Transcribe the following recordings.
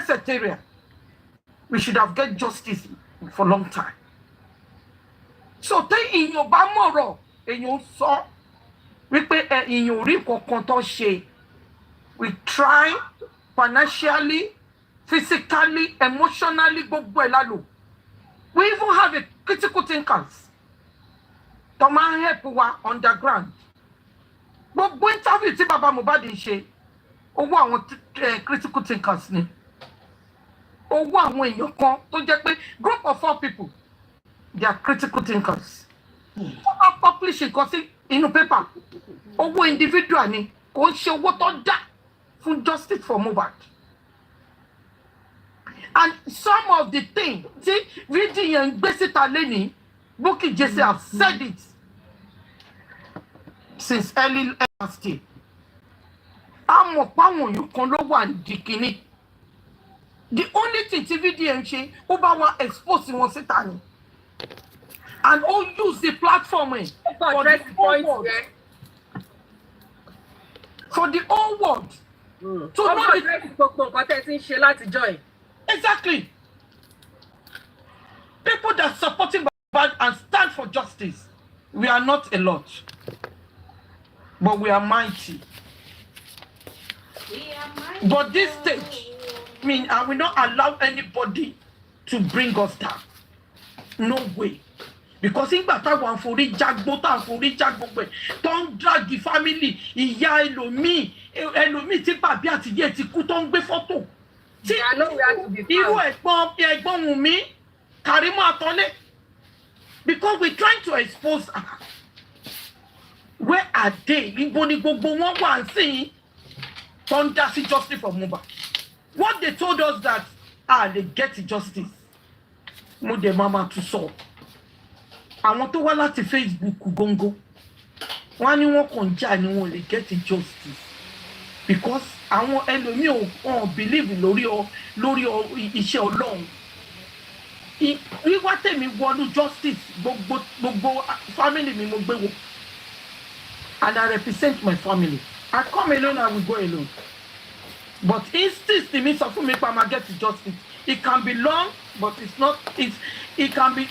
secretariat, we should have get justice for a long time. So in your bamoro, in your saw, we pay in your rico we try financially, physically, emotionally, we even have a critical thinkers. The man help underground. But when interview ti Baba Mohbad ṣe, owó àwọn critical thinkers ni. Owó àwọn èèyàn kan tó jẹ́ pé group of 4 people, they are critical thinkers. I publish it in the paper. Owó individual ni, kò ṣe owó tó dá fún justice for Mohbad. And some of the things, see, video and basic Aleni, Bukky Jesse have said it since early last year. I'm a power you can know one dikini. The only thing video and she over one exposing one satan and all use the platform for the whole world. For the whole world. So not exactly. People that supporting Mohbad and stand for justice. We are not a lot, but we are mighty. But this stage, I will not allow anybody to bring us down. No way. Because in that one for the don't drag the family. Iya Elomi ti papi àti ye ti kú tó ń gbé photo. I know we have to be Irú ẹ̀gbọ́n Wunmi, Karimo Atole. Because we're trying to expose her. Where are they? Ibo ni gbogbo wọn wà nsìn thunder see justice for Mohbad. What they told us that they get justice. Mo de mama to solve. Àwọn tó wá láti Facebook gongo. Wọ́n ní wọ́n kàn jà ni wọ́n lè get justice. Because àwọn ẹlòmíì ò believe lórí iṣẹ́ Ọlọ́run. Wíwá tèmi wọnú justice gbogbo family mi mo gbé wò. And I represent my family. I come alone, I will go alone. But insist in me sọ fún mi pa ma get justice. It can be long, but it's not. It can be.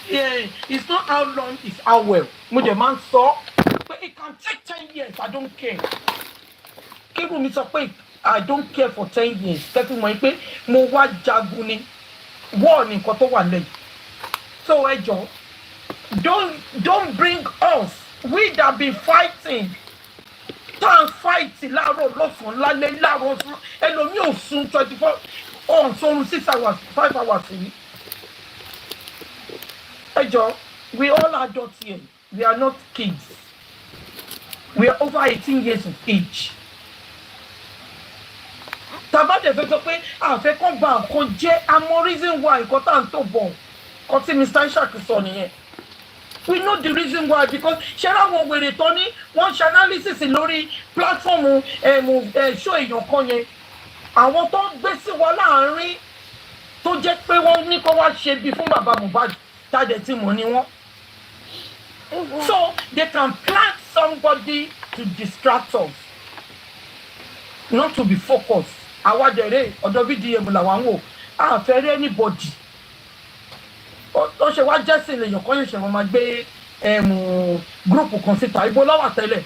It's not how long. It's how well. Mo de man sọ, but it can take 10 years. I don't care. Kébù mi sọ pé I don't care for 10 years. Kẹ́kọ̀ọ́ mọ̀ pé mo wá jagun ni. War ni nǹkan tó wà lẹ́yìn. So ẹ jọ̀ọ́, don't bring us. We that be fighting. Can't fight láàárọ̀ lọ́sàn-án lálẹ́ láàárọ̀ ọ̀sán. Ẹlòmíì ò sùn 24 on so 6 hours, 5 hours. Hey Joe, we all adults here. We are not kids. We are over 18 years of age. Tabade fẹ́ sọ pé àfẹ́ kan bá nǹkan jẹ́ àmọ́ reason why nǹkan tá à ń tó bọ̀. Kan tí Mr. Ishaq sọ nìyẹn. We know the reason why, because Shara won were Tony one analysis lórí platform show èèyàn kan yẹn. Àwọn tó gbé sí wa láàrin tó jẹ́ pé wọ́n ní kó wá ṣe bí fún bàbá Mohbad tá dé tí mo ní wọ́n. So they can plant somebody to distract us, not to be focused. Àwa dere ọ̀dọ̀ VDM la wa nwo. A fẹ́ rí anybody. Ó ṣe wá jẹ́sìn lèèyàn kan ṣe wọ́n máa gbé group kan síta ibo lọ́wọ́ tẹ́lẹ̀.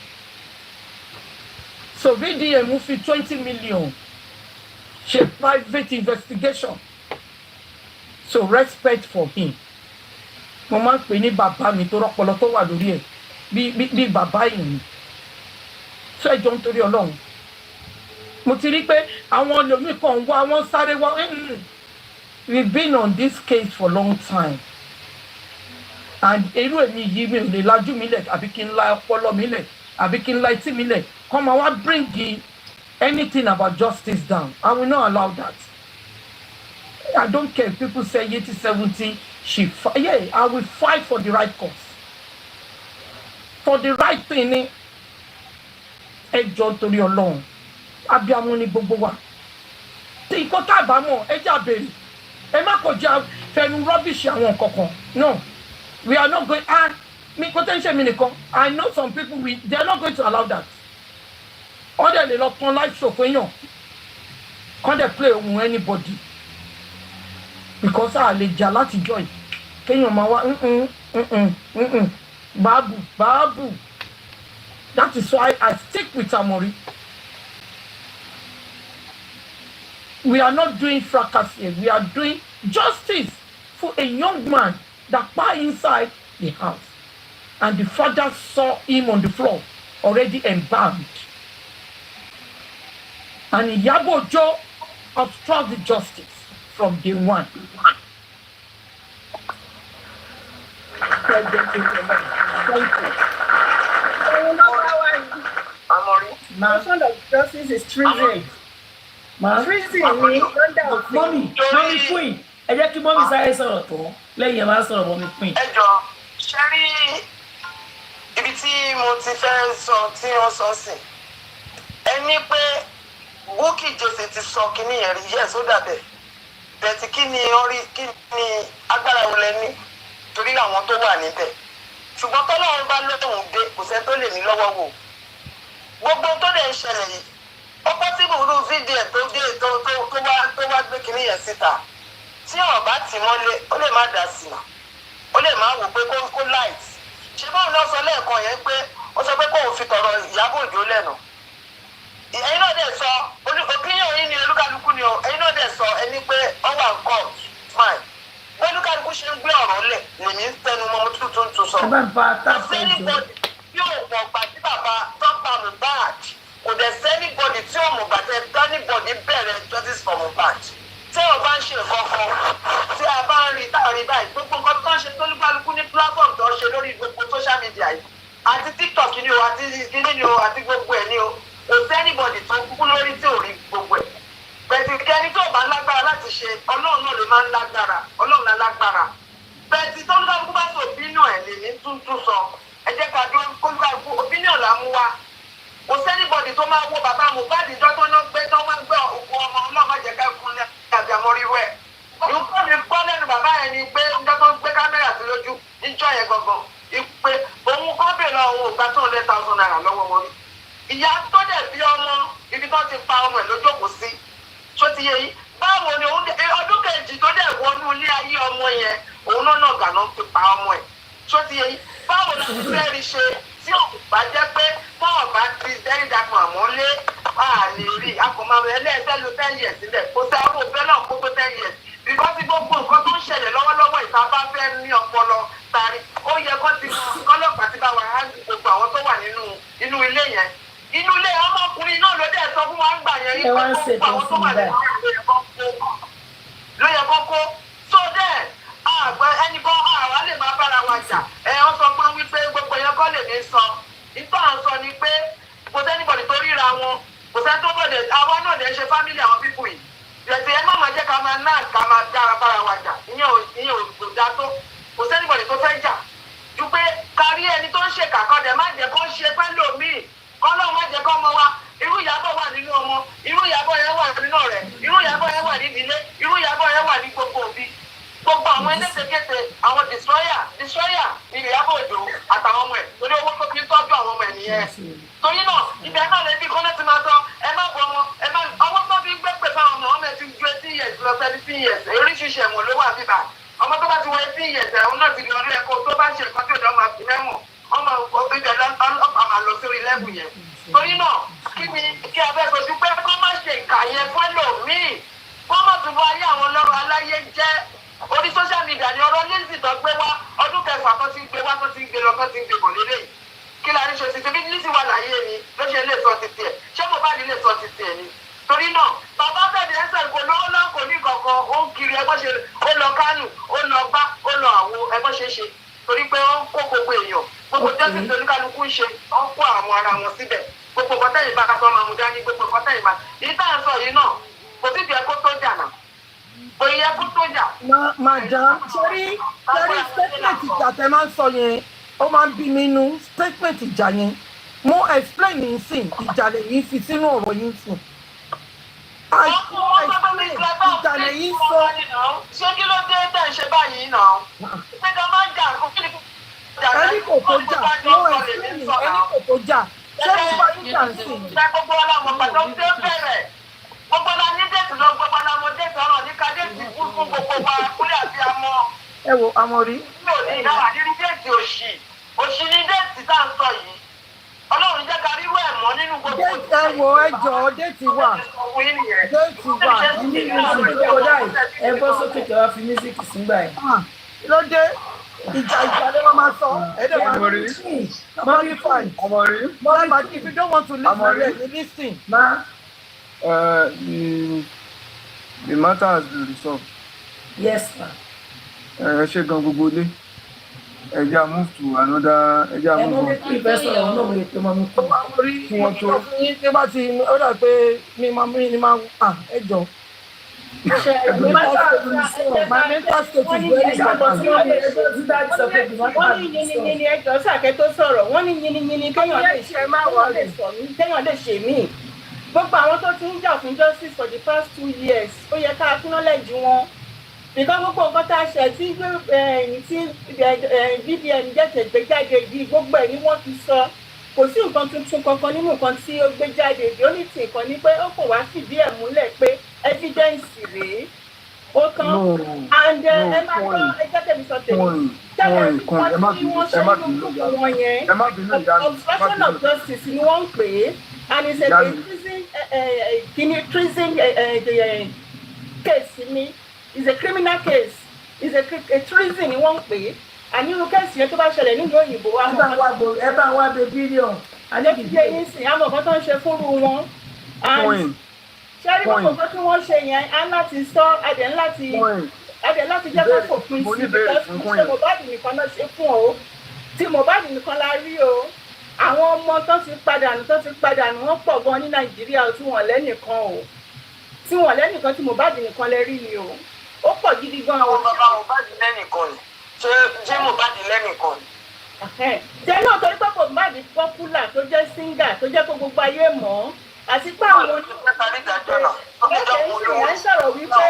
So VDM fi 20 million ṣe private investigation. So respect for him. Mo máa ń pè ní bàbá mi tó rọ́pọlọ tó wà lórí ẹ̀ bí bàbá yìí. So ẹ jọ ń torí Ọlọ́run. Mo ti rí pé àwọn olómi kan wá wọ́n sáré wá. We've been on this case for a long time. And irú èmi yìí mi ò lè lajú mi lẹ̀ àbí kí n la ọpọlọ mi lẹ̀ àbí kí n la etí mi lẹ̀. Come on, what bring anything about justice down? I will not allow that. I don't care if people say 80, 70, yeah, I will fight for the right cause. For the right thing. Ẹ jọ̀ọ́ torí Ọlọ́run. Abiyamọ ni gbogbo wa. Tí nǹkan tá bá mọ̀, ẹ já bẹ̀rẹ̀. Ẹ má kọjá fẹnu rubbish àwọn kankan. No. We are not going me potential mi nìkan. I know some people they are not going to allow that. Or they lè lọ tán live show fún èèyàn. Can't they play with anybody? because a lè jà látijọ́ yìí kéèyàn máa wá báàbù. That is why I stick with Amori. We are not doing fracas here. We are doing justice for a young man that passed inside the house. And the father saw him on the floor, already embalmed. And Iyabo Joe obstructed justice from day one. Thank you. Motion of justice is treason. Treason ni lọ́dà òfin. Mọ́mí queen ẹ jẹ́ kí mọ́mí sáré sọ̀rọ̀ tó lẹ́yìn ẹ̀ máa sọ̀rọ̀ mọ́mí queen. Ẹ jọ ṣe rí ibi tí mo ti fẹ́ sọ tí wọ́n sọ sí ẹni pé Bukky Jesse ti sọ kíní yẹn rí yẹ sódà bẹ́ẹ̀ bẹ́ẹ̀ kí ni agbára wo lẹ ní torí àwọn tó wà níbẹ̀ ṣùgbọ́n tọ́lọ́run bá lóhùn dé kò sẹ́ tó lè ní lọ́wọ́ wò gbogbo tó lè ń ṣẹlẹ̀ yìí ó pọ́ sí gbogbo fídíò tó dé tó wá gbé kíní yẹn síta tí ọba tì mọ́lé ó lè má dá sí ó lè má wò pé kó light ṣé báwo lọ sọ lẹ́ẹ̀kan yẹn pé ó sọ pé kóun fi tọrọ Ìyábọ̀ Òjó lẹ́nu ẹ̀yin náà dẹ̀ sọ opinion yìí ni olúkálukú ni o ẹ̀yin náà dẹ̀ sọ ẹni pé ó wà ń kọ́ fine bí olúkálukú ṣe ń gbé ọ̀rọ̀ lẹ̀ lèmi ń tẹnu mọ́ mo tuntun sọ kò sẹ́nibọ́dì tí ò mọ̀ gbà tí bàbá tọ́pa Mohbad kò dẹ̀ sẹ́nibọ́dì tí ò mọ̀ gbà tẹ́ dánibọ́dì bẹ̀rẹ̀ justice for Mohbad tí ò bá ń ṣe nǹkan kan tí a bá ń rí táàrí báyìí gbogbo nǹkan tó ń ṣe tó olúkálukú ní platform tó ń ṣe lórí gbogbo social media yìí àti TikTok ni o àti kíní ni o àti gbogbo ẹ̀ ni o kò sẹ́nibọ́dì tó kú lórí tí ò rí gbogbo ẹ̀ bẹ̀tì kẹ́ni tó bá lágbára láti ṣe ọlọ́run náà lè máa ń lágbára ọlọ́run náà lágbára bẹ̀tì tó olúkálukú bá sọ opinion ẹ̀ lè ní tuntun sọ ẹ jẹ́ ká dúró olúkálukú opinion là mú wa kò sẹ́nibọ́dì tó máa wo bàbá Mohbad dọ́tọ́ náà gbé tó máa gbé òkú ọmọ ọlọ́mọ jẹ́ ká fún ní àjàmọ́rí rẹ̀ nǹkan mi gbọ́ lẹ́nu bàbá yẹn ni pé dọ́tọ́ gbé kámẹ́rà sí lójú níjọ́ yẹn gangan ìpè òun kọ́ bèèrè òun ò gbà tó $100,000 lọ́wọ́ wọn ìyá tó dẹ̀ bí ọmọ ibi tó ti pa ọmọ ẹ̀ lójókòó sí tó ti yẹ yìí báwo ni ọdún kejì tó dẹ̀ wọnú ilé ayé ọmọ yẹn òun náà gànà ti pa ọmọ ẹ̀ tó ti yẹ yìí báwo la ti fẹ́ rí ṣe tí ò bá jẹ́ pé tọ́ọ̀ bá ti dẹ́rìn dàpọ̀ àmọ́lé a lè rí akọ̀mọ́ ẹlẹ́ẹ̀fẹ́ ló 10 years sílẹ̀ kó sẹ́ ọ́rùn òfẹ́ náà kó tó 10 years bíkọ́ sí gbogbo nǹkan tó ń ṣẹlẹ̀ lọ́wọ́lọ́wọ́ ìta bá fẹ́ ní ọpọlọ tari ó yẹ kó ti kọ́lọ́pàá ti bá wa á gbogbo àwọn tó wà nínú ilé yẹn inú ilé ọmọkùnrin náà ló dẹ̀ sọ fún wa ń gbà yẹn yí pé gbogbo àwọn tó wà nínú ló yẹ kókó so then àgbẹ̀ ẹnìkan àwa lè máa bára wa jà wọ́n sọ pé wípé gbogbo yẹn kọ́ lè ní sọ nípa à ń sọ ni pé kò sẹ́nìbọ̀dì tó ríra wọn kò sẹ́ni tó bọ̀dẹ̀ àwa náà lè ṣe fámìlì àwọn pípù yìí ìrẹsì ẹ má máa jẹ́ ká máa náà ká máa dára bára wa jà ìyẹn ò dá tó kò sẹ́nìbọ̀dì tó fẹ́ jà ju pé kárí ẹni tó ń ṣe kàkọ́dẹ̀ má jẹ́ kó ń ṣe pẹ́ lòmíì kọ́lọ́ má jẹ́ kọ́ ọmọ wa irú Ìyábọ̀ wà nínú ọmọ irú Ìyábọ̀ yẹn wà nínú ọ̀rẹ́ irú Ìyábọ̀ yẹn wà nídìílé irú Ìyábọ̀ yẹn wà ní gbogbo òbí gbogbo àwọn ẹlẹ́sẹ̀kẹsẹ̀ àwọn destroyer ní Ìyábọ̀ Òjó àtàwọn ọmọ ẹ̀ torí owó tó fi ń tọ́jú àwọn ọmọ ẹ̀ nìyẹn torí náà ibẹ̀ náà lè bí kọ́lẹ́ ti máa sọ ẹ má bọ ọmọ ẹ má ọmọ tó fi ń gbé pè fáwọn ọmọ ẹ̀ ti ju 18 years lọ 17 years oríṣiríṣi ẹ̀wọ̀n ló wà bíbà ọmọ tó bá ti wọ 18 years ẹ̀hún náà ti lọ rí ẹ̀kọ́ tó bá ṣe nǹkan tó dán máa fi mẹ́wọ̀n ọmọ ibẹ̀ ọlọ́pàá máa lọ sórí lẹ́bù yẹn torí náà kí abẹ́ sojú pé kọ́ má ṣe ìkà yẹn fún ẹlòmíì kọ́ má tún bọ ayé àwọn ọlọ́run aláyé jẹ́ orí social media ni ọ̀rọ̀ Lizzy tó gbé wá ọdún kẹfà tó ti ń gbé wá tó ti ń gbé lọ tó ti ń gbé bọ̀ lélẹ̀ kí la ní ṣe sí tẹ́bí Lizzy wà láyé ni ló ṣe lè sọ títí ẹ̀ ṣé Mohbad lè sọ títí ẹ̀ ni torí náà bàbá bẹ̀rẹ̀ ẹsẹ̀ kò lówó náà kò ní kankan ó ń kiri ẹgbẹ́ ṣe ó lọ Kánò ó lọ gbá ó lọ àwo ẹgbẹ́ ṣe torí pé ó ń kó gbogbo èèyàn gbogbo jọ́sìn tó ní kálukú ń ṣe ó ń kó àwọn ara wọn síbẹ̀ gbogbo nǹkan tẹ̀yìn bá kásán máa mú dání gbogbo nǹkan tẹ̀yìn bá yìí tá à ń sọ yìí náà kò sí ìdí ẹkọ tó jà náà kò yẹ kó tó jà. Madam sori statement ìjà tẹ máa ń sọ yẹn ó máa ń bí mi nú statement ìjà yẹn mo explain yín sìn ìjà lè yín fi sínú ọ̀rọ̀ yín sìn. ìjà lè yín sọ. ṣé kí ló dé tẹ̀ ń ṣe báyìí náà ṣé ká máa ń jà kó kí ni kò ẹni kò tó jà mo explain ẹni kò tó jà ṣé mo bá yín jà ń sìn. ṣé gbogbo ọlọ́mọ pàtó ń dé bẹ̀rẹ̀ gbogbo la ní déètì lọ gbogbo la mọ déètì ọ̀rọ̀ ní ká déètì kú fún gbogbo wa kúlẹ̀ àti àmọ́. Ẹ wo Amori. Mi ò ní ìdáwà nínú déètì òṣì. Òṣì ni déètì tá à ń sọ yìí. Ọlọ́run jẹ́ ká rírú ẹ̀ mọ́ nínú gbogbo. Déètì ẹ wo ẹjọ́ déètì wà. Déètì wà. Ẹ bọ́ sókè kí wọ́n fi mísíkì sígbà yẹn. Lóde ìjà ló wọ́n máa sọ. Ẹ̀dẹ̀ máa Amori. Amori fine. Amori. But if you don't want to listen, you listen. Ma. The matter has been resolved. Yes, ma. Ṣé gan gbogbo ilé? Ẹ jẹ́ move to another. Ẹ jẹ́ move on. Ẹ mọ́ kí ìfẹ́ sọ̀rọ̀ ọ̀nà òun ètò máa mú kú. Amori kí wọ́n tó. Ṣé bá ti ó dà pé mi máa ẹjọ́. My mental state is very bad. Wọ́n ní yìnyínyìnyín ẹjọ́ sàkẹ́ tó sọ̀rọ̀. Wọ́n ní yìnyínyìnyín kéèyàn lè ṣe mí. Gbogbo àwọn tó ti ń jà fún justice for the past 2 years, ó yẹ ká acknowledge wọn. Nǹkan gbogbo nǹkan tá a ṣe tí BBN jẹ́tẹ̀ gbé jáde yìí, gbogbo ẹ̀ ni wọ́n ti sọ. Kò sí nǹkan tuntun kankan nínú nǹkan tí ó gbé jáde. The only thing kan ni pé ó kò wá fìdí ẹ̀ múlẹ̀ pé evidence rèé. Ó tán. And ẹ máa gbọ́ ẹjọ́ tẹ̀mí sọ tèmi. Tẹ́lẹ̀ tí wọ́n ṣe nínú gbogbo wọn yẹn, obstruction of justice ni wọ́n ń pè é. And it's a treason case ni. It's a criminal case. It's a treason ni wọ́n ń pè é. Àní irú kẹ́sì yẹn tó bá ṣẹlẹ̀ nílùú òyìnbó wa. Ẹ bá wá bẹ bílíọ̀nù. Àdébíyé yín sìn, àmọ̀ kan tó ń ṣe fúnru wọn. Ṣẹ́rí gbogbo nǹkan tí wọ́n ṣe yẹn, á láti sọ, adẹ̀ láti jẹ́ ká fòpin sí. Ṣé Mohbad nìkan náà ṣe fún o? Tí Mohbad nìkan la rí o. Àwọn ọmọ tó ti padànù wọ́n pọ̀ gan ní Nàìjíríà tí wọ́n lẹ́nìkan o. Tí wọ́n lẹ́nìkan tí Mohbad nìkan lẹ rí ni o. Ó pọ̀ gidi gan o. Àwọn bàbá Mohbad lẹ́nìkan ni. Ṣé Mohbad lẹ́nìkan ni? Jẹ́ náà torí pé Mohbad popular tó jẹ́ singer tó jẹ́ kó gbogbo ayé mọ̀ ọ́. Àti pé àwọn ẹ̀ ń sọ̀rọ̀ wípé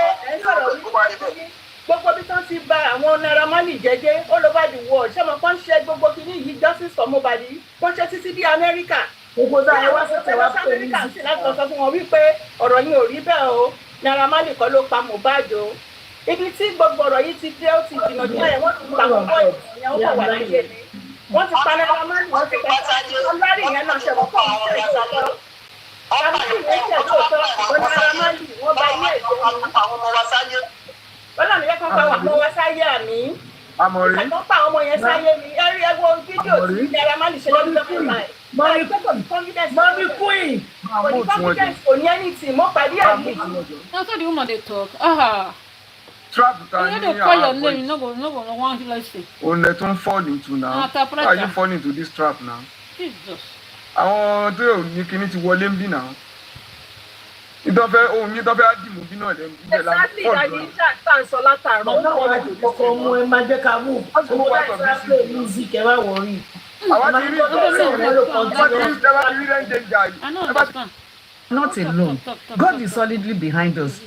gbogbo bí tán ti ba àwọn Naira Marley jẹ́jẹ́ all over the world. Ṣé mo kàn ṣe gbogbo kìíní yìí justice for Mohbad wọ́n ṣe títí bí Amẹ́ríkà. Gbogbo dáa wá sí tẹ̀wá pé ní sí láti lọ sọ fún wọn wípé ọ̀rọ̀ yìí ò rí bẹ́ẹ̀ o. Naira Marley kọ́ ló pa Mohbad o. Ibi tí gbogbo ọ̀rọ̀ yìí ti dé ó ti jìnnà jù ẹ̀ wọ́n ti pa Mohbad ìyẹn ó kọ̀ wà láyé ni. Wọ́n ti pa Naira Marley wọ́n ti pa ọlọ́rì yẹn náà ṣe wọ́n kọ́ ọ̀hún ṣe ìṣàkọ́. Àbúrò yẹn ṣe lóòótọ́ wọ́n Naira Marley wọ́n bá ilé ìjọba. Bọ́lá mi yẹ kó pa àwọn ọmọ wa sáyé àmì. Amori. Àtọ́ pa àwọn ọmọ yẹn sáyé mi. Ẹ rí ẹwọ́ fídíò tí Naira Marley ṣe lọ́dún lọ́kùnrin náà. Mommy queen. Confidence kò ní anything. Mo pàdé àmì. That's what the woman they talk. Trap You know they call your name, you no go want to like say. Only to fall into now. Why are you falling into this trap now? Jesus. Àwọn tó yóò ní kíní ti wọlé ń bí náà. Ìtọ́fẹ́ ohun yín tọ́fẹ́ á dìmú bí náà lẹ́nu. Exactly, ìdájí chat tá à ń sọ látàárọ̀. Ọ̀nà wọn àti kọ̀ọ̀kan mú ẹ máa jẹ́ ká mú. Owó láì sá pé music ẹ má wọrí. Àwa ti rí rẹ́ńdẹ̀jà yìí. I don't understand. Not alone. God is solidly behind us.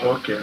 Okay.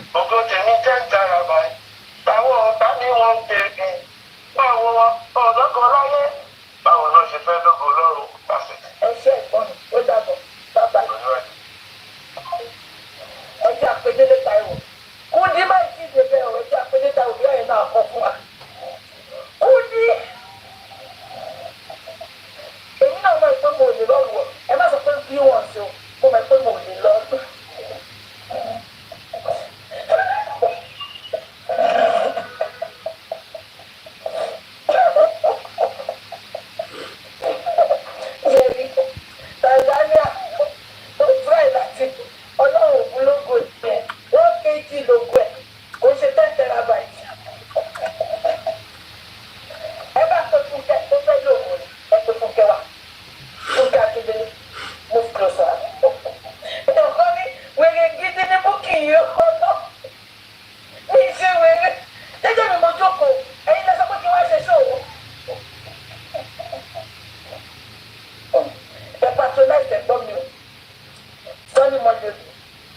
ní mọ̀lẹ́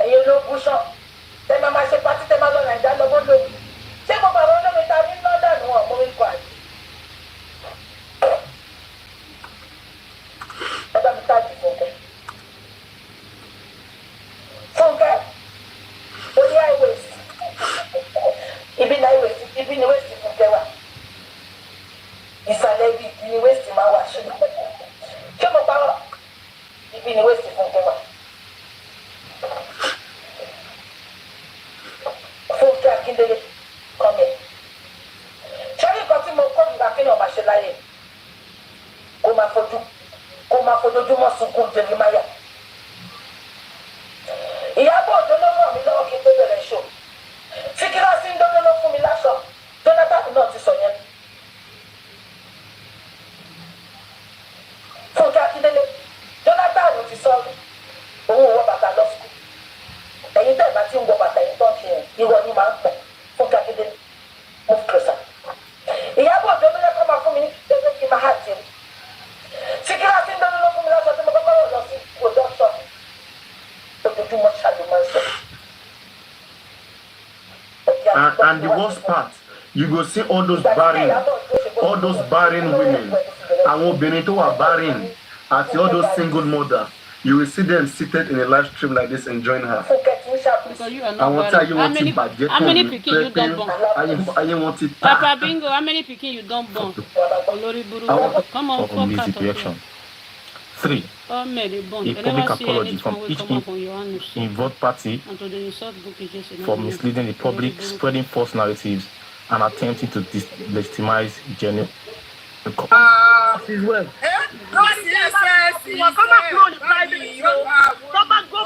ẹ̀yin ló bú sọ tẹ máa ṣe pátí tẹ máa lọ nàìjíríà lọ́wọ́ lómi ṣé gbogbo àwọn olómi ta ní london wọn mú ikọ̀ àyè ẹ bá mi táàgì Fúnkẹ́ oní highways ibi ní highways ibi ní west Fúnkẹ́ wà ìsàlẹ̀ ibi ní west máa wà ṣé mo pa ọ́ ibi ní west Fúnkẹ́ wà. Fúnkẹ́ Akíndélé kọ́mẹ̀ ṣẹ́rí nǹkan tí mo kọ́ nígbà kí ni ọ̀ma ṣe láyé kó máa fojoojúmọ́ sunkún Jeremiah. Iyabo Ojo ló ràn mí lọ́wọ́ kí n tó bẹ̀rẹ̀ ṣò tí kíláàsì ń dọ́dọ́ ló fún mi láṣọ Jonathan náà ti sọ yẹn. Fúnkẹ́ Akíndélé Jonathan ló ti sọ òun ò wọ bàtà lọ sùkúl ẹ̀yin tẹ̀ bá ti ń wọ bàtà yìí tó ń ṣe yẹn ìwọ ni máa ń pọ̀ Fúnkẹ́ Akíndélé move closer. Iyabo Ojo ló yẹ kó máa fún mi ní ẹgbẹ́ kí n máa hà tì í tí kíláàsì ń dọ́dọ́ ló fún mi láṣọ tí mo kọ́kọ́ rọ̀ lọ sí production. And the worst part, you go see all those barren women, and obìnrin tó wà barren, àti all those single mothers. You will see them seated in a live stream like this, enjoying her. How many pikin you don't born? Papa Bingo, how many pikin you don't born? Come on, focus on 3. A public apology from each involved party for misleading the public, spreading false narratives, and attempting to legitimize genuine. Go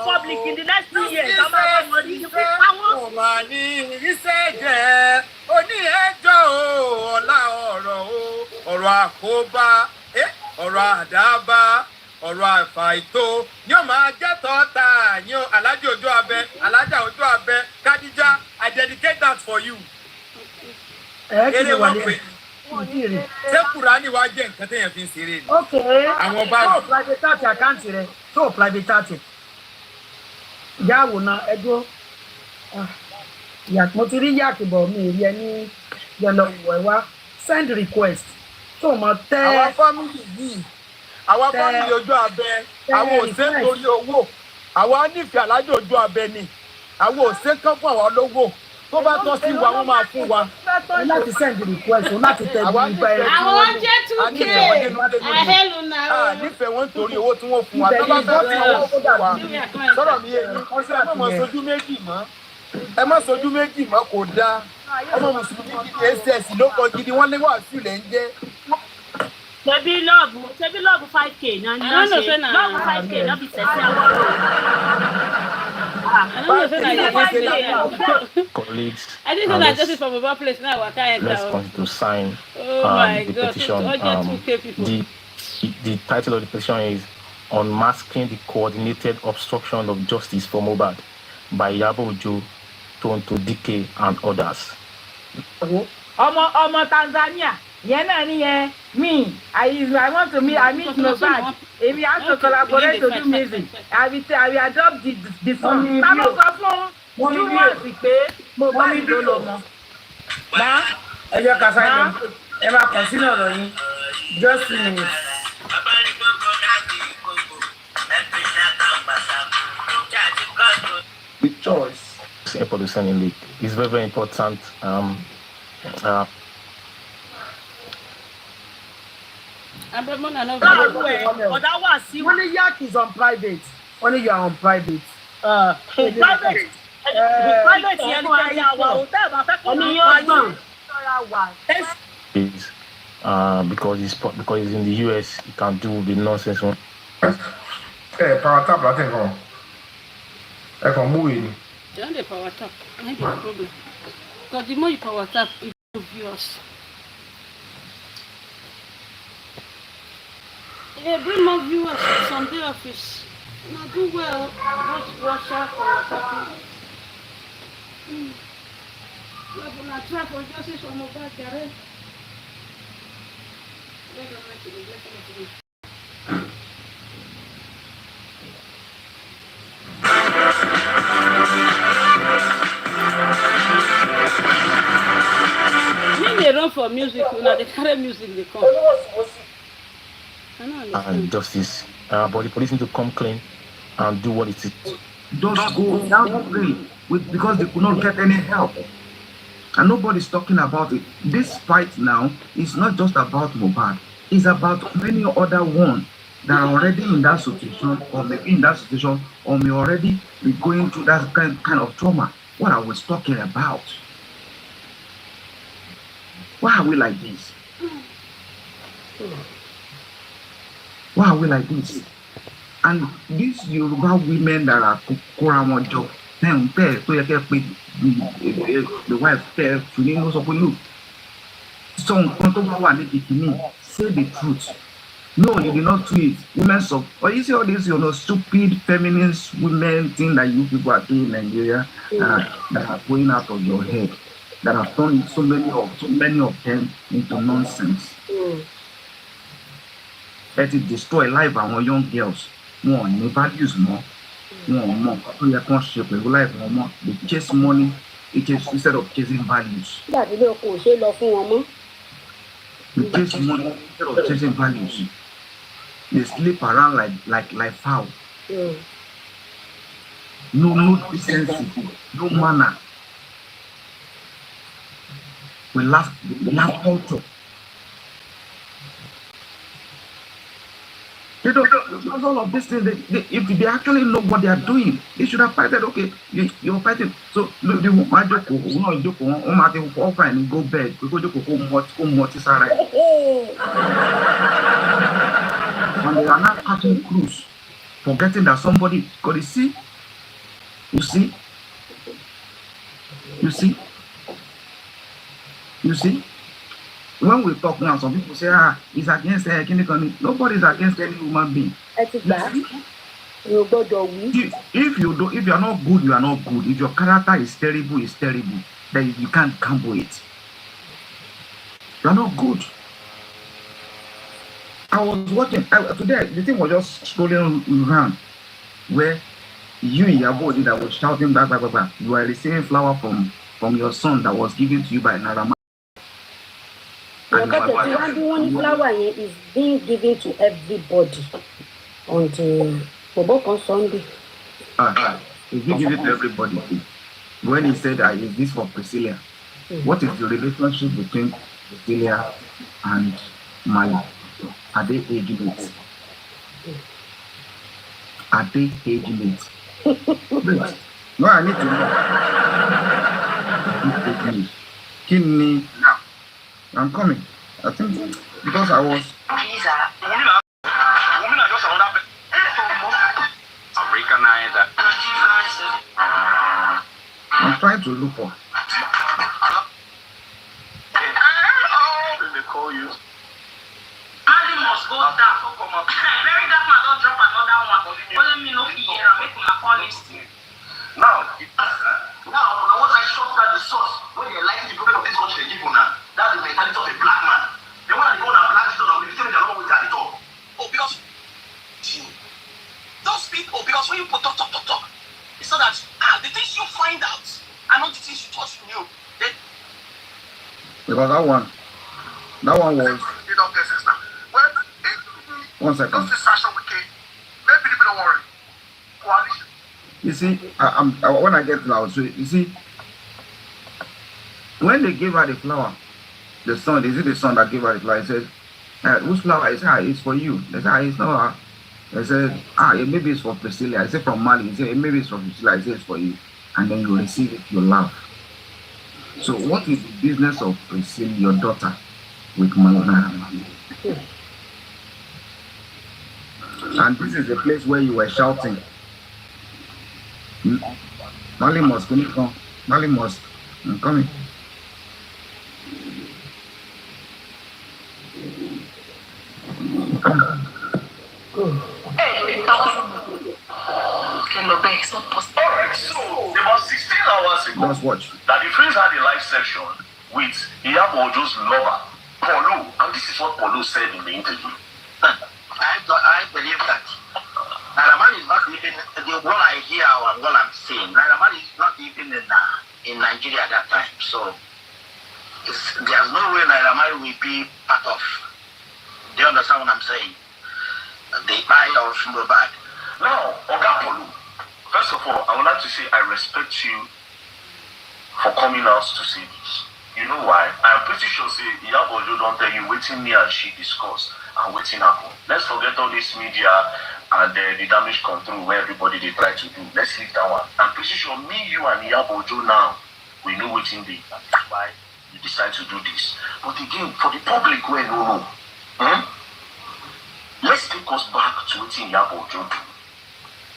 public in the next 2 years. Ọ̀rọ̀ àfàìtó ni ó máa jẹ́ tọ́ta ní Alájà Ojú Abẹ, Alájà Ojú Abẹ, Kadija, I dedicate that for you. Eré wọn pè ṣé Kùránì wá jẹ́ nǹkan téèyàn fi ń ṣeré ni. Àwọn bá tó private àkáǹtì rẹ tó private yàwò náà ẹjọ́ mo ti rí yàkìbọ̀ mi rí ẹ ní yẹlọwọ̀ ẹ wá send request tó mọ tẹ́. Àwọn fámìlì yìí àwọn fámìlì Ojú Abẹ àwọn òṣè torí owó àwọn nífẹ̀ẹ́ Alájà Ojú Abẹ ni àwọn òṣè kan fún àwọn lówó tó bá tọ́ sí wa wọ́n máa fún wa. láti send request o láti tẹ ìgbà ẹ̀rọ. àwọn jẹ́ 2K àhẹ́lù náà. nífẹ̀ẹ́ wọn torí owó tí wọ́n fún wa tó bá fẹ́ fún owó fún wa sọ̀rọ̀ mi yẹn ẹ má mọ̀ sojú méjì mọ́ ẹ má sojú méjì mọ́ kò dáa ọmọ mùsùlùmí gidi ss ló kọ gidi wọ́n lé wàásù lẹ́ ń jẹ́. Ṣebí lọ́ọ̀bù 5K náà ni wọ́n ṣe lọ́ọ̀bù 5K náà fi tẹ̀sí àwọn colleagues I didn't know that justice from our place now. let's continue to sign the petition. The title of the petition is Unmasking the Coordinated Obstruction of Justice for Mohbad by Iyabo Ojo, Tonto Dike and others. Ọmọ Tanzania yẹn náà nìyẹn me I want to meet Mohbad if you have to collaborate to do music I will adopt the song. Táwọn sọ fún viewers pé Mohbad ló lò mọ́. ẹ jẹ́ ká sáyẹn ẹ máa kàn sínú ọ̀rọ̀ yín just 2 minutes. The choice for the Senate League is very, very important. Only Yak is on private. Only you are on private. Private yẹn ní kẹ́yà wa ò tẹ́ ẹ̀ bá fẹ́ kó ní because he's in the US, he can do the nonsense one. Power tap láti nǹkan ẹ kàn mú èyí. Don't dey power tap. I think the problem. Because the more you power tap, it will viewers. Bring more viewers to Sunday office. Now do well. Watch out for what's happening. We're gonna try for justice for Mohbad, Gary. for music, they carry music, they come. And justice. But the police need to come clean and do what it is. Just go without pray because they could not get any help. And nobody's talking about it. This fight now is not just about Mohbad. It's about many other ones that are already in that situation, or maybe in that situation, or may already be going through that kind of trauma. What I was talking about. Why are we like this? Why are we like this? And these Yoruba women that are Korawan job, the wife tell you know so say the truth. No, you did not do it. Women so but you see all this, stupid feminist women thing that you people are doing in Nigeria that are going out of your head, that have turned so many of them into nonsense. That it destroy life our young girls. More values more. More. They chase money instead of chasing values. They chase money instead of chasing values. They sleep around like fowl. No decency, no manner. We lack culture. They don't all of this thing. If they actually know what they are doing, they should have fighted. Okay, you're fighting. So they won't go and go bed because and they are not cutting crews, forgetting that somebody got to see. You see. When we talk now, some people say, it's against nobody is against any human being. If you are not good, you are not good. If your character is terrible, then you can't gamble it. You are not good. I was watching today, the thing was just scrolling around where you Iyabo that was shouting back. You are receiving flower from your son that was given to you by Narama. Flower is being given to everybody on Sunday. If you give it to everybody, when he said, is this for Priscilla? What is the relationship between Priscilla and Mali? Are they age mates? No, I need to know. Give me now. I'm coming. I think because I was. I'm trying to look for. They call you. Ali must go down. Very dark man don't drop another one. Let me know here and make my call list. Now, what I shot at the source, when they like the problem of this country, they give you now. That's the mentality of a black man. They want to go and black people, they tell me they're not with at the door. Oh, because those people, because when you put talk, it's so that the things you find out are not the things you thought you knew. Because that one was. One second. Maybe people don't worry. Coalition. You see, when I get to that, so you see, when they gave her the flower, the son, is it the son that gave her the flower? He said, whose flower? He said, it's for you. They said, it's not her. They said, maybe it's for Priscilla. I said, from Mali. He said, maybe it's for Priscilla. I said, it's for you. And then you receive it, you laugh. So what is the business of Priscilla, your daughter, with Malona? And this is the place where you were shouting. Mali must come. Mali must. I'm coming. Alright, so about 16 hours ago, let's watch. That the Prince had a live section with Iyabo's lover, Polo, and this is what Polo said in the interview. I believe that Naraman is not even what I hear or what I'm saying. Naraman is not even in Nigeria at that time. So There's no way Naira will be part of. Do you understand what I'm saying? The eye of Mohbad. Now, Ogapolu, first of all, I would like to say I respect you for coming out to say this. You know why? I'm pretty sure say Iyabo don't tell you waiting me and she discuss and waiting happen. Let's forget all this media and the damage control where everybody they try to do. Let's leave that one. I'm pretty sure me, you and Iyabo now, we know waiting the why you decide to do this. But again, for the public we no know. Let's take us back to waiting Iyabo do.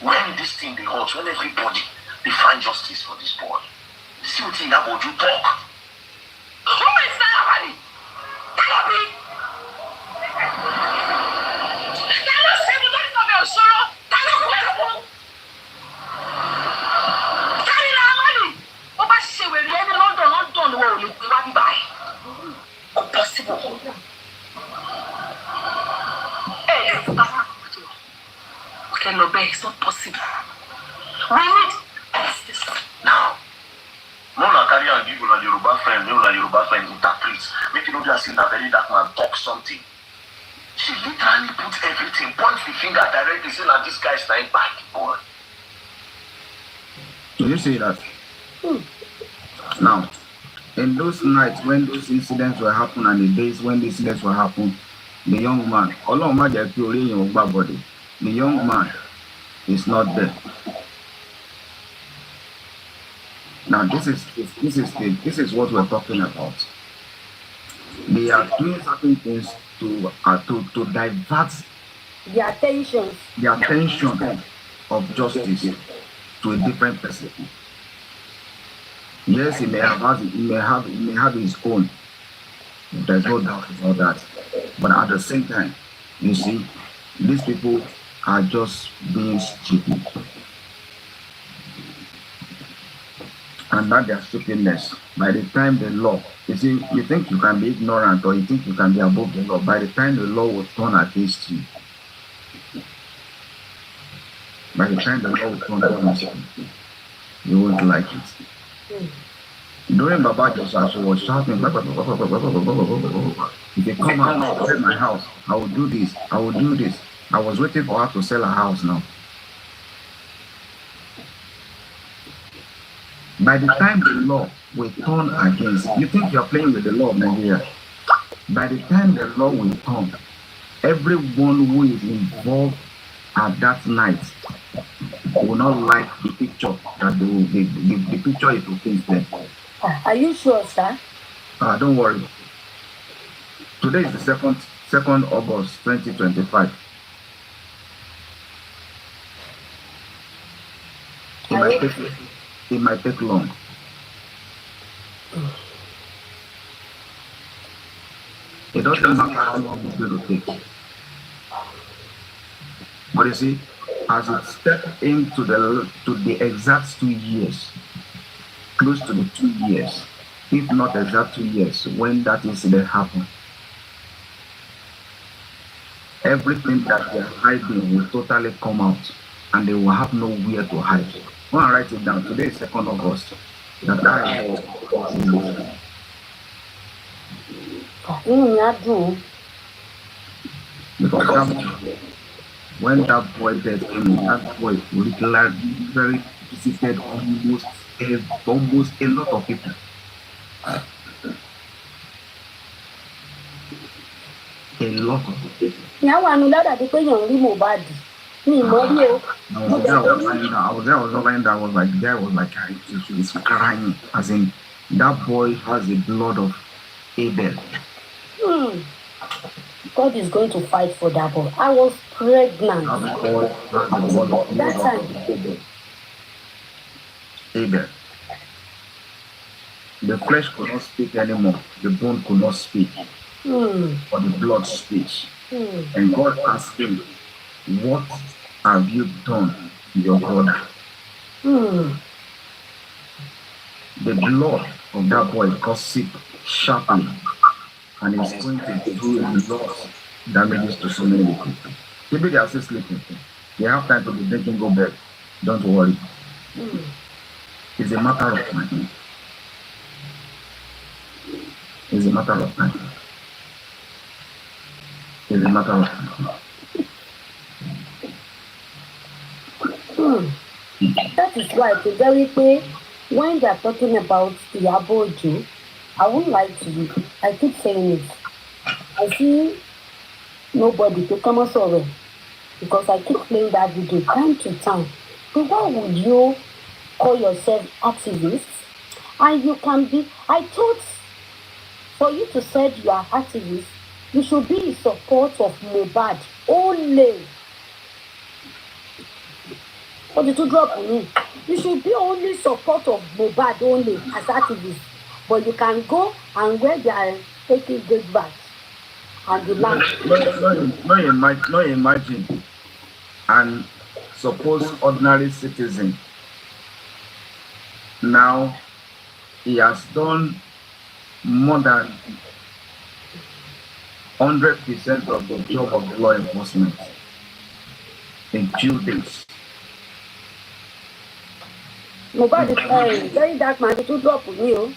When this thing they hot, when everybody they find justice for this boy. See what Iyabo do talk. Who is that money? Tell me. Cannot say the don't of your sorrow. Cannot go. Carry that money. Over say we live in London where we live by. Impossible. Hey, okay, no, it's not possible. We need justice now. No, na carry and give una Yoruba friend, interpret. Make you know just see na very that man talk something. She literally put everything, point the finger directly, say that this guy is not bad boy. Did you see that? Now, in those nights when those incidents were happening and the days when the incidents were happening, the young man, the young man is not there. Now this is what we're talking about. They are doing certain things to divert the attention of justice to a different person. Yes, he may have his own. There's no doubt about that. But at the same time, you see, these people are just being stupid. And that their stupidness, by the time the law, you see, you think you can be ignorant or you think you can be above the law, by the time the law will turn against you, you won't like it. During Baba Joseph, she was shouting, if they come out of my house, I will do this, I will do this. I was waiting for her to sell her house now. By the time the law will turn against, you think you are playing with the law of Nigeria. By the time the law will turn, everyone who is involved at that night will not like the picture that the picture it will paint them. Are you sure, sir? Don't worry. Today is the 2nd August 2025. It might take long. It doesn't matter how long it's going to take. But you see, as it stepped into the exact 2 years, close to the 2 years, if not exact 2 years, when that incident happened, everything that they're hiding will totally come out and they will have nowhere to hide. I want to write it down. Today is 2nd August. Because when that boy dead came in, that boy literally very visited almost a lot of people. A lot of people. Now I know that they can't only Mohbad. Me, Mario. I was there, I was like, the guy was like, he was crying. As in, that boy has the blood of Abel. God is going to fight for that boy. I was pregnant. That time. Abel. The flesh could not speak anymore. The bone could not speak. But the blood speaks. And God asked him, what have you done to your brother? The blood of that boy got sick sharply, and it's going to do a lot damages to so many people. People they are still sleeping. They have time to be drinking, go bed. Don't worry. It's a matter of time. It's a matter of time. It's a matter of time. That is why to very clear when they are talking about Iyabo, I won't lie to you. I keep saying it. I see nobody to come over because I keep playing that video time to time. So why would you call yourself activist? And you can be, I thought for you to say you are activist, you should be in support of Mohbad only. What did you drop on me? You should be only support of Mohbad only as activists. But you can go and where they are taking good back and the land. No, imagine. And suppose ordinary citizen. Now he has done more than 100% of the job of the law enforcement in 2 days. Mohbad is very dark man to drop on you.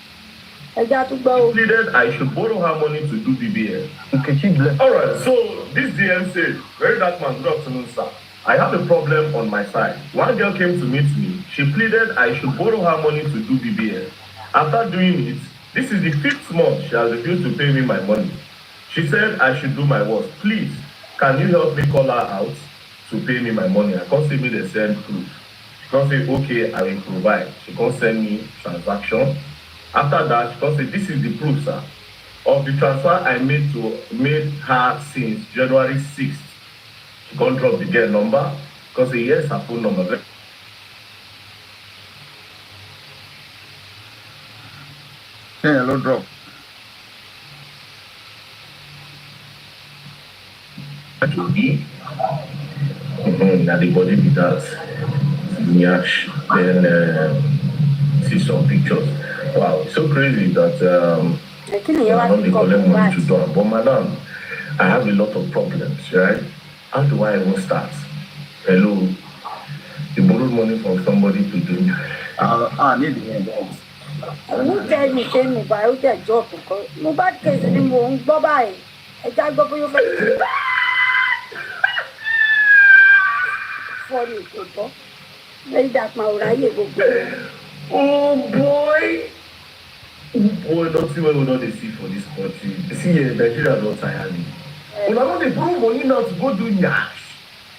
Pleaded I should borrow her money to do BBL. Okay, alright, so this DM said, very dark man, good afternoon, sir. I have a problem on my side. One girl came to meet me. She pleaded I should borrow her money to do BBL. After doing it, this is the 5th month she has refused to pay me my money. She said I should do my worst. Please, can you help me call her out to pay me my money? I can't see me the send proof. She can't say, okay, I will provide. She can't send me transaction. After that, she can't say, this is the proof, sir, of the transfer I made her since January 6th. She can't drop the girl number. Because yes, her phone number. Hello, drop. To me, that the body be that Nyash, then see some pictures. Wow, it's so crazy that I'm not collect money to do it. But madam, I have a lot of problems, right? How do I even start? Hello, you borrowed money from somebody to do. I need the end. Who tell me say Mohbad get job because Mohbad case ni mo ń gbọ́ báyìí. Ẹ já gbọ́ bóyá ó fẹ́ fọ́ọ̀rì ètò gbọ́. Lẹ́yìn dàpọ̀ àwòráyè gbogbo. Oh boy! Oh boy, not see what we don't see for this country. See here, Nigeria not tiring. When I want to borrow money now to go do nyash.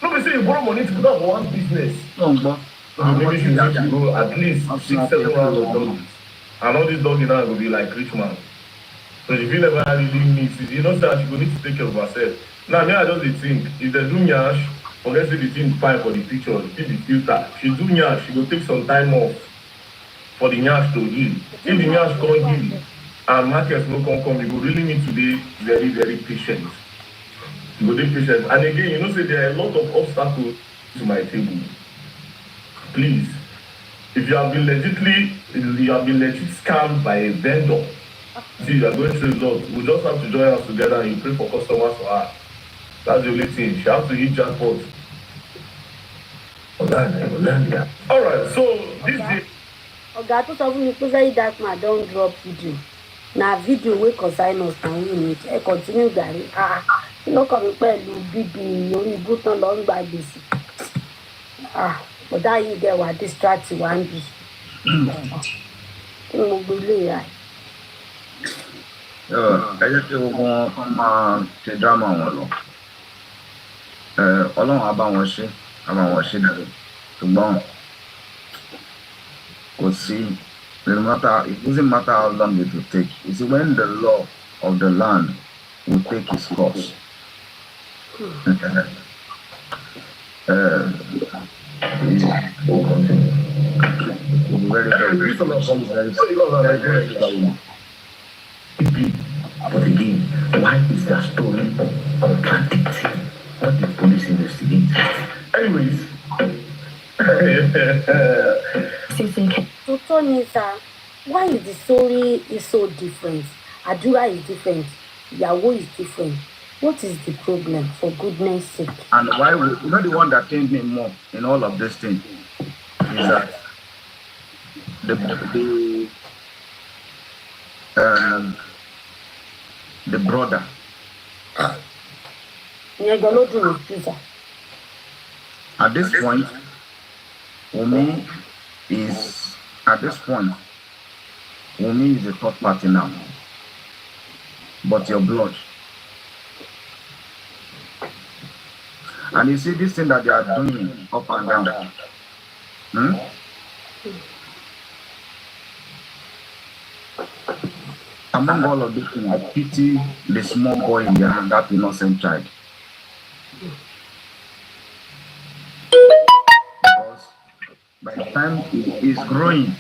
No, be say you borrow money to put up one business. Maybe you have to go at least 6-7 rounds of dollars. And all this doggy now will be like rich man. So if you never really need it, you know that she will need to take care of herself. Now, me, I just think, if they do nyash, forget say the thing fine for the picture, keep the filter. She do nyash, she will take some time off for the nyash to heal. If the nyash can't heal, and markets no come, you will really need to be very, very patient. You will be patient. And again, you know, say there are a lot of obstacles to my table. Please, if you have been legit scammed by a vendor, see, you are going through a lot. We just have to join us together and you pray for customers for her. That's the only thing. She has to hit jackpot. Alright, so this is. Oga tó sọ fún mi pé very dark man don drop video. Na video wey concern us and we need. Ẹ continue gàrí. Kí ló kàn mí pẹ̀lú bíbí orí ibú tán lọ ń gba gbèsè. Ọ̀dà yìí dẹ̀ wà distract wá ń bì. Kí ni mo gbé ilé ìyá ẹ̀? Ẹ jẹ́ kí gbogbo wọn máa ṣe drama wọn lọ. Ọlọ́run á bá wọn ṣe dàbí. Ṣùgbọ́n kò sí, it doesn't matter how long it will take. You see, when the law of the land will take its course. But again, why is that story contradicting what the police investigate? Anyways, So Tony, sir, why is the story is so different? Adura is different. Iyabo is different. What is the problem, for goodness sake? And why you know the one that pained me more in all of this thing is that the brother. At this point, Wunmi is a third party now. But your blood. And you see this thing that they are doing up and down. Among all of this thing, I pity the small boy in their hand, that innocent child. Because by the time he's growing,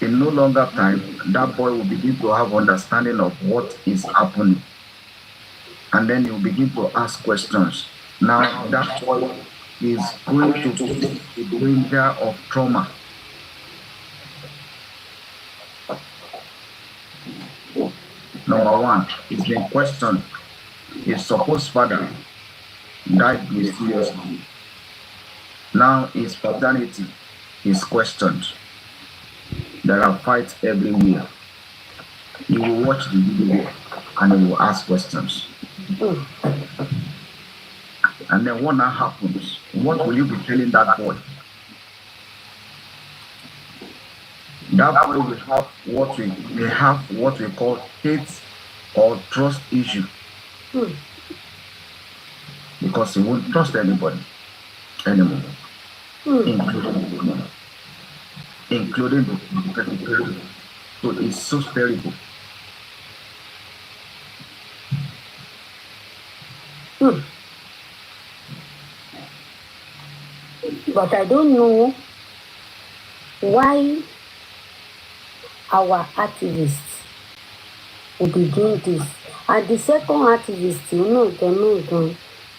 in no longer time, that boy will begin to have understanding of what is happening. And then he will begin to ask questions. Now, that boy is going to face the danger of trauma. Number one, he's been questioned. His supposed father died mysteriously. Now his paternity is questioned. There are fights everywhere. You will watch the video and you will ask questions. And then what now happens? What will you be telling that boy? That boy will have what we call hate or trust issue. Because he won't trust anybody anymore. Including the people. So it's so terrible. But I don't know why our activists will be doing this. And the second activist,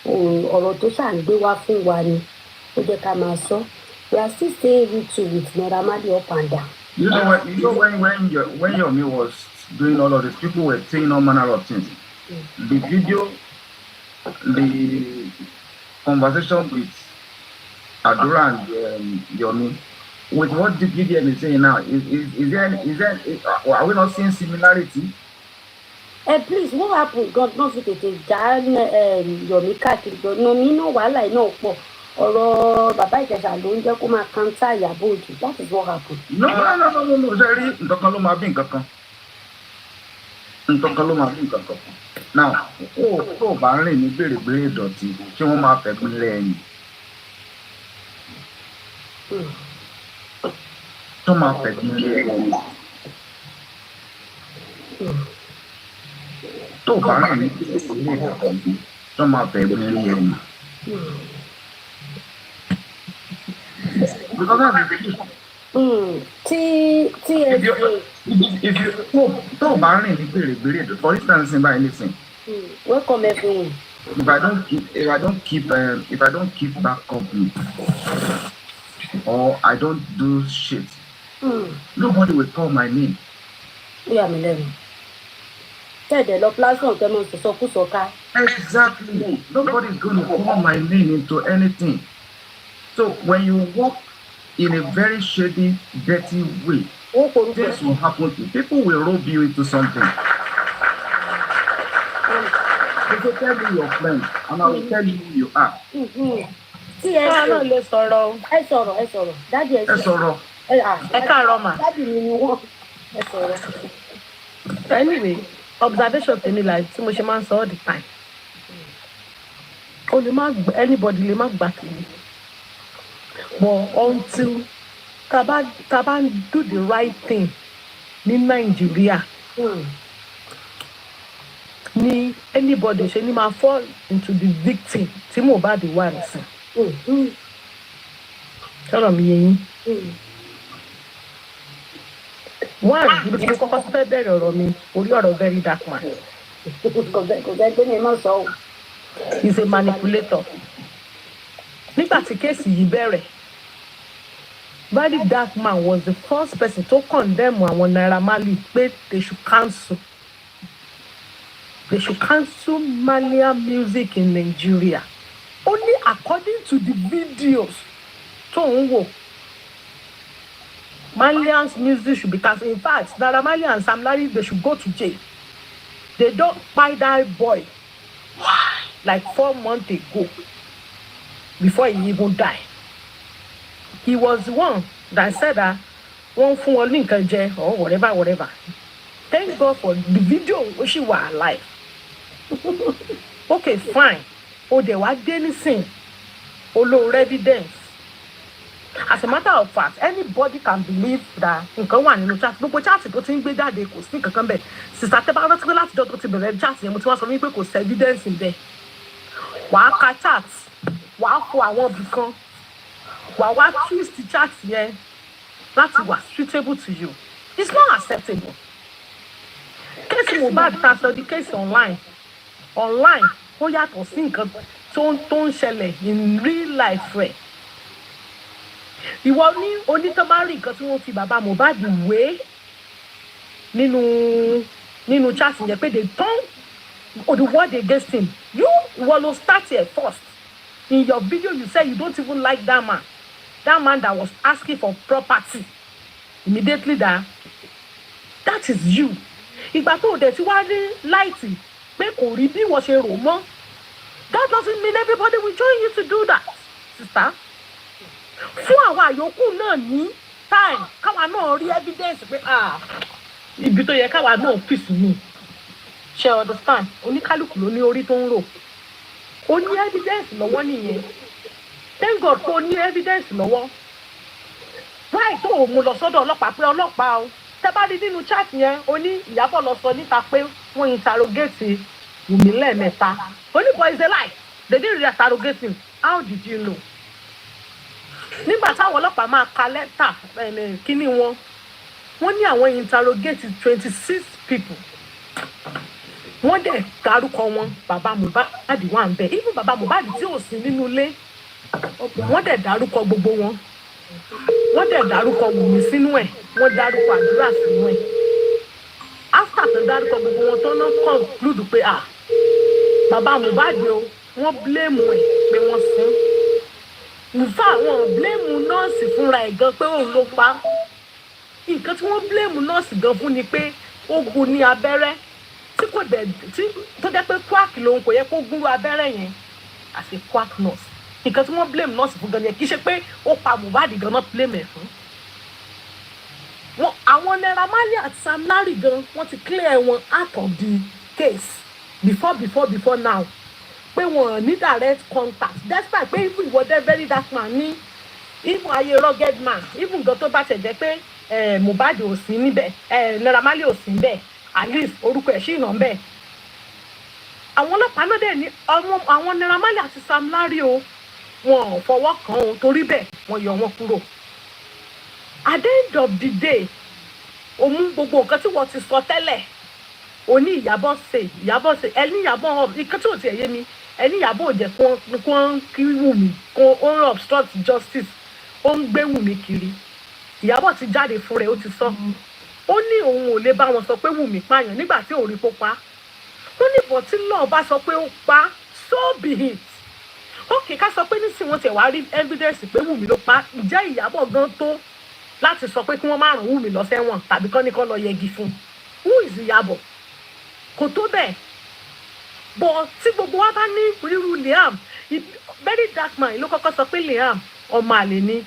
ọ̀rọ̀ tó ṣàǹgbé wá fún wa ni ó jẹ́ ká máa sọ. We are still saying YouTube with Naira Marley up and down. You know when Yomi was doing all of this, people were saying all manner of things. The video, the conversation with Adura and Yomi, with what the video is saying now, are we not seeing similarity? Please, what happened? God knows it is Yomi káàkiri. No, me no wàhálà iná pọ̀. Ọ̀rọ̀ bàbá Ìjẹ̀ṣà ló ń jẹ́ kó máa counter Iyabo Ojo. That is what happened. No. Sẹ́rí nǹkan ló máa bí nǹkan kan. Now, tó o bá rìn ní gbèrègbèrè ìdọ̀tí, ṣé wọ́n máa fẹ̀gbin lé ẹ̀yìn? Tó máa fẹ̀gbin lé ẹ̀yìn. Tó o bá rìn ní gbèrègbèrè ìdọ̀tí, tó máa fẹ̀gbin lé ẹ̀yìn. Because that's the if you don't ban any for instance, by anything. Welcome everyone. If I don't keep that company or I don't do shit, nobody will call my name. Yeah, I'm 11. Exactly. Nobody's going to call my name into anything. So when you walk in a very shady, dirty way, things will happen to you. People will rob you into something. They will tell you your friend, and I will tell you who you are. See, let's sọ̀rọ̀. Daddy, let's sọ̀rọ̀. Daddy, let's sọ̀rọ̀. Anyway, observation tèmi like tí mo ṣe máa ń sọ all the time. Anybody lè má gbà kiri. But until Taban do the right thing in Nigeria, ni anybody ṣe ni ma fall into the victim tí Mohbad wà nísìn. Sọ̀rọ̀ mi yẹn. One, ibi tí mo kọ́kọ́ fẹ́ bẹ̀rẹ̀ ọ̀rọ̀ mi, orí ọ̀rọ̀ very dark man. He's a manipulator. Nígbà tí kéèsì yìí bẹ̀rẹ̀, very dark man was the first person to condemn àwọn Naira Marley pé they should cancel Malian music in Nigeria. Only according to the videos tó ń wò. Malian's music should be cancelled. In fact, Naira Marley and Sam Larry, they should go to jail. They don't buy that boy like 4 months ago before he even died. He was the one that said that one for Lincoln jail or whatever. Thank God for the video she was alive. Okay, fine. Oh, there was anything. Oh, no evidence. As a matter of fact, anybody can believe that nǹkan wà nínú chat. Gbogbo chat tó ti ń gbé jáde kò sí nǹkan kan bẹ́ẹ̀. Sister tẹ́ bá rántí pé láti ọjọ́ tó ti bẹ̀rẹ̀ chat yẹn mo ti wá sọ wípé kò sí evidence ńbẹ̀. Wàá ka chat, wàá fọ àwọn ibì kan, wàá wá twist chat yẹn láti wà suitable to you. It's not acceptable. Case Mohbad ta sọ di case online ó yàtọ̀ sí nǹkan tó ń ṣẹlẹ̀ in real life rẹ̀. Ìwọ ní onítọ́márì nǹkan tí wọ́n fi bàbá Mohbad wé nínú chat yẹn pé they turn the word against him. Ìwọ ló start here first. In your video you say you don't even like that man that was asking for property immediately that is you. Ìgbà tó dẹ̀ tí wá rí láìtì pé kò rí bí wọ́n ṣe rò mọ́, that doesn't mean everybody will join you to do that, sister. Fún àwa àyókù náà ní time káwa náà rí evidence pé ibi tó yẹ káwa náà fìsì ni. Ṣé understand? Oníkálùkù ló ní orí tó ń rò. Ó ní evidence lọ́wọ́ nìyẹn. Thank God pé ó ní evidence lọ́wọ́. Why tó o mú lọ sọ́dọ̀ ọlọ́pàá pé ọlọ́pàá o? Tẹ́ bá rí nínú chat yẹn, ó ní Ìyábọ̀ lọ sọ níta pé wọ́n interrogate Wùmí lẹ́ẹ̀mẹ́ta. Ó ní boy is a lie. They didn't interrogate him. How did you know? Nígbà táwọn ọlọ́pàá máa ka lẹ́tà kíní wọ́n ní àwọn interrogate 26 people. Wọ́n dẹ̀ dárúkọ wọn bàbá Mohbad wà ń bẹ̀. Even bàbá Mohbad tí ò sí nínú ilé wọ́n dẹ̀ dárúkọ gbogbo wọn. Wọ́n dẹ̀ dárúkọ Wùmí sínú ẹ̀, wọ́n dárúkọ Àdúrà sínú ẹ̀. After tó dárúkọ gbogbo wọn tó náà conclude pé bàbá Mohbad o wọ́n blame ẹ̀ pé wọ́n sin. Nfa àwọn blame nọ́ọ̀sì fúnra ẹ̀ gan pé òun ló pa. Nǹkan tí wọ́n blame nọ́ọ̀sì gan fún ni pé ó gún ní abẹ́rẹ́ tí kò dẹ̀ tí tó jẹ́ pé quack lòun kò yẹ kó gúnrú abẹ́rẹ́ yẹn as a quack nurse. Nǹkan tí wọ́n blame nọ́ọ̀sì fún gan yẹn kì í ṣe pé ó pa Mohbad gan náà blame ẹ̀ fún. Àwọn Naira Marley àti Sam Larry gan wọ́n ti clear wọn out of the case before now. Pé wọn ní direct contact despite pé even ìwọ́dẹ́ very dark man ní even ayé rugged man even gan tó bá tẹ̀ jẹ́ pé Mohbad ò sí níbẹ̀ Naira Marley ò sí níbẹ̀ at least orúkọ ẹ̀ ṣì nà ń bẹ̀. Àwọn ọlọ́pàá náà dẹ̀ ní àwọn Naira Marley àti Sam Larry o wọn ò fọwọ́ kàn ó torí bẹ́ẹ̀ wọ́n yọ wọn kúrò. At the end of the day òun gbogbo nǹkan tí wọ́n ti sọ tẹ́lẹ̀ òní Ìyábọ̀ ṣe ẹni Ìyábọ̀ nǹkan tí ò tiẹ̀ yé mi ẹni Ìyábọ̀ ò jẹ́ kó kí Wùmí kó ó obstruct justice ó ń gbé Wùmí kiri. Ìyábọ̀ ti jáde fún rẹ̀ ó ti sọ ó ní òun ò lè bá wọn sọ pé Wùmí pààyàn nígbà tí òun rí kó pa. Ó ní bọ̀ tí lọ́ọ̀ bá sọ pé ó pa so be it. Okay, ká sọ pé nísìnyí wọ́n ti wá rí evidence pé Wùmí ló pa. Ǹjẹ́ Ìyábọ̀ gan tó láti sọ pé kí wọ́n má rán Wùmí lọ sẹ́wọ̀n tàbí kán ní kán lọ yẹgi fún? Who is Iyabo? Kò tó bẹ́ẹ̀. Bọ̀ tí gbogbo wa bá ní ríru Liam very dark man ló kọ́kọ́ sọ pé Liam ọmọ àlè ni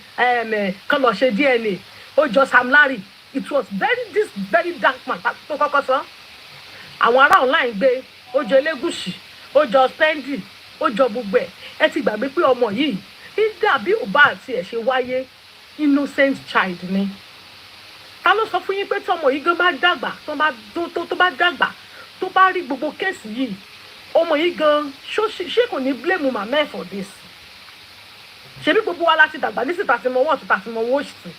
kán lọ ṣe DNA ó jọ Sam Larry. It was this very dark man tó kọ́kọ́ sọ. Àwọn ará online gbé ó jọ Elégùṣì ó jọ Spendi ó jọ gbogbo ẹ̀. Ẹ ti gbàgbé pé ọmọ yìí ní dàbí ò bá àti ẹ̀ ṣe wáyé innocent child ni. Ta ló sọ fún yín pé tí ọmọ yìí gan bá dàgbà tó bá dàgbà tó bá rí gbogbo kéèsì yìí ọmọ yìí gan ṣé kò ní blame mama ẹ̀ for this? Ṣebí gbogbo wa láti dàgbà ní síta tí mo wọ́n síta tí mo wọ́n ṣì.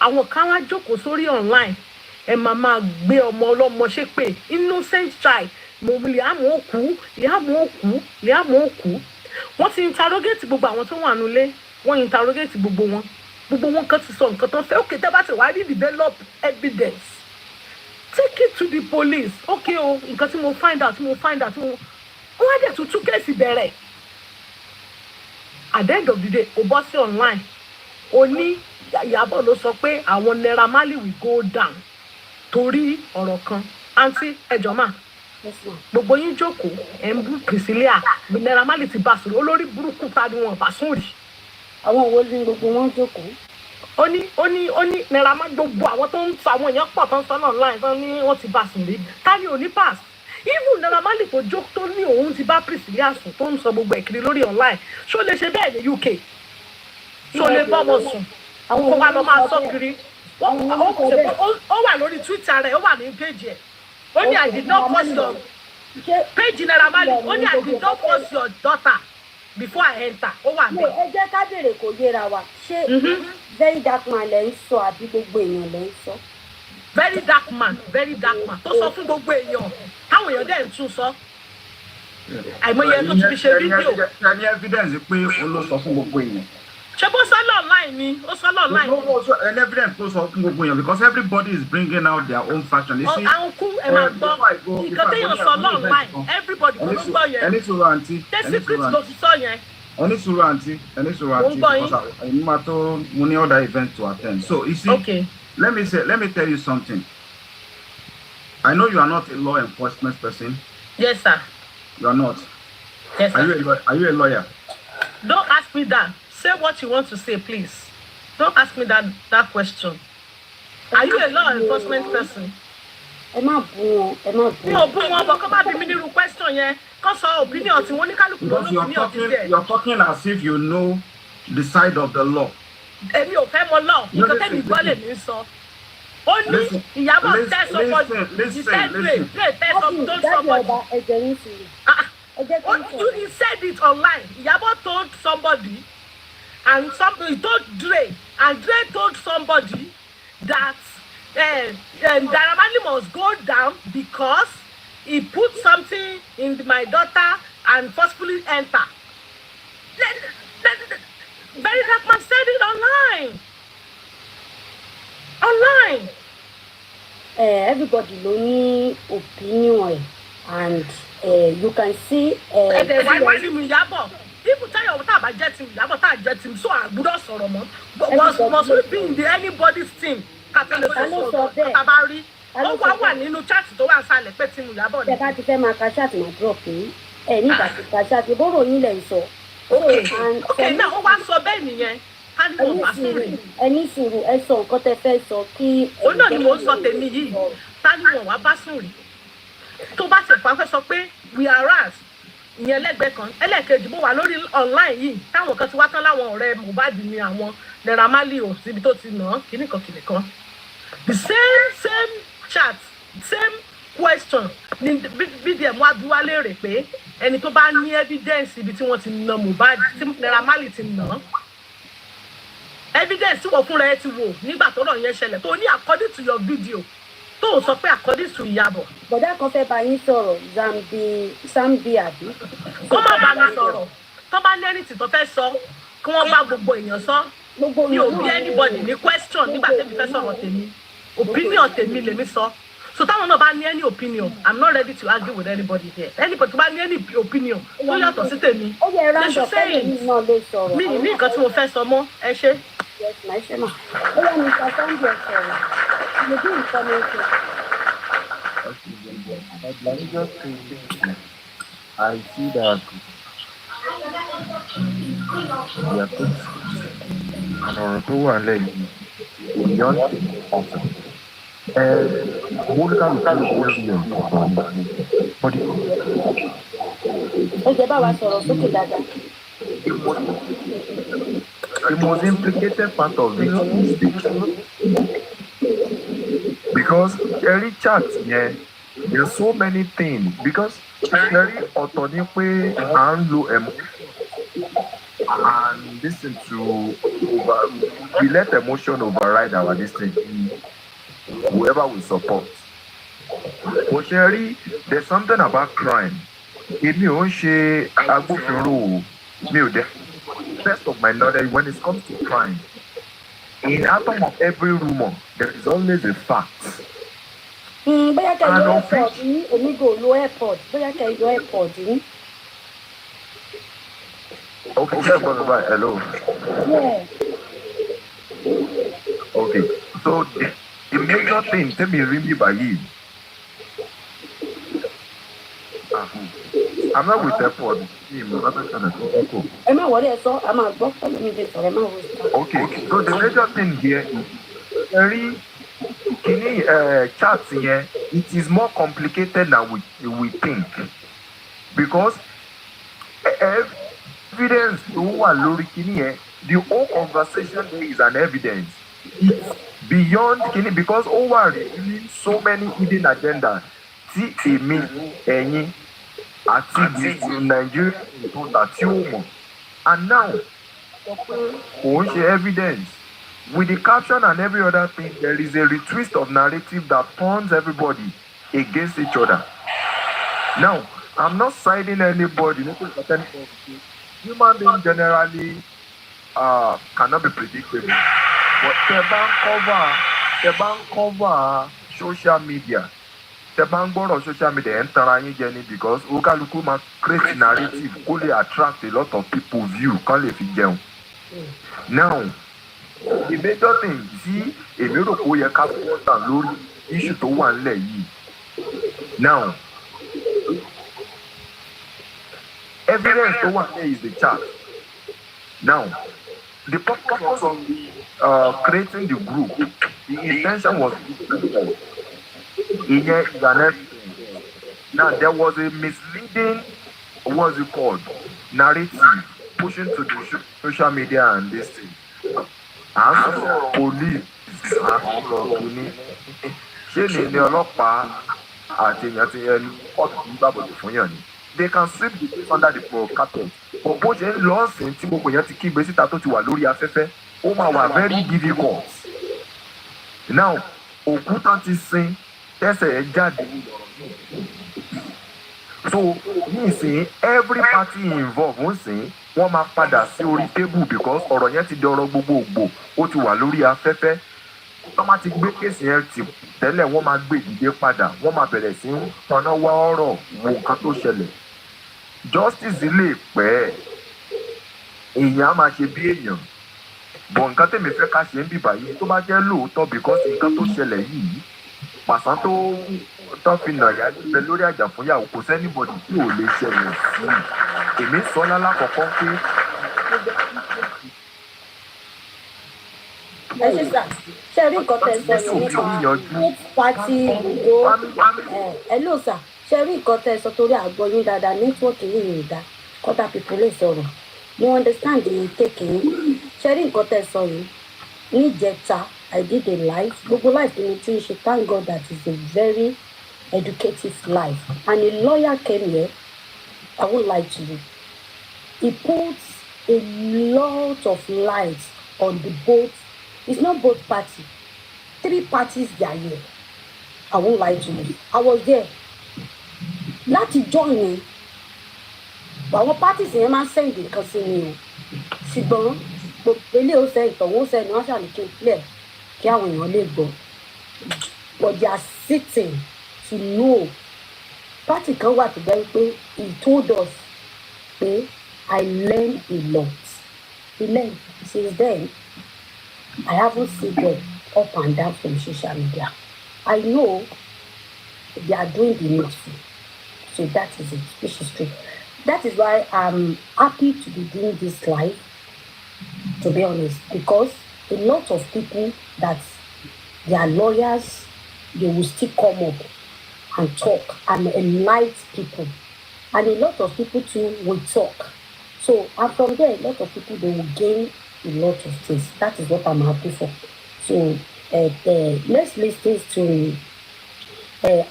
Àwọn kan wá jókòó sórí online ẹ máa gbé ọmọ ọlọ́mọ ṣépè innocent child mo Liam ó kú wọ́n ti interrogate gbogbo àwọn tó wà nulẹ̀ wọ́n interrogate gbogbo wọn kan ti sọ nǹkan tó fẹ́ okay tẹ́ bá ti wá rí develop evidence take it to the police okay o nǹkan tí mo find out wọ́n á dẹ̀ tún kéèsì bẹ̀rẹ̀ at the end of the day o bọ́ sí online ó ní Iyabo ló sọ pé àwọn Naira Marley will go down torí ọ̀rọ̀ kan àǹtí ẹjọ́ mà gbogbo yín jókòó ẹ̀ ń bú Priscilla Naira Marley ti bá sùn olórí burúkú ta ni wọn bá sùn rí. àwọn wo ni gbogbo wọn jókòó. ó ní Naira Marley gbogbo àwọn tó ń sọ àwọn èèyàn pọ̀ tó ń sọ náà online tó ní wọ́n ti bá sùn rí ká ní òní pass even Naira Marley tó jó tó ní òun ti bá Priscilla sùn tó ń sọ gbogbo ẹ̀kiri lórí online ṣó lè ṣe bẹ́ẹ̀ ní UK ṣó lè bọ́ ọmọ sùn kó wá lọ máa sọ kiri ó wà lórí Twitter rẹ̀ ó wà ní page ẹ̀ ó ní I did not post your page Naira Marley ó ní I did not post your daughter before I enter ó wà bẹ́ẹ̀. ẹ jẹ́ ká bèrè kò yéra wa ṣé very dark man lẹ́ ń sọ àbí gbogbo èèyàn lẹ́ ń sọ. very dark man tó sọ fún gbogbo èèyàn táwọn èèyàn dẹ̀ ń tún sọ àìmọye tó ti fi ṣe fídíò. ẹni evidence pé ó ló sọ fún gbogbo èèyàn. ṣé bó sọ́lọ̀ online ni ó sọ́lọ̀ online. no an evidence tó sọ fún gbogbo èèyàn because everybody is bringing out their own fashion. àwọn kú ẹ máa gbọ́ nǹkan téèyàn sọ online everybody kò ló gbọ́ yẹn. ẹni sọ̀rọ̀ àǹtí ṣé secret ló fi sọ yẹn. ẹni sọ̀rọ̀ àǹtí because èmi máa tó mo ní other event to attend so you see okay. let me tell you something. I know you are not a law enforcement person. Yes, sir. You are not. Yes, sir. Are you a lawyer? Don't ask me that. Say what you want to say, please. Don't ask me that question. Are you a law enforcement person? ẹ má bú wọn. mi ò bú wọn bọ̀ kọ́ bá bí mi nírú question yẹn kọ́ sọ opinion tí wọ́n ní kálukú ló opinion ti tẹ̀. You're talking as if you know the side of the law. èmi ò fẹ́ mọ law nǹkan tẹ́mi gbọ́ lè mi sọ. ó ní Iyabo tell somebody he said pray tell somebody. He said it online. Iyabo told somebody and he told Dre and Dre told somebody that Naira Marley must go down because he put something in my daughter and forcefully enter. Very dark man said it online. Everybody ló ní opinion and you can see. Why do you Iyabo? People tell you tá bá jẹ́ team Iyabo tá jẹ́ team so àgbúdọ̀ sọ̀rọ̀ mọ́. Must we be in anybody's team? Tabari. Ó wà nínú chat tó wà sálẹ̀ pé team Iyabo ni. Ṣé ká ti fẹ́ máa ka chat máa drop yín? Nígbà tí ka chat ìbọ̀rọ̀ yín lẹ̀ ń sọ. Okay, now ó wá sọ bẹ́ẹ̀ nìyẹn. Ẹni sùúrù ẹ sọ nǹkan tẹ́ fẹ́ sọ kí. Ó náà ni mò ń sọ tèmi yìí. Ta ni wọ́n wá bá sùn rí? Tó bá ti pa fẹ́ sọ pé we are ras. Ìyẹn lẹ́gbẹ̀ẹ́ kan. Ẹlẹ́ẹ̀kejì mo wà lórí online yìí. Táwọn kan ti wá tán láwọn ọ̀rẹ́ Mohbad ni àwọn Naira Marley ò síbi tó ti nà án kìnnìkan. The same chat, same question ni BDM wá bí wá léèrè pé ẹni tó bá ní evidence ibi tí wọ́n ti nà Mohbad tí Naira Marley ti nà án. Evidence tí wọ́n fúnra ẹ ti wò nígbà tó rọ̀ yẹn ṣẹlẹ̀ tó ní according to your video tó sọ pé according to Iyabo. Bọ̀dá kan fẹ́ bá yín sọ̀rọ̀ Zambi àbí. Kó má bá mi sọ̀rọ̀ tó bá ní anything tó fẹ́ sọ kí wọ́n bá gbogbo èèyàn sọ. Mi ò bí anybody ní question nígbà tẹ́mi fẹ́ sọ̀rọ̀ tèmi. Opinion tèmi lèmi sọ. So táwọn náà bá ní any opinion, I'm not ready to argue with anybody here. Anybody tó bá ní any opinion tó yàtọ̀ sí tèmi. They should say it. Mi ní nǹkan tí mo fẹ́ sọ mọ́ ẹ ṣe. Yes, my shema. Oh, Mr. Sandy, you do information. I see that we are put an ọ̀rọ̀ tó wà lẹ́yìn beyond ọ̀sán. Olúkálùkù ó fi hàn bọ́dí. Ẹ jẹ́ bá wa sọ̀rọ̀ sókè dáadáa. The most implicated part of it is because every chat, yeah, there's so many things. Because very ọ̀tọ̀ ni pé à ń lo and listen to we let emotion override our decision. Whoever we support. But Sherry, there's something about crime. Èmi ò ń ṣe agbófinró mi ò dé. Best of my knowledge, when it comes to crime, in atom of every rumor, there is always a fact. Bóyá kẹ́ lo airport ní onígò lo airport. Bóyá kẹ́ lo airport ní. Okay, check on the right. Hello. Yeah. Okay. So the major thing, tell me, really by you. I'm not with effort. Okay, so the major thing here is very chat here. It is more complicated than we think, because evidence the whole conversation there is an evidence. It's beyond kini because revealing so many hidden agendas. See, any the Nigerian reporter tí ó mọ̀, and now kò ń ṣe evidence with the caption and every other thing. There is a retwist of narrative that turns everybody against each other. Now, I'm not siding anybody. Human beings generally cannot be predictable. But the bank cover social media. The bank board of social media entering journey because Okaluku ma create narrative only attract a lot of people view can le fi jẹun. Now, the major thing, see, èmi rò pé ó yẹ ká fọ́ọ̀tà lórí issue tó wà nílẹ̀ yìí. Now, evidence tó wà nílẹ̀ is the chat. Now, the purpose of creating the group, the intention was now there was a misleading, what's it called, narrative pushing to the social media and this thing. And police, they can sweep the case under the carpet. But bó ṣe ń lọ sí tí gbogbo èèyàn ti kígbe síta tó ti wà lórí afẹ́fẹ́, ó máa wà very difficult. Now, òkúta ti sin tẹ́sẹ̀ ẹ̀ jáde. So, nísìnyí, every party involved ń sìn wọ́n máa padà sí orí table because ọ̀rọ̀ yẹn ti di ọ̀rọ̀ gbogbogbò, ó ti wà lórí afẹ́fẹ́. Wọ́n máa ti gbé kéèsì yẹn tì tẹ́lẹ̀, wọ́n máa gbé ìdíje padà, wọ́n máa bẹ̀rẹ̀ sí ń taná wá ọ̀rọ̀ wo nǹkan tó ṣẹlẹ̀. Justice lè pẹ́, èèyàn á máa ṣe bí èèyàn. Bọ̀ nǹkan tèmi fẹ́ ká ṣe ń bìbà yìí tó bá jẹ́ lóòótọ́ because nǹkan tó ṣẹlẹ̀ yìí, pàṣán tó fi nà yá níbẹ̀ lórí àjàfúnyàwó kò sẹ́nìbọ̀dì tí ò lè ṣẹlẹ̀ sí. Èmi sọ lálákọ̀ọ́kọ́ pé ẹ ṣe sà ṣe rí nǹkan tẹ́ sọ yìí nípa eight party ìdó ẹ ló sà ṣe rí nǹkan tẹ́ sọ torí àgbọ̀ yín dáadáa nẹ́tíwọ́ọ̀kì yìí yìí dá other people lè sọ̀rọ̀ you understand the take yín ṣe rí nǹkan tẹ́ sọ yìí níjẹta I did a live gbogbo live tí mo ti ń ṣe thank God that is a very educative life and a lawyer came here I won't lie to you he puts a lot of light on the both. It's not both parties. 3 parties they are here. I won't lie to you. I was there. Láti join me. Àwọn parties yẹn máa ń send nǹkan sí mi o. Ṣùgbọ́n gbogbo ilé ó sẹ́ ìtọ̀wọ́ sẹ́ ni wọ́n ṣàlè kí n clear kí àwọn èèyàn lè gbọ́. But they are sitting to know. Party kan wà tó jẹ́ pé he told us pé I learned a lot. He learned since then. I haven't seen them up and down from social media. I know they are doing the needful. So that is it, which is true. That is why I'm happy to be doing this live, to be honest, because a lot of people that they are lawyers, they will still come up and talk and enlighten people. And a lot of people too will talk. So, and from there, a lot of people, they will gain a lot of things. That is what I'm happy for. So let's listen to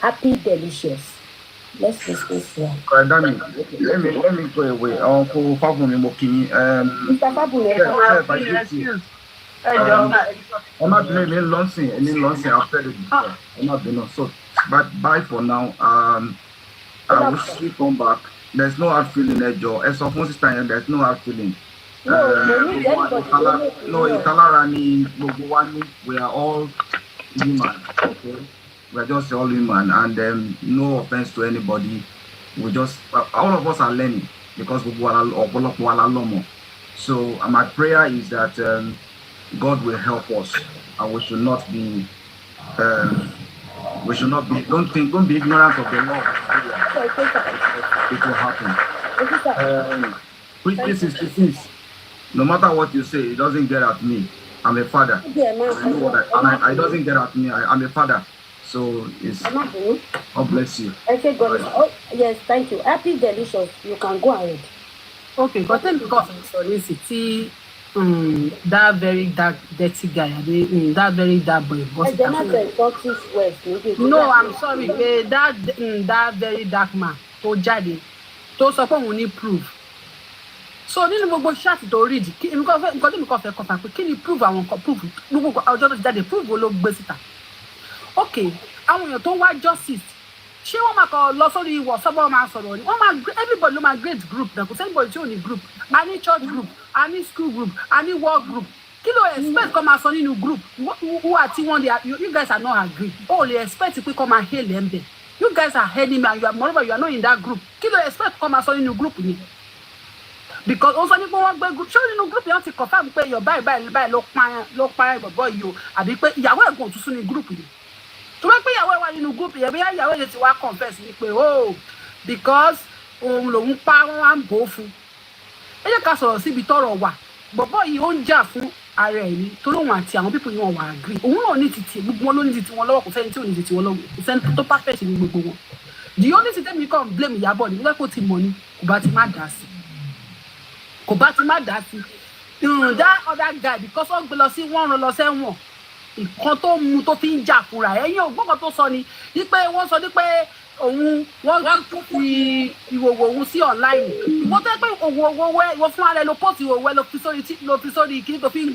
Happy Delicious. Let's listen to her. Let me go away. For Fabumi Moki. Mr. Fabumi, I'm not doing any launching after the before. I'm not doing so. But bye for now. I will still come back. There's no hard feeling there, Joe. As of most time, there's no hard feeling. No, Italarani, Moguwani, we are all human, okay? We are just all human, and no offense to anybody. We just, all of us are learning because we are all. So my prayer is that God will help us, and we should not be. Don't be ignorant of the law. It will happen. Preach 66. No matter what you say, it doesn't get at me. I'm a father. I know what I doesn't get at me. I'm a father. So it's God bless you. Okay, God. Oh, yes, thank you. Happy delicious. You can go ahead. Okay, but then because see that very dark, dirty guy, that very dark boy. No, I'm sorry. That very dark man tó jáde tó sọ pé òun ní proof. So nínú gbogbo ṣáàtì tó read nǹkan tí mi kàn fẹ́ kọfà pé kí ni proof àwọn nǹkan proof gbogbo ọjọ́ tó ti jáde proof wo ló gbé síta. Okay, àwọn èèyàn tó wá justice ṣé wọ́n máa kọ lọ sórí ìwọ̀ sọ́bọ̀ máa sọ̀rọ̀ ni wọ́n máa everybody ló máa grade group náà kò sẹ́nibọ̀dì tí ò ní group a ní church group a ní school group a ní work group kí ló expect kọ́ máa sọ nínú group who àti wọn you guys are not agree o lè expect pé kọ́ máa hail ẹ̀ ń bẹ̀ you guys are enemy and moreover you are not in that group kí ló expect kọ́ máa sọ nínú group ni because ó sọ ní pé wọ́n gbé group ṣé nínú group yẹn ti confirm pé èèyàn báyìí ló pa ìbọ̀bọ̀ yìí o àbí pé ìyàwó ẹ̀gbọ́n òtútù ní group yìí tó bá pé ìyàwó ẹ̀ wà nínú group yẹn bí ìyàwó yẹn ti wá confess ni pé oh because òun lòun pa wọn wá ń bò ó fún ẹ jẹ́ ká sọ̀rọ̀ síbi tọ́rọ̀ wà bọ̀bọ̀ yìí ó ń jà fún ara ẹ̀ ni tó lóun àti àwọn pípọ̀ yìí wọn wà agree òun náà ní títì gbogbo wọn ló ní títì wọn lọ́wọ́ kò sẹ́ni tí ò ní títì wọn lọ́wọ́ kò sẹ́ni tó perfect ní gbogbo wọn the only thing tẹ́mi kàn blame Iyabo ni wípé kò ti mọ̀ ni kò bá ti má dá sí that other guy because wọ́n gbé lọ sí wọ́n rán lọ sẹ́wọ̀n nǹkan tó mu tó fi ń jà fúnra ẹ̀yìn ògbọ́n tó sọ ni wípé wọ́n sọ wípé òun wọ́n fi ìwòwò òun sí online mo tẹ́ pé òwò ìwọ fún ara ẹ ló post ìwòwò ẹ ló fi sórí kí ló fi ń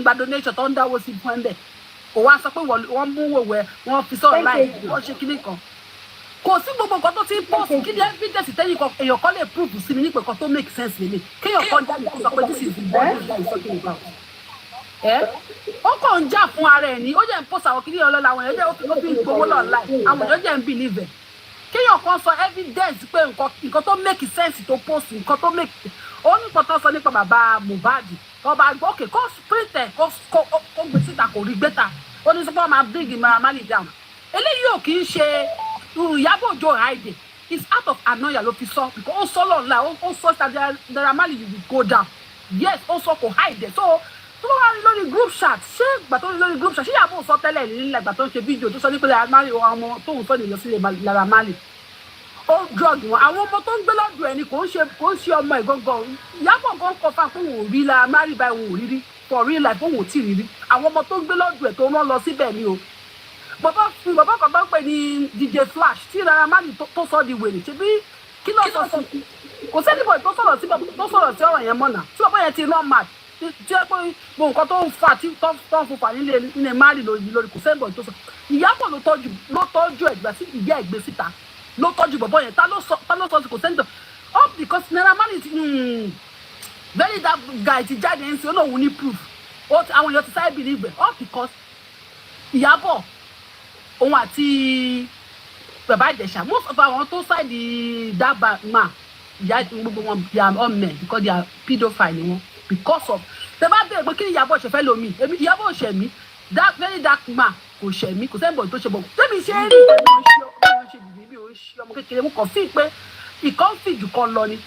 gba donation tó ń dáwó sí fún ẹ bẹ́ẹ̀ kò wá sọ pé wọ́n mú ìwòwò ẹ wọ́n fi sí online wọ́n ṣe kíní kan kò sí gbogbo nǹkan tó ti ń post kí ni evidence tẹ́yìn kan èèyàn kan lè prove sí mi nípa nǹkan tó make sense lélẹ̀ kéèyàn kan jáde kó sọ pé this is the body that is talking about ó kàn ń jà fún ara ẹ̀ ní ó jẹ́ ń post àwọn kìnìún ọlọ́lá àwọn èèyàn jẹ́ ó fi ń gbowó lọ́ọ̀lá àwọn èèyàn jẹ́ ń believe ẹ̀ kéèyàn kan sọ evidence pé nǹkan tó make sense tó post nǹkan tó make ó ní nǹkan tó sọ nípa bàbá Mohbad ọba àgbọ̀ òkè kó sprint ẹ̀ kó gbé síta kò rí gbẹ́ta ó ní sọ́kọ́ máa bring Naira down eléyìí ò kì í ṣe Iyabo Ojo hide it's out of annoyance ló fi sọ because ó sọ lọ́ọ̀la ó sọ Naira Marley you will go down yes ó sọ kò hide so tó bá wà lórí group chat ṣé ìgbà tó ń lórí group chat ṣé Iyabo sọ tẹ́lẹ̀ nílẹ̀ ìgbà tó ń ṣe fídíò tó sọ nípa Naira Marley ọmọ tóun sọ nìyẹn sílẹ̀ Naira Marley ó drug wọn àwọn ọmọ tó ń gbé lọ́dọ̀ ẹni kò ń ṣe ọmọ ìgangan Iyabo gan kọ fún pé òun ò rí Naira Marley báyìí òun ò rí rí for real life òun ò tí ì rí rí àwọn ọmọ tó ń gbé lọ́dọ̀ ẹ̀ tó rán lọ síbẹ̀ ni o bàbá kan bá ń pè ní DJ Flash tí Naira Marley tó sọ di wèrè ṣe bí kí ló sọ sí kò sẹ́ni bọ̀ tó sọ̀rọ̀ sí ọ̀rọ̀ yẹn mọ́nà tí bàbá yẹn ti rán mad tí ẹ pé gbogbo nǹkan tó ń fa tí tó ń fún fa nílé Marley lórí kò sẹ́ni bọ̀ tó sọ Iyabo ló tọ́jú ẹ̀gbà sí ìyá ẹ̀gbẹ́ síta ló tọ́jú bàbá yẹn ta ló sọ sí kò sẹ́ni bọ̀ all because Naira Marley ti very that guy ti jáde ń sin olóhùn ní proof àwọn èèyàn ti sáré believe all because Iyabo òun àti bàbá Ìjẹ̀ṣà most of àwọn tó ṣáìdì dábàá máa ìyá gbogbo wọn bí i ọmọ ẹ because they are pedophile ni wọn because of tẹ bá bẹ̀rẹ̀ pé kí ni Iyabo ṣe fẹ́ lomi èmi Iyabo ṣẹ̀ mí that very dark man kò ṣẹ̀ mí kò sẹ́ni bọ̀ tó ṣe bọ̀ tẹ́mi ṣe é rí ìtẹ́mi ò ń ṣe ọmọ kékeré mo kàn fi pé ìkan fi jù kan lọ ni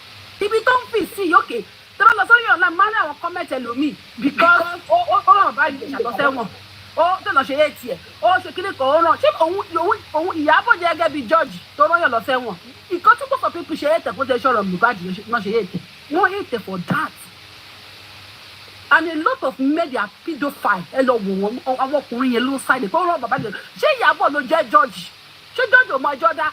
ibi tó ń fi sí yókè tẹ bá lọ sórí ọ̀la máa ní àwọn comment ẹlòmíì because ó ràn bá Ìjẹ̀ṣà lọ sẹ́wọ̀n ó tẹ̀lọ́ ṣe é tiẹ̀ ó ṣe kíní kan ó ràn ṣé òun Iyabo jẹ́ gẹ́gẹ́ bí jọ́ọ̀jì tó rọ́yàn lọ sẹ́wọ̀n ìkan tí kò sọ pé ṣe é tẹ̀ kó tẹ̀ ṣọ̀rọ̀ Mohbad náà ṣe é tẹ̀ wọ́n é tẹ̀ for that and a lot of media pedophile ẹ lọ wò wọn àwọn ọkùnrin yẹn ló ṣáìdì pé ó rán bàbá jẹ ṣé Iyabo ló jẹ́ jọ́ọ̀jì ṣé jọ́ọ̀jì ò mọ ẹjọ́ dá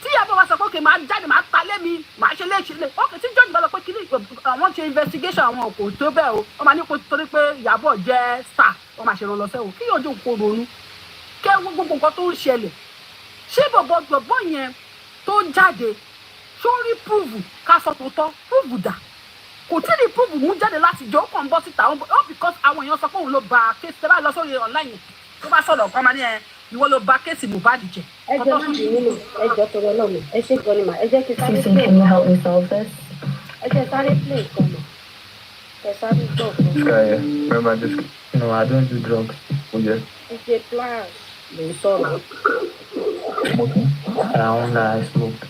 tí Iyabo wa sọ pé òkè máa jáde máa ta lé mi máa ṣe léṣe lé òkè tí jọ́ọ̀jì bá lọ pé kí ni àwọn ṣe investigation àwọn kò tó bẹ́ẹ̀ o wọ́n máa ní kó torí pé Iyabo jẹ́ star wọ́n máa ṣe rán lọ sẹ́wọ̀n kí yóò jókòó ronú kẹ́ gbogbo nǹkan tó ń ṣẹlẹ̀ ṣé bọ̀bọ̀ yẹn tó jáde ṣó rí prove ká sọ tó tọ́ prove dà kò tí ní prove mú jáde láti jọ ó kàn ń bọ́ síta ó because àwọn èèyàn sọ pé òun ló ba kéèsì tẹ́ bá lọ sórí online yẹn tó bá sọ̀rọ̀ kan máa ní ẹ ìwọ ló ba kéèsì Mohbad jẹ. ẹ jẹ́ má bínú nínú ẹ jọ torí Ọlọ́run ẹ ṣe gan ni mà ẹ jẹ́ kí sáré play ẹ jẹ́ sáré play nǹkan mà. Yes, I do drugs. This guy, remember this? No, I don't do drugs. Oh, yeah. It's a plan. The son. Smoking. I don't smoke.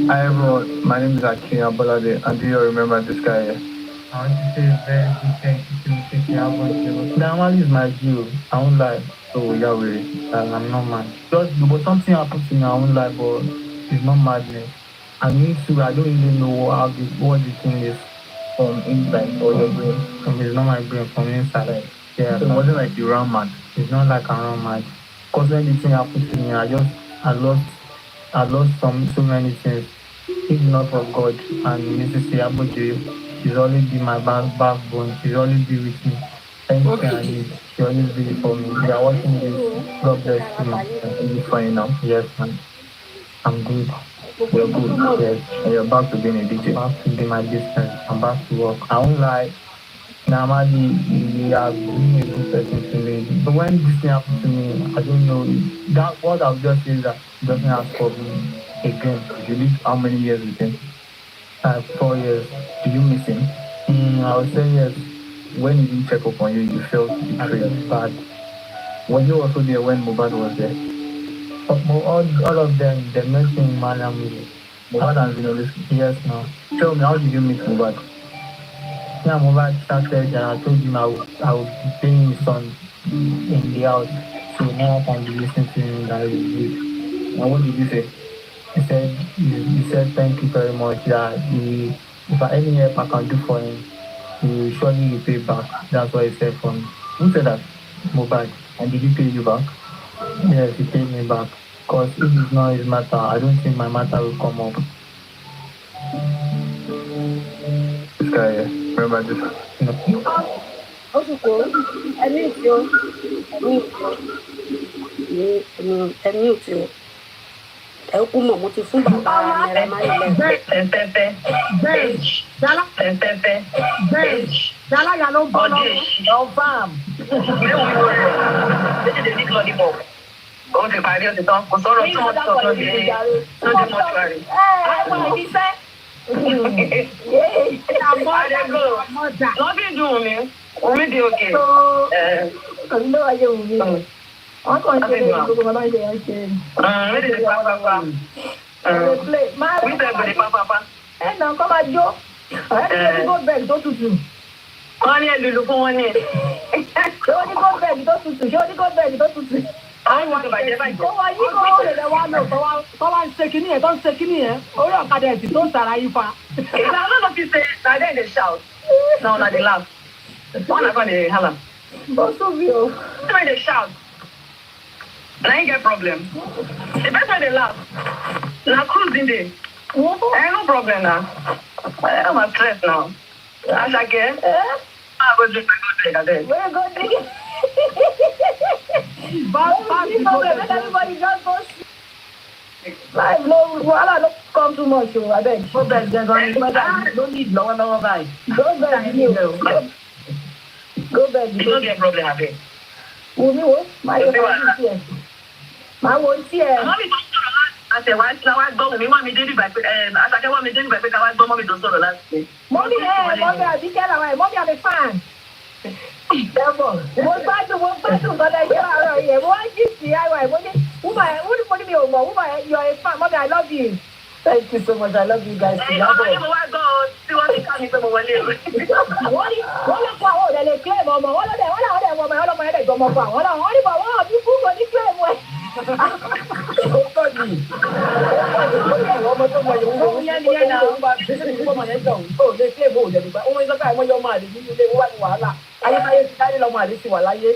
Hi everyone, my name is Akin Abolade, and do you remember this guy here? I want to say very big thank you to Iyabo. That one is my deal. I won't lie. So Yahweh, I'm not mad. But something happened to me, I won't lie, but it's not madness. I need to, I don't even know what the thing is from inside or your brain. It's not my brain, from inside. Yeah. So it wasn't like you ran mad. It's not like I ran mad. Because when the thing happened to me, I lost so many things. If not for God and Mrs. Iyabo, she's always be my backbone. She's always be with me. Anything I need, she always be for me. If you are watching this, God bless you. Are you fine now? Yes, man. I'm good. You're good. Yes. And you're back to being a DJ. Back to be my business. I'm back to work. I won't lie. Normally, you have been a good person to me. But when this thing happened to me, I don't know. That what I'll just say is that it doesn't ask for me again. You live how many years with him? 4 years. Do you miss him? I would say yes. When he didn't check up on you, you felt betrayed. Bad. Was you also there when Mohbad was there? All of them, they met me in Miami. Mohbad has been always. Yes, no. Tell me, how did you meet Mohbad? Yeah, Mohbad started and I told him I would be paying his son in the house. So now I can be listening to him that is good. And what did he say? He said thank you very much. That if any help I can do for him, he will surely repay back. That's what he said for me. Who said that? Mohbad. And did he pay you back? Yes, he paid me back. Because if it's not his matter, I don't think my matter will come up. This guy here. Remember this? No. Also, I need you. Ẹ kú mọ̀ mo ti fún bàbá Naira Marley lẹ́yìn. Bẹ́ẹ̀ Jala ya ló ń bọ́ lọ́wọ́ ọ̀fàm. Ó ti parí ó ti tán kò sọ̀rọ̀ tí wọ́n sọ lóde mọ́ṣúárì. Ẹ̀wọ̀n ìbísẹ́. Lọ́bí dùn mí, omi di òkè. Òun ló wáyé òun mi. Wọ́n kàn ń ṣe gbogbo ọmọ náà ṣe ń ṣe. Méjèèjì pápápá. Wíṣẹ̀ gbèrè pápápá. Ẹ̀nà kọ́ máa jó. Ọ̀rẹ́ ti go bẹ́ẹ̀ tó tutù. Wọ́n ní ẹlùlù fún wọn ní. Ṣé ó ní go bẹ́ẹ̀ tó tutù? Ṣé ó ní go bẹ́ẹ̀ tó tutù? Àwọn ìwọ̀n tó bàjẹ́ bàjẹ́. Ó wá yí kó ó lè wá lò tó wá ń ṣe kíní yẹn tó ń ṣe kíní yẹn. Orí ọ̀kadà ẹ̀sìn tó ń sàrà yí fa. Ìgbà wọn lọ fi ṣe na dem dey shout. Na una dey laugh. One na come dey holler. Bó tún bí o. When dey shout. Na him get problem. The person dey laugh. Na cruise bin dey. No problem na. I am stress now. Asake. I go drink my go drink abeg. Where go drink? Everybody just go sleep. Life wahala no come too much o abeg. Go beg dem gan ni no need lọ́wọ́lọ́wọ́ báyìí. Go beg me o. Go beg me. You no get problem abeg. Wùmí wo? Máa yọ ọ́ sí ẹ̀. Máa wo sí ẹ̀. Àmọ́ mi tó sọ̀rọ̀ láti wá gbọ́ Wùmí wá mi dé nígbà pé Àṣàkẹ́ wá mi dé nígbà pé ká wá gbọ́ mọ́mí tó sọ̀rọ̀ láti. Mọ́mí àbíkẹ́ làwọn ẹ̀ mọ́mí àbí fan. Mo gbádùn gbọ́dọ̀ iṣẹ́ àárọ̀ yẹn. Mo wá jí sí àárọ̀ ẹ̀ mo ní mo ní mi ò mọ̀ wúmọ̀ ẹ̀ yọ ẹ̀ fan mọ́mí I love you. Thank you so much. I love you guys. Ọmọ yẹn mo wá gbọ́ tí wọ́n ti ká mi pé mo wọlé o. Wọ́n lọ kó àwọn òdẹ lè claim ọmọ wọ́n lọ́dẹ̀ wọ́n làwọn ọdẹ ọmọ yẹn ọlọ́mọ yẹn lè jọmọ fún àwọn náà wọ́n ní bọ̀ wọ́n bí fún wọn ní claim ẹ̀. Ó tọ́ ni. Ọmọ tó mọ ìwé òun yẹn nìyẹn náà wọ́n bá bí sẹ́ni fún ọmọ yẹn jọ̀ ó lè claim òdẹ nípa ọmọ yẹn sọ́kà ẹ̀mọ́ yọ ọmọ àlè nínú ilé wọ́n wá ní wàhálà. Ayé ti dáyé lọ́mọ àlè ti wà láyé.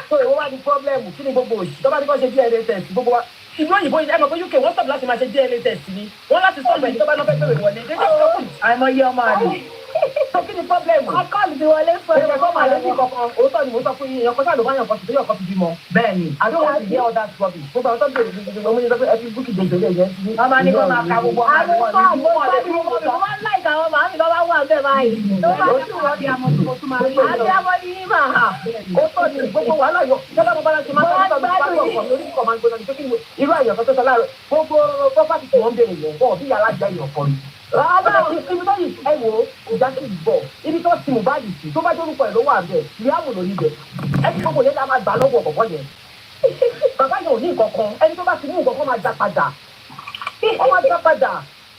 So ìwọ́n wá ní pọ́blẹ́mù kí ni gbogbo òṣì tó bá ní kọ́ ṣe DNA test gbogbo wa. Ìlú òyìnbó yìí ẹ̀mọ̀ pé UK wọ́n stop láti máa ṣe DNA test ni wọ́n láti stop ẹni tó bá lọ́fẹ́ bẹ̀rẹ̀ wọlé àìmọye ọmọ àlè. So kí ni pọ́blẹ́mù? Akọ́lù ti wọlé fún ẹgbẹ́ fọ́ọ̀mù àlè ní kankan òótọ́ ni mo sọ fún yín ọkọ sáà ló bá yàn kọ́sì tó yàn kọ́sì bímọ. Bẹ́ẹ̀ni àdéhùn àti ìyá ọ̀dà ti rọ̀bì gbogbo àwọn tó bèrè gbogbo ọmọ yẹn lọ pé ẹ fi búkì dèjò lè yẹn sí. Wọ́n máa ní kó máa ka gbogbo àwọn irú àyàn kan tó sọ láàárọ̀ gbogbo property tí wọ́n ń béèrè yẹn wọ́n bí yàrá jẹ́ èèyàn kan ni rárá ibi tó yìí ẹ wò ó ìjà sì bọ̀ ibi tó ti Mohbad sí tó bá jórúkọ ẹ̀ ló wà bẹ́ẹ̀ Iyabo ló ní bẹ̀ ẹ ti gbogbo yẹn la máa gbà lọ́wọ́ bọ̀bọ̀ yẹn bàbá yẹn ò ní nǹkan kan ẹni tó bá ti ní nǹkan kan máa já padà ó máa já padà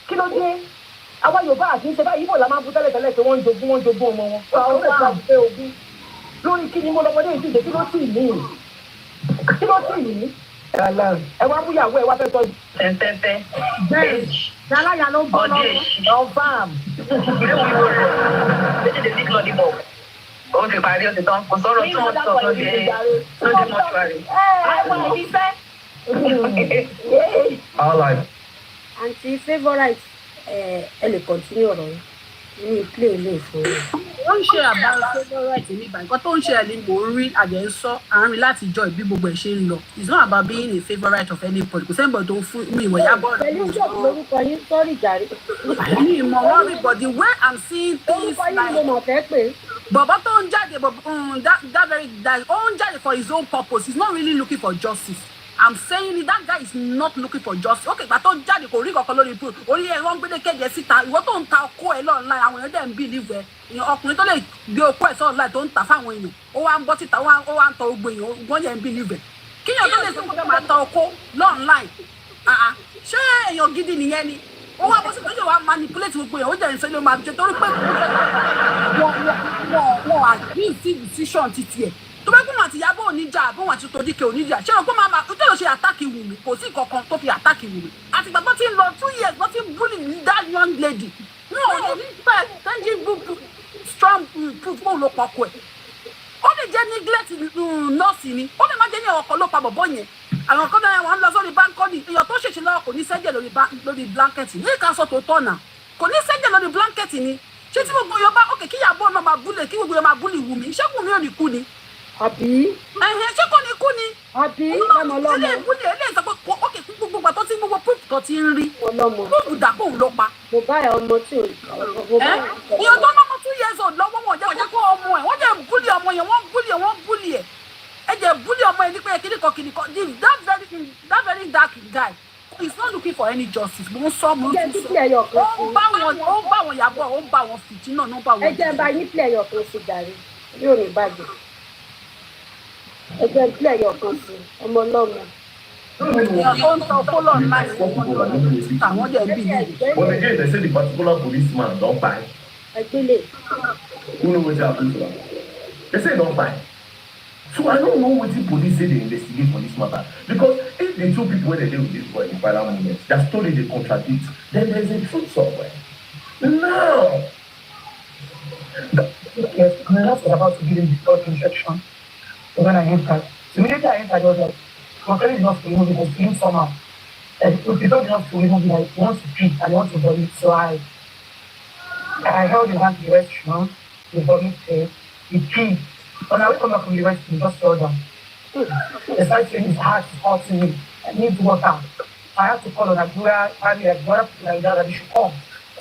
kí ló dé àwa Yorùbá àti ìṣe báyìí Ìgbò la máa bú tẹ́lẹ̀tẹ́lẹ̀ pé wọ́n ń jogún ọmọ wọn àwọn ọmọ ìgbà pé ogún lórí kí ni mo lọ́mọdé yìí ti dé kí ló sì ní ẹ wá múyàwó ẹ wá fẹ́ tọ́jú. Tẹ́tẹ́tẹ́. bẹ́ẹ̀ yàrá ló ń bọ́ lọ́wọ́ farm. Títí dé big lọ́dí bọ̀. Ó ti parí ó ti tán. Kò sọ̀rọ̀ tí wọ́n sọ lóde mọ́ṣúárì. Àǹtí favourite ẹ lè continue ọ̀rọ̀ yìí ní play ilé ìfowópamọ́. Ó ń ṣe àbá favourite nígbà nǹkan tó ń ṣe ẹ̀lí mò ń rí àjẹ́ ń sọ àárín láti jọ ìbí gbogbo ẹ̀ ṣe ń lọ. It's not about being a favourite of anybody. Kò sẹ́ńbọ̀ tó fún mi ìwọ̀ Iyabo. Pẹ̀lú ìjọba lórúkọ yín sọ́rí jàre. Mi ìmọ̀ wọ́n rí but the way I'm seeing things like. Orúkọ yín mo mọ̀ fẹ́ pé. Bọ̀bọ̀ tó ń jáde that ó ń jáde for his own purpose. He's not really looking for justice. I'm saying that guy is not looking for justice. Okay, ìgbà tó ń jáde kò rí kankan lórí ipò orí ẹ̀ wọ́n gbé kéde síta ìwọ tó ń ta ọkọ ẹ̀ lọ́nà àwọn èèyàn dẹ̀ ń believe ẹ̀ ọkùnrin tó lè gbé ọkọ ẹ̀ sọ̀rọ̀ láì tó ń ta fáwọn èèyàn ó wá ń bọ́ síta ó wá ń tọ ogbó èèyàn wọ́n yẹn ń believe ẹ̀ kíyàn tó lè sọ pé máa ta ọkọ lọ́nà ṣé èèyàn gidi nìyẹn ni ó wá bó síta ó yẹ wá manipulate gbogbo èèyàn ó jẹ́ ìṣẹ́lẹ̀ máa jẹ torí pé wọ́n agree sí decision titi ẹ̀ tó bá gbọ́n àti Iyabo oníjà àbọ̀wọ̀n àti Tòdíkè oníjà ṣé o kó máa tó lọ ṣe àtàkì Wùmí kò sí kankan tó fi àtàkì Wùmí àti ìgbà tó ti ń lọ 2 years wọ́n ti ń bully that young lady wọn ò ní fẹ́ tangible strong proof fún olùkọ́ ọkọ ẹ̀ ó lè jẹ́ neglect nọ́ọ̀sì ni ó lè má jẹ́ ní ọkọ̀ ló pa bọ̀bọ̀ yẹn àwọn kan náà wọ́n lọ sórí báńkọ́nì èèyàn tó ṣèṣe lọ́wọ́ kò ní sẹ́jẹ̀ lórí blanket ní ìka sọ tó tọ̀nà kò ní sẹ́jẹ̀ lórí blanket ni ṣé tí gbogbo Yorùbá òkè kí Iyabo náà máa búlẹ̀ kí gbogbo Yorùbá máa búlẹ̀ Wùmí ṣé Wùmí ò ní kú ni. Àbí. Ṣé kò ní kú ni. Àbí lọ́mọ. Ilé ìbúlẹ̀ ilé ìsọ pé ókè fún gbogbo àtọ́ tí gbogbo proof tó ti ń rí. Proof dàpọ̀ òun ló pa. Mo bá ẹ ọmọ tí ò. Ìyẹn tó lọ́mọ 2 years old lọ́wọ́ wọn jẹ́ kó ọmọ ẹ̀ wọ́n jẹ́ búlì ọmọ yẹn wọ́n búlì ẹ̀. Ẹ jẹ́ búlì ọmọ ẹ̀ ní pé kìnnìkan that very dark guy is not looking for any justice. Mo ń sọ mo ń tún sọ. Ó ń bá wọn Iyabo ó ń bá wọn fìtí náà ó ń bá wọn. Ẹ jẹ́ bá yín play ẹyọ kan sí gàrí yóò ní bàjẹ́. Ẹgbẹ́ ìpínlẹ̀ ẹ̀yọ̀ kan sí ọmọ ọlọ́mọ. Ó ń tọ́ fọ́lọ́ ńlá ìwọ̀n àwọn jẹ́ bí ní. But again, they say the particular policeman don't buy. Ẹgbẹ́lẹ̀. Who know what happened to them? They say don't buy. So I don't know what the police say they investigate for this matter. Because if the two people where they deal with this boy in the final moment, their story they contradict, then there's a truth somewhere. Now, yes, my last was about to give him the blood injection. So when I entered, so immediately I entered, I was like, my friend is not to remove it, was feeling somehow. And they told me not to remove it, like, he wants to pee and he wants to vomit. So I held his hand to the restroom, he vomited, he peed. When I come back from the restroom, he just fell down. They started saying his heart is hurting me, I need water. I had to call on Adura, like that he should come.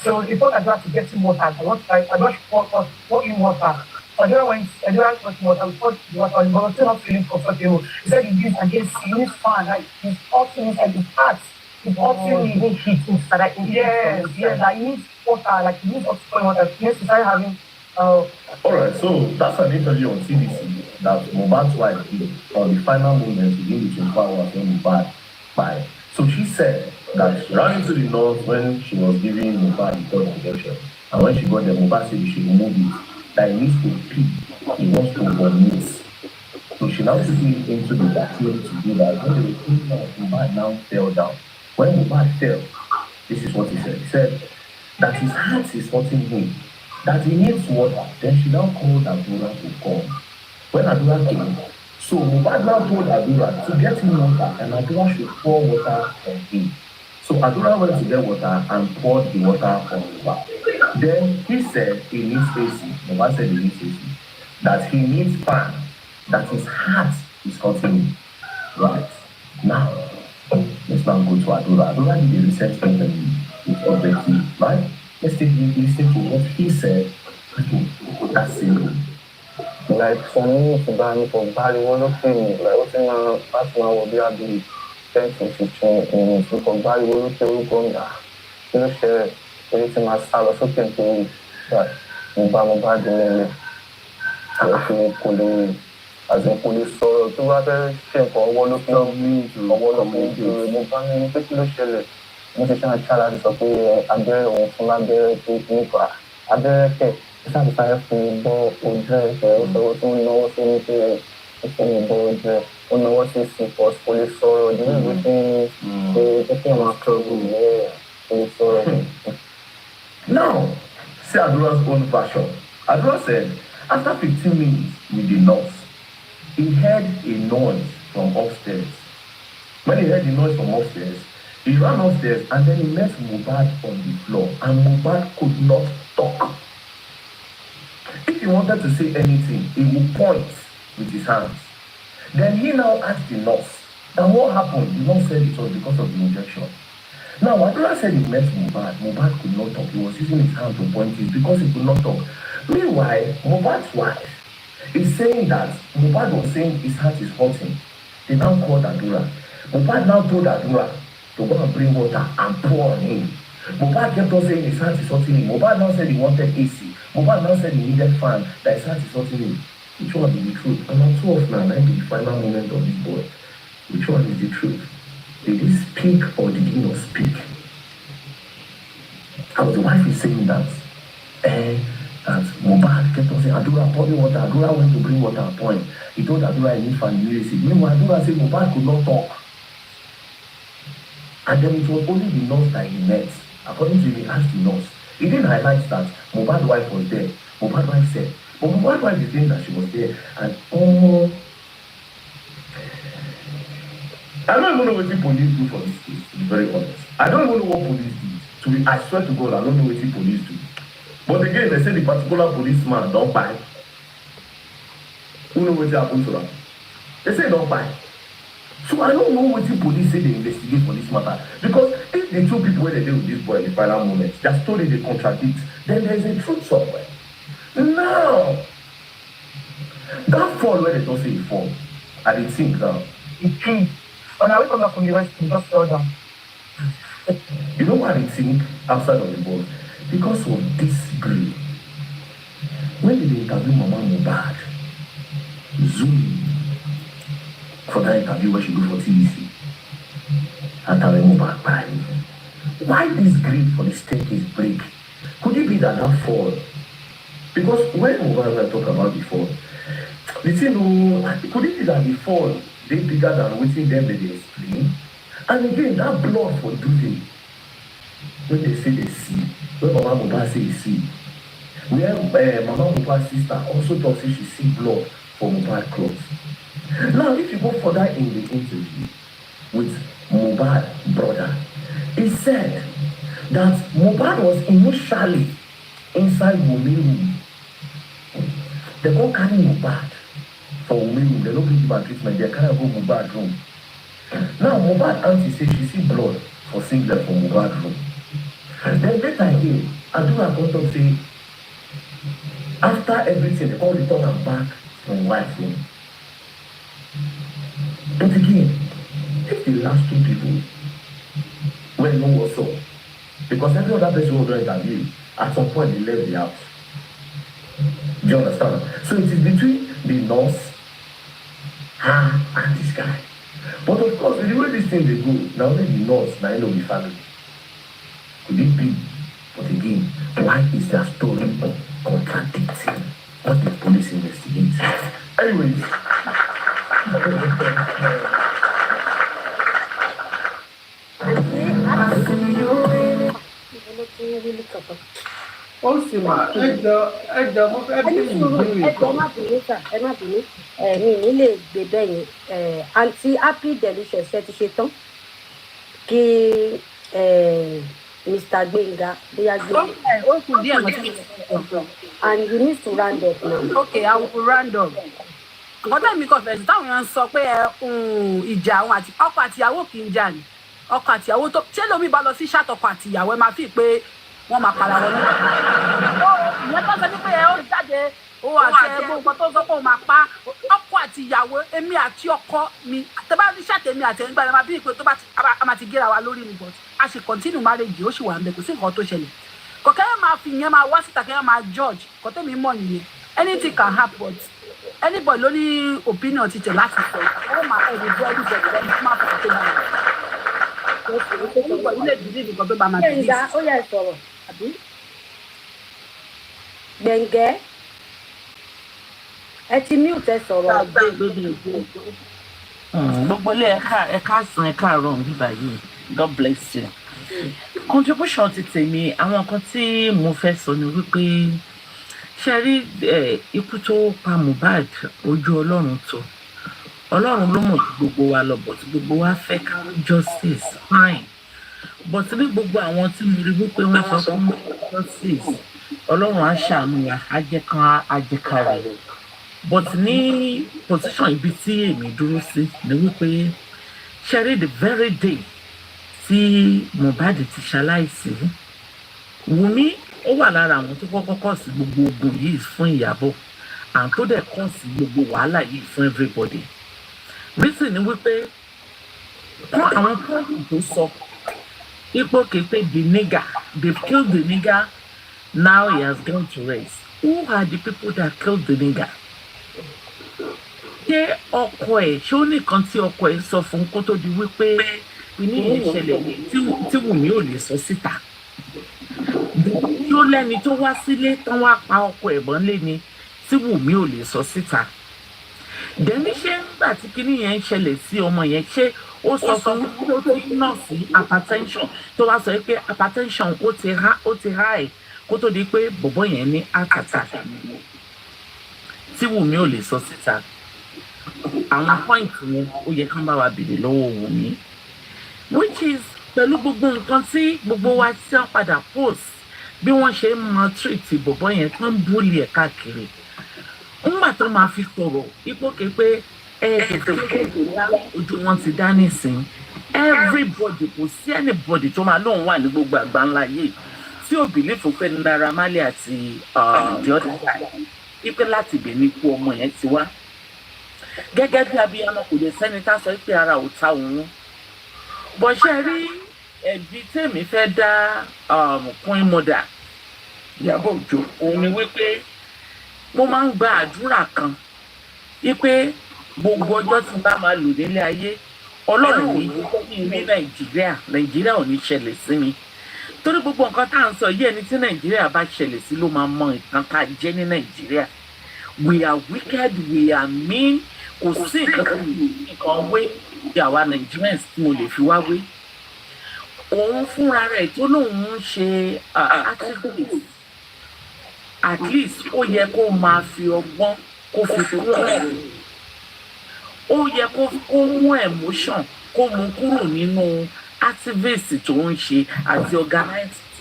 So they told Adura to get him water. Adura should pour in water. Adura got water, we poured the water, but he was still not feeling comfortable. He said he needs fan, like he's hurting inside his heart. He's hurting me, he needs heat inside. Like, yes, like he needs water, like he needs water. He needs to start having. Alright, so that's an interview on CBC that Mohbad's wife did on the final moments within the 24 hours when Mohbad died. So she said that she ran into the north when she was giving Mohbad the third injection. And when she got there, Mohbad said she should remove it. That he needs to pee. He wants to vomit. So she now took him into the backyard to do that. When they were cleaning out, Mohbad now fell down. When Mohbad fell, this is what he said. He said that his heart is hurting him, that he needs water. Then she now called Adura to come. When Adura came, so Mohbad now told Adura to get him water, and Adura should pour water on him. So Adura went to get water and poured the water on Mohbad. Then he said he needs AC. Mohbad said he needs AC. That he needs fan. That his heart is hurting him. Right. Now, let's now go to Adura. Adura did a research interview with Objective, right? Let's take a listen to what he said. That's simple. Like for me, for Bali, one of them, like what's in my past now will be at the 10 to 15 minutes. For Bali, we'll look at you know, share torí tí máa sá lọ sókè nítorí mo bá dín nílé ẹ fi kò lè kò lè sọ̀rọ̀ tó bá fẹ́ ṣe nǹkan ọwọ́ ló fi ń mo bá ní pé kí ló ṣẹlẹ̀ mo ti ṣáà láti sọ pé abẹ́rẹ́ òun fún lábẹ́rẹ́ tó nípa abẹ́rẹ́ kẹ̀ ó ṣàtúnṣe fún mi bọ́ ojú ẹ̀ ó sọ tó ń náwó sí ní pé ó fún mi bọ́ ojú ẹ̀ ó náwó sí sípọ̀s kò lè sọ̀rọ̀ ìdí ìlú tí ń ṣe kí wọ́n struggle yẹ́ kò lè sọ̀rọ̀. Now, see Adura's own version. Adura said, after 15 minutes with the nurse, he heard a noise from upstairs. When he heard the noise from upstairs, he ran upstairs and then he met Mohbad on the floor, and Mohbad could not talk. If he wanted to say anything, he would point with his hands. Then he now asked the nurse, and what happened? The nurse said it was because of the injection. Now, Adura said he met Mohbad. Mohbad could not talk. He was using his hand to point it because he could not talk. Meanwhile, Mohbad's wife is saying that Mohbad was saying his heart is hurting. They now called Adura. Mohbad now told Adura to go and bring water and pour on him. Mohbad kept on saying his heart is hurting him. Mohbad now said he wanted AC. Mohbad now said he needed fan, that his heart is hurting him. Which one is the truth? And I'm 2 of now, the final moment of this boy. Which one is the truth? Did he speak or did he not speak? And the wife is saying that Mohbad kept on saying, Adura, pour me water. Adura went to bring water and pour him. He told Adura he needs fan, he needs it. Meanwhile, Adura said Mohbad could not talk. And then it was only the nurse that he met. According to him, he asked the nurse. He didn't highlight that Mohbad's wife was there. Mohbad's wife said, but Mohbad's wife is saying that she was there. And I don't even know what the police do for this case, to be very honest. I don't even know what police do. I swear to God, I don't know what the police do. But again, they say the particular policeman don't buy. Who knows what happened to them? They say don't buy. So I don't know what the police say they investigate for this matter. Because if the 2 people where they deal with this boy in the final moment, their story they contradict, then there's a truth somewhere. Now, that fall where they don't say he fall, I didn't think now. It came. When I wake up from the rescue, just fell down. You know what I think outside of the ball? Because of this grief. When did they interview Mama Mohbad? Zoom for that interview where she go for TVC. And tell Mohbad crying. Why this grief for the staircase break? Could it be that fall? Because when Mohbad talk about the fall, the thing, could it be that the fall they bigger than waiting them that they explain? And again, that blood for duty, when they say they see, when Mama Mohbad say he see, where Mama Mohbad's sister also talks say she see blood for Mohbad clothes. Now, if you go further in the interview with Mohbad's brother, he said that Mohbad was initially inside Wunmi room. They go carry Mohbad for Wunmi room. They don't give him a treatment. They carry go Mohbad room. Now, Mohbad auntie say she see blood for singlet for Mohbad room. Then later again, Adura come talk say after everything, they call return am back from wife room. But again, if the last 2 people when no was so, because every other person who interview at some point they left the house. Do you understand? So it is between the nurse, her, and this guy. But of course, the way this thing they go, now only the nurse, now the family. Could it be? But again, why is that story contradicting what the police investigate? Anyways. ó sì mà ẹjọ mo fẹ́ bí ìbéèrè kan. ẹ má bínú sà ẹ má bínú mi ní lè gbé bẹ́ẹ̀ yẹn àǹtí happy delicious ẹ ti ṣe tán kí Mr. Gbenga bóyá gbé. ó kù díẹ̀ mọ́ sí and you need to round up now. Okay, I will round up. Nǹkan tẹ́ mi kàn fẹ́ sí táwọn èèyàn ń sọ pé ìjà àwọn àti ọkọ àtìyàwó kì í jà ní ọkọ àtìyàwó tó ṣé lómi bá lọ sí ṣàtọkọ àtìyàwó ẹ máa fi pé wọ́n máa para wọn náà. ìyẹn tó sọ pé ẹ ó jáde ó àti ẹgbẹ́ nǹkan tó sọ pé ó máa pa ọkọ àtìyàwó èmi àti ọkọ mi tẹ́ bá ní ṣàtẹ̀mí àtẹ̀yìngbà ẹ máa fi pé tó bá a máa ti gẹ́ra wa lórí mi but a ṣe continue marriage ó sì wà ń bẹ kò sí nǹkan tó ṣẹlẹ̀ kò kẹ́yìn máa fi yẹn máa wá síta kẹ́yìn máa judge kò tẹ́mi mọ̀ nìyẹn anything can happen but anybody ló ní opinion ti tẹ̀ láti sọ ó máa ẹ̀ lè bọ́ anybody lẹ́nu tó máa fọ́ tó máa anybody lè believe nǹkan tó bá máa believe. Gbẹ̀ngà ó yẹ sọ̀rọ̀ àbí Gbẹ̀ngẹ́ ẹ ti mute ẹ sọ̀rọ̀. Gbogbo ilé ẹ̀ka sàn ẹ̀ka àárọ̀ bíbá yìí God bless you. Contribution ti tèmi àwọn nǹkan tí mo fẹ́ sọ ni wípé ṣe rí ikú tó pa Mohbad ojú Ọlọ́run tó Ọlọ́run ló mọ̀ gbogbo wa lọ but gbogbo wa fẹ́ ká justice fine but ní gbogbo àwọn tí mo rí wípé wọ́n sọ fún justice Ọlọ́run á ṣàánú wa á jẹ́ kan rẹ̀ but ní position ibi tí èmi dúró sí ni wípé ṣe rí the very day tí Mohbad ti ṣaláìsí Wùmí ó wà lára àwọn tó kọ́kọ́ kọ́ sí gbogbo ogun yìí fún Iyabo and tó dẹ̀ kọ́ sí gbogbo wàhálà yìí fún everybody reason ni wípé fún àwọn pọ́ọ̀lù tó sọ ipò képe the nigger they killed the nigger now he has gone to rest who are the people that killed the nigger ṣé ọkọ ẹ̀ ṣé ó nìkan tí ọkọ ẹ̀ sọ fún kó tó di wípé inú yẹn ṣẹlẹ̀ tí Wùmí ò lè sọ síta tí ó lẹ́ni tó wá sílé tán wá pa ọkọ ẹ̀ mọ́lé ni tí Wùmí ò lè sọ síta dẹ́ni ṣé nígbà tí kinní yẹn ń ṣẹlẹ̀ sí ọmọ yẹn ṣé ó sọ fún tó ti náà sí hypertension tó wá sọ pé hypertension ó ti high kó tó di pé bọ̀bọ̀ yẹn ní heart attack tí Wùmí ò lè sọ síta àwọn point yẹn ó yẹ kán bá wa bèrè lọ́wọ́ Wùmí which is pẹ̀lú gbogbo nǹkan tí gbogbo wa tí wọ́n padà post bí wọ́n ṣe ń maltreat bọ̀bọ̀ yẹn tán búlì ẹ̀ káàkiri ńgbà tó máa fi sọ̀rọ̀ ipò képe ojú wọn ti dá nísìn everybody kò sí anybody tó máa lóun wà ní gbogbo àgbáńlá yìí tí ò bìlífù pé Naira Marley àti the other guy ipe láti bẹ̀ ní ikú ọmọ yẹn ti wá gẹ́gẹ́ bí abiyamọ kò lè sẹ́ni tá sọ pé ara ò ta òun bó ṣe rí ẹ̀bi tèmi fẹ́ dá Queen Mother Iyabo Ojo òun ni wípé mo máa ń gba àdúrà kan wípé gbogbo ọjọ́ tí bá máa lò nílé ayé Ọlọ́run ní ní Nàìjíríà ò ní ṣẹlẹ̀ sí mi torí gbogbo nǹkan tá à ń sọ yìí ẹni tí Nàìjíríà bá ṣẹlẹ̀ sí ló máa mọ nǹkan tá a jẹ́ ní Nàìjíríà we are wicked we are mean kò sí nǹkan wé bí àwa Nigerians tí mo lè fi wá wé òun fúnra rẹ̀ tó lóun ń ṣe activist at least ó yẹ kó máa fi ọgbọ́n kó fi kúrò ó yẹ kó mú emotion kó mú kúrò nínú activist tó ń ṣe àti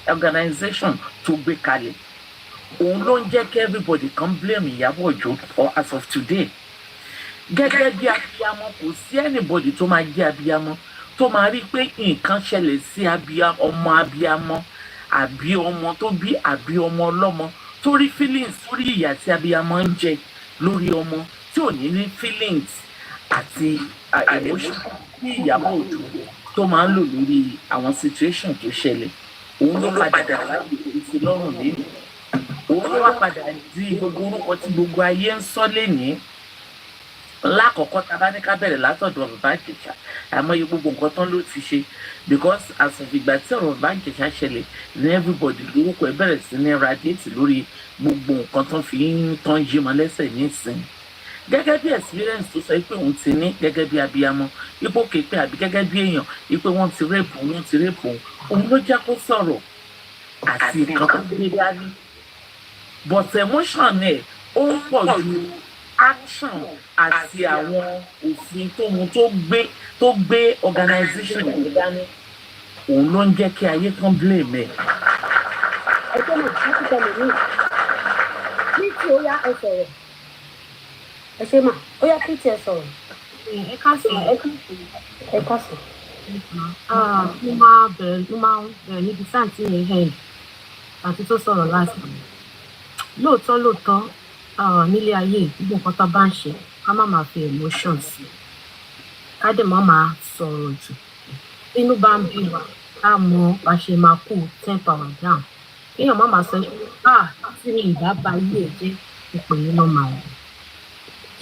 organization tó gbé kalẹ̀ òun ló ń jẹ́ kí everybody kan blame Iyabo Ojo or as of today gẹ́gẹ́ bí abiyamọ kò sí anybody tó máa jẹ́ abiyamọ tó máa rí pé nǹkan ṣẹlẹ̀ sí ọmọ abiyamọ àbí ọmọ tó bí àbí ọmọ ọlọ́mọ tó rí feelings sórí ìyà tí abiyamọ ń jẹ lórí ọmọ tí ò ní feelings àti emotion ní Iyabo Ojo tó máa ń lò lórí àwọn situation tó ṣẹlẹ̀ òun ló padà dà láti fi lọ́rùn lẹ́nu òun ló wá padà di gbogbo orúkọ tí gbogbo ayé ń sọ lẹ́nìí lákọ̀ọ́kọ́ tá a bá ní ká bẹ̀rẹ̀ látọ̀dọ̀ Bàbá Ìjẹ̀ṣà àmọ́ gbogbo nǹkan tán ló ti ṣe because àsìgbà tí ọ̀rọ̀ Bàbá Ìjẹ̀ṣà ṣẹlẹ̀ ní everybody lórúkọ ẹ̀ bẹ̀rẹ̀ sí ní radiate lórí gbogbo nǹkan tán fi ń tán yí mọ́ lẹ́sẹ̀ nísìn gẹ́gẹ́ bí experience tó sọ pé òun ti ní gẹ́gẹ́ bí abiyamọ ipò képe àbí gẹ́gẹ́ bí èèyàn ipò wọ́n ti rẹ́pù òun ló jẹ́ kó sọ̀rọ̀ àti nǹkan tó gbé dání but emotion ẹ̀ ó ń pọ̀ ju action àti àwọn òfin tó gbé organization ẹ̀ dání òun ló ń jẹ́ kí ayé kan blame ẹ̀. ẹjọ́ náà láti tẹ̀lé ní tí ó yá ẹ sọ̀rọ̀ ẹ ṣe mà ó yá kí tí ẹ sọ̀rọ̀. ẹ káàsán. mo máa bẹ̀rẹ̀ níbi sáǹtì yẹn hẹ́ẹ̀ àti tó sọ̀rọ̀ láti lóòótọ́ nílé ayé gbogbo nǹkan tá a bá ń ṣe ká má máa fi emotion sí ká dẹ̀ má máa sọ̀rọ̀ jù inú bá ń bí wa ká mọ bá ṣe máa kú temper wa down kéèyàn má máa sọ tí mi ìbá ba ilé ẹ̀ jẹ́ ipò yẹn lọ́ máa rẹ̀.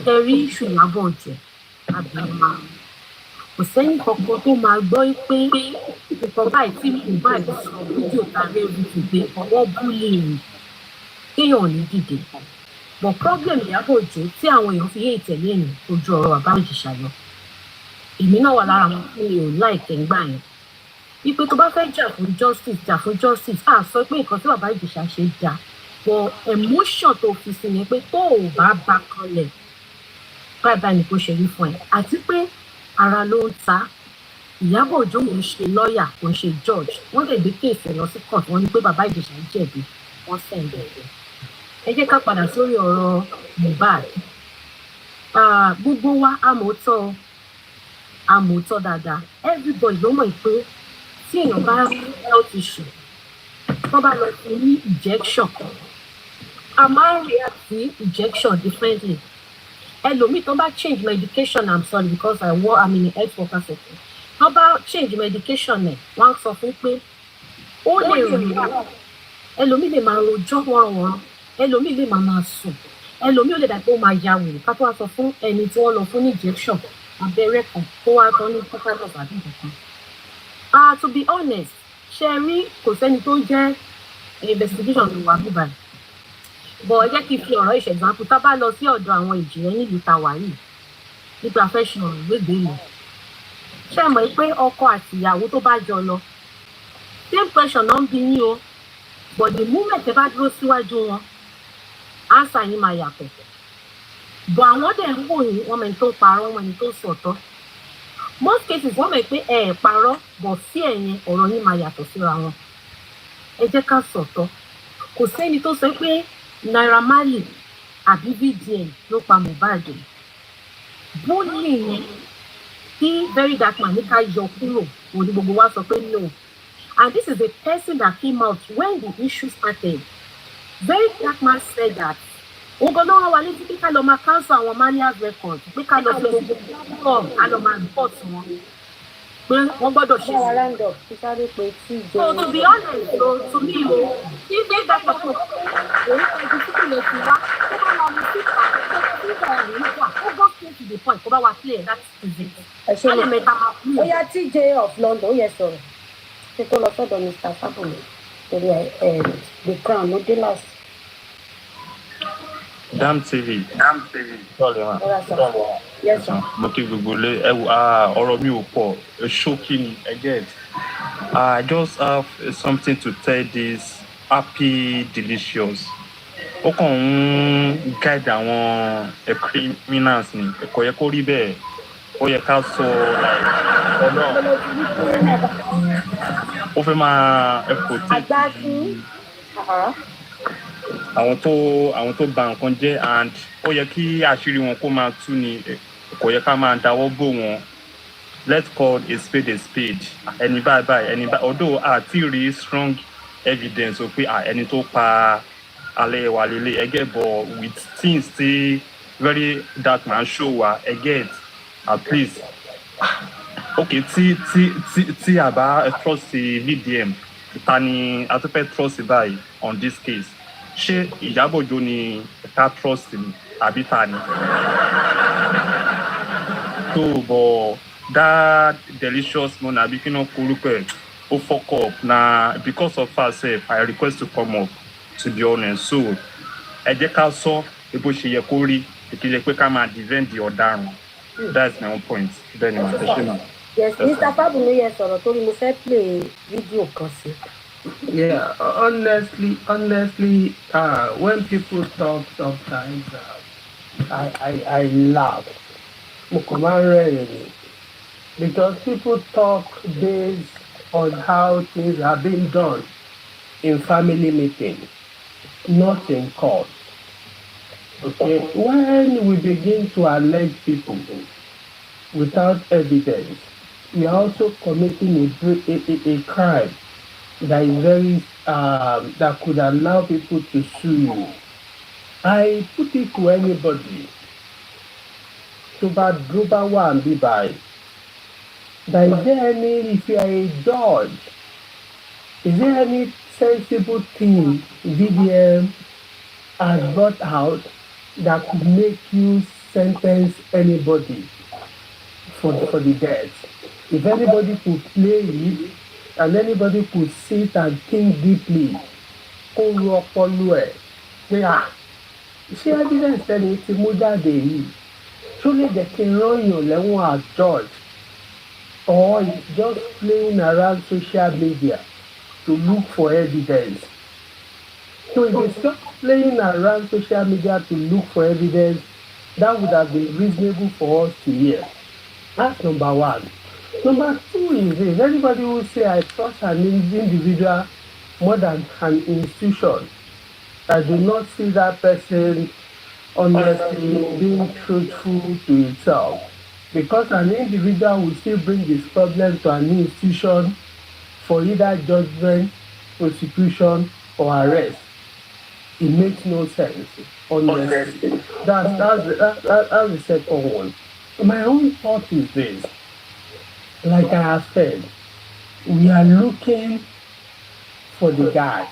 Ṣé rí iṣu Ìyábọ̀ Òjó abiyamọ kò sẹ́ni kankan tó máa gbọ́ pé nǹkan báyìí tí Mohbad sọ fídíò tàbí everything pé wọ́n búlì rìn kéèyàn ò ní dìde. But problem Ìyábọ̀ Òjó tí àwọn èèyàn fi yé ìtẹ̀lé ẹ̀yìn ojú ọ̀rọ̀ bàbá Ìjẹ̀ṣà lọ. Èmi náà wà lára wọn fún mi ò láìpẹ́ ńgbà yẹn. Wípé tó bá fẹ́ jà fún justice sọ pé nǹkan tí bàbá Ìjẹ̀ṣà ṣe dáa. But emotion tó fi sí ni pé tó ò bá bá kanlẹ̀ báyìí ni kò ṣe rí fún ẹ. Àti pé ara ló ń ta. Ìyábọ̀ Òjó kò ń ṣe lọ́ọ̀yà kò ń ṣe judge. Wọ́n lè gbé kéèsì lọ sí court wọ́n ní pé bàbá Ìjẹ̀ṣà jẹ̀bi wọ́n sẹ̀ǹdẹ̀ ẹ̀. Ẹ jẹ́ ká padà sórí ọ̀rọ̀ Mohbad. Gbogbo wa amòótọ́ dáadáa. Everybody ló mọ̀ pé tí èèyàn bá health issue tó bá lọ fún ní injection a máa ń react sí injection differently. Ẹlòmíì tó bá change medication, I'm sorry because I'm in a health worker sector. Tó bá change medication ẹ̀ wọ́n á sọ fún pé ó lè rìn wá. Ẹlòmíì lè máa rojọ́ wọ́nrọ̀wọ́nrọ̀. Ẹlòmíì lè máa sùn. Ẹlòmíì ò lè dàgbé ó máa ya wèrè ká tó wá sọ fún ẹni tí wọ́n lọ fún ní injection abẹ́rẹ́ kan tó wá tán ní tetanus àbí nǹkan. To be honest ṣe rí kò sẹ́ni tó jẹ́ investigation tó wà bíbá yìí. Bọ̀ ẹ jẹ́ kí n fi ọ̀rọ̀ ìṣẹ̀gbọ́n tá bá lọ sí ọ̀dọ̀ àwọn ìjìnlẹ̀ nílùú tàwa yìí nípa fẹ́ ṣe ọ̀rọ̀ ìgbégbèlè. Ṣé ẹ mọ̀ pé ọkọ àti ìyàwó tó bá jọ lọ same question náà ń bí yín o but the moment ẹ bá dúró síwájú wọn answer yín máa yàtọ̀. Bọ̀ àwọn dẹ̀ ń wò yín wọ́n mẹ́ni tó parọ́ wọ́n mẹ́ni tó sọ̀tọ̀. Most cases wọ́n mọ̀ pé ẹ parọ́ bọ̀ sí ẹ̀yìn ọ̀rọ̀ yín máa yàtọ̀ síra wọn. Ẹ jẹ́ ká sọ̀tọ̀. Kò sẹ́ni tó sọ pé Naira Marley àbí VDM ló pa Mohbad. Bullying yẹn tí very dark man ní ká yọ kúrò òní gbogbo wa sọ pé no. And this is a person that came out when the issue started. Very dark man said that ogun ló rán wa létí pé ká lọ máa cancel àwọn Marlia's record pé ká lọ fi gbogbo platform ká lọ máa report wọn pé wọ́n gbọ́dọ̀ ṣe sí. So to be honest to me tí very dark man orí ẹbí tí kò lè fi wá ó bá wọn ní síta síta ẹ̀rí nígbà ó go straight to the point kó bá wa clear that is it. Ẹ ṣe lè ó yá TJ of London ó yẹ sọ̀rọ̀ ṣe kó lọ sọ́dọ̀ Mr. Fábùnmi torí the crown ló dé last. Dam TV. Sorry, ma. Yes, sir. Mo kí gbogbo lé ọ̀rọ̀ mi ò pọ̀ ṣókí ni I get. I just have something to tell this happy delicious. Ó kàn ń guide àwọn criminals ni kò yẹ kó rí bẹ́ẹ̀. Ó yẹ ká sọ ó fẹ́ máa protect àwọn tó bà nǹkan jẹ́ and ó yẹ kí àṣírí wọn kó máa tú ni kò yẹ ká máa dáwọ́ bò wọ́n. Let's call a spade a spade. Ẹni báyìí although àti rí strong evidence o pé ẹni tó pa alẹ́ wa lélẹ̀ ẹgẹ́ but with things tí very dark man show wa ẹgẹ́ at least okay tí a bá trust VDM ta ni a tún fẹ́ trust báyìí on this case. Ṣé Ìyábọ̀ Òjó ni ká trust ni àbí ta ni? So but that delicious money àbí kí náà korúkọ ẹ̀ ó fuck up na because of herself I request to come up to be honest. So ẹ jẹ́ ká sọ bó ṣe yẹ kó rí kí lè pé ká máa defend the ọ̀daràn. That's my own point. Bẹ́ẹ̀ni ma ṣe ṣe ma. Yes, Mr. Fábùnmi yẹ sọ̀rọ̀ torí mo fẹ́ play fídíò kan sí. Yeah, honestly, when people talk sometimes, I laugh. Because people talk based on how things are being done in family meetings, not in court. Okay, when we begin to allege people without evidence, we are also committing a crime that is very that could allow people to sue you. I put it to anybody to bad one be by. That is there any if you are a judge, is there any sensible thing VDM has brought out that could make you sentence anybody for the death. If anybody could play it and anybody could sit and think deeply, kó ro ọpọlọ ẹ̀ pé ṣé evidence tẹ́ni ti mú jáde yìí tó lè jẹ́ kí n rányàn lẹ́wọ̀n as judge or it's just playing around social media to look for evidence. So if it's just playing around social media to look for evidence, that would have been reasonable for us to hear. That's number one. Number two is this: anybody who say I trust an individual more than an institution, I do not see that person honestly being truthful to itself. Because an individual will still bring this problem to an institution for either judgment, prosecution, or arrest. It makes no sense, honestly. That's the second one. My own thought is this: like I have said, we are looking for the guy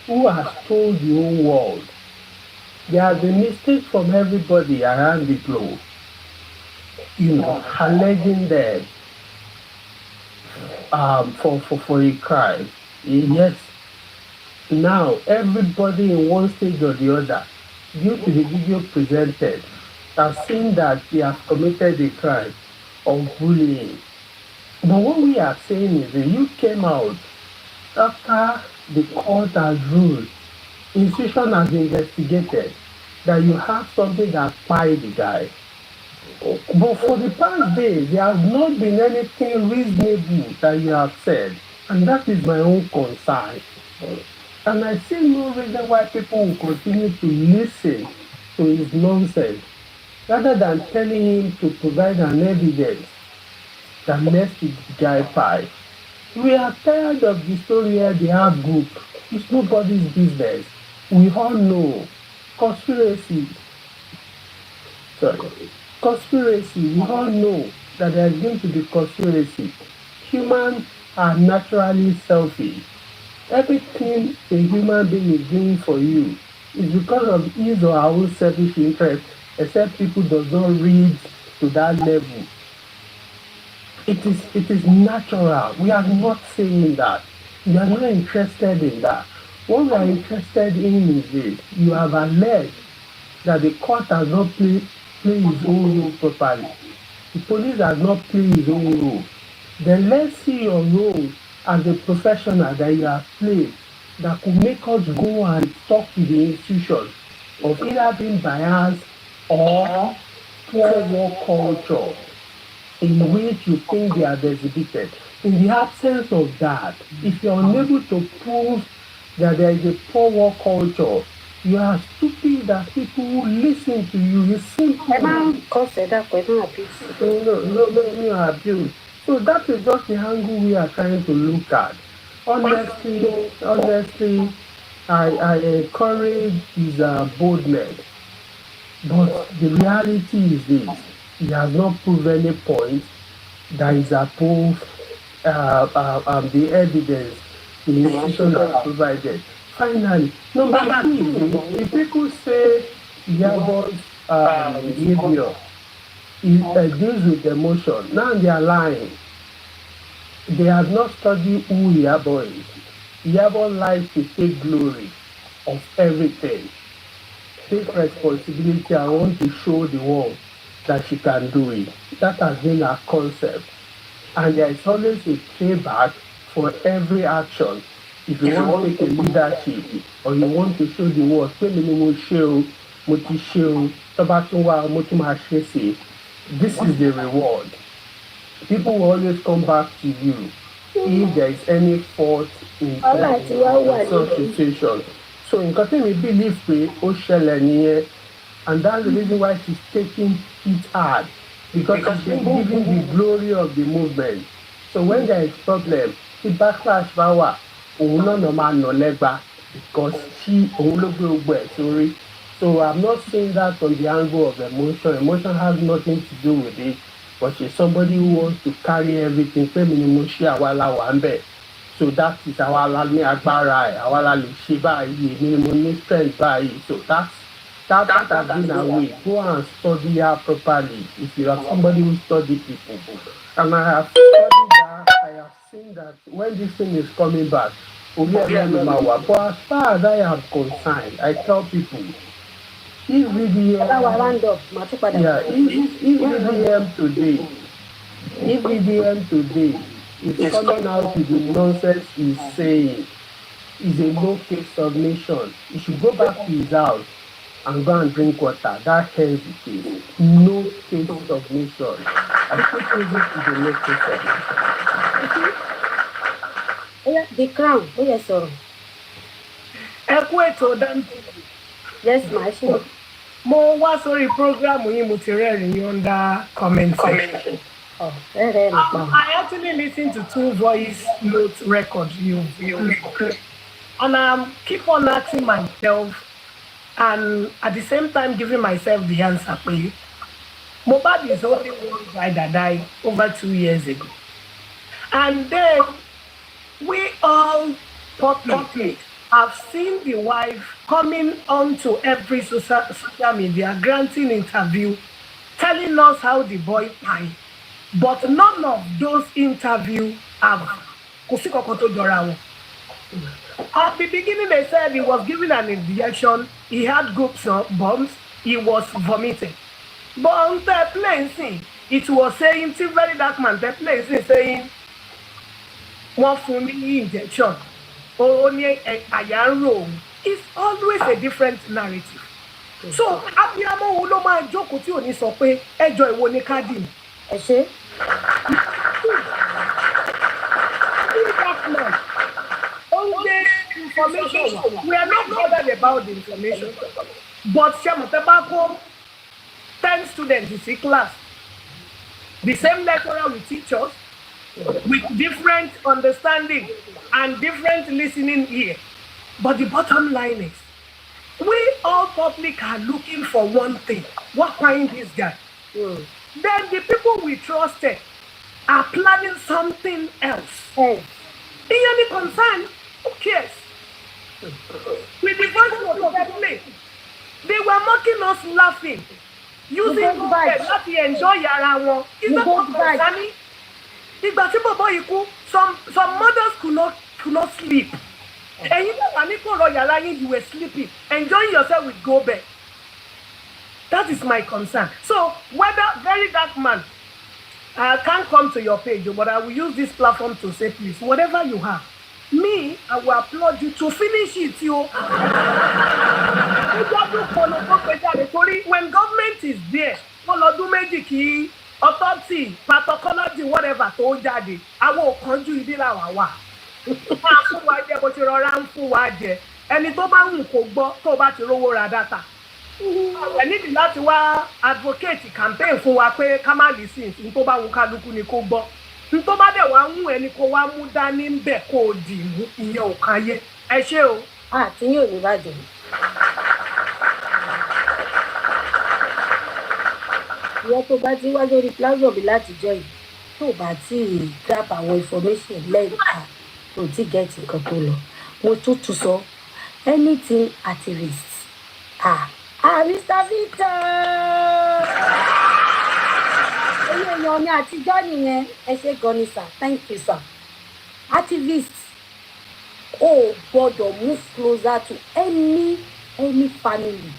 who has told the whole world. There has been mistakes from everybody around the globe, alleging them for a crime. Yes. Now everybody in one stage or the other, due to the video presented, have seen that they have committed a crime of bullying. But what we are saying is that you came out after the court has ruled, institution has investigated, that you have something that fired the guy. But for the past days, there has not been anything reasonable that you have said. And that is my own concern. And I see no reason why people will continue to listen to his nonsense, rather than telling him to provide an evidence that makes the guy pie. We are tired of the story where they have group. It's nobody's business. We all know. Conspiracy. We all know that there is going to be conspiracy. Humans are naturally selfish. Everything a human being is doing for you is because of his or her own selfish interest, except people does not read to that level. It is natural. We are not saying that. We are not interested in that. What we are interested in is this: you have alleged that the court has not played his own role properly. The police has not played his own role. Then let's see your role as a professional that you have played that could make us go and talk to the institution of either being biased or poor work culture in which you think they have exhibited. In the absence of that, if you are unable to prove that there is a poor work culture, you are stupid that people who listen to you. It's simple. No abuse. So that is just the angle we are trying to look at. Honestly, I encourage his boldness. But the reality is this: he has not proven any point that is above the evidence the institution has provided. Finally, number two, if people say Iyabo's behavior deals with emotion, now they are lying. They have not studied who Iyabo is. Iyabo likes to take glory of everything. Take responsibility. I want to show the world that she can do it. That has been her concept. And there is always a payback for every action. If you want to take a leadership or you want to show the world, this is the reward. People will always come back to you if there is any fault in such situation. So in Kotin, we believe and that's the reason why she's taking it hard, because she's been given the glory of the movement. So when there is problem, the backlash power, because she sorry. So I'm not saying that from the angle of emotion. Emotion has nothing to do with it, but she's somebody who wants to carry everything. So that is our ní agbára ẹ̀, àwa la lè ṣe báyìí, èmi ni mo ní strength báyìí. So that has been our way. Go and study her properly if you are somebody who study people. And I have studied that, I have seen that when this thing is coming back, but as far as I am concerned, I tell people, if EVDM today is coming out with the nonsense he's saying, is a no case submission, he should go back to his house and go and drink water. That ends the case. No case submission. I think it is a no case submission. The crown. Oh yes, sir. Yes, my sure. Mo wá sórí program yìí mo ti rẹ́rìn-ín under comment section. I actually listened to 2 voice note record you and I keep on asking myself and at the same time giving myself the answer. Mohbad is only one guy that died over 2 years ago. And then we all publicly have seen the wife coming onto every social media, granting interview, telling us how the boy died. But none of those interviews have. At the beginning, they said he was given an injection, he had groups of bombs, he was vomiting. But on the plane scene, it was saying, till very dark man, the plane scene saying, one for me injection, or only a it's always a different narrative. So, Abiyamo wo ló máa jókòó tí ò ní sọ pé ẹjọ́ ìwo ni ká dì. Ẹ ṣé. Information. We are not bothered about the information. But Shematebako, 10 students in class, the same lecturer will teach us with different understanding and different listening ear. But the bottom line is, we all public are looking for one thing. What find this guy? Then the people we trusted are planning something else. In any concern, who cares? With the voice of the place, they were mocking us, laughing, using God not to enjoy yàrá wọn. Is that not concerning? Ìgbà tí bàbá yìí kú, some mothers could not sleep. And you were sleeping, enjoying yourself with go bed. That is my concern. So whether very dark man, I can't come to your page, but I will use this platform to say, please, whatever you have, me, I will applaud you to finish it. When government is there, authority, pathology, whatever, told daddy, I will conjure you. Ẹni tó bá ń kó gbọ́ tó bá ti rówó ra data. Ẹ nídìí láti wá advocate campaign fún wa pé ká má lè sìn ní tó bá wù kálukú ni kó gbọ́. Ní tó bá dẹ̀ wá mú ẹni kó wá mú dání ń bẹ̀ kó dì mú ìyẹn ò káyé. Ẹ ṣé o. Àti yóò ní bàjẹ́. Ìwọ́n tó bá ti wá lórí platform bí láti jọ yìí tó bá ti grab àwọn information lẹ́ẹ̀ka tó ti get nǹkan tó lọ. Mo tún sọ anything activist. Mr. Victor! Èèyàn mi àtijọ́ nìyẹn. Ẹ ṣé gan ni sir. Thank you sir. Activists gbọ́dọ̀ move closer to any family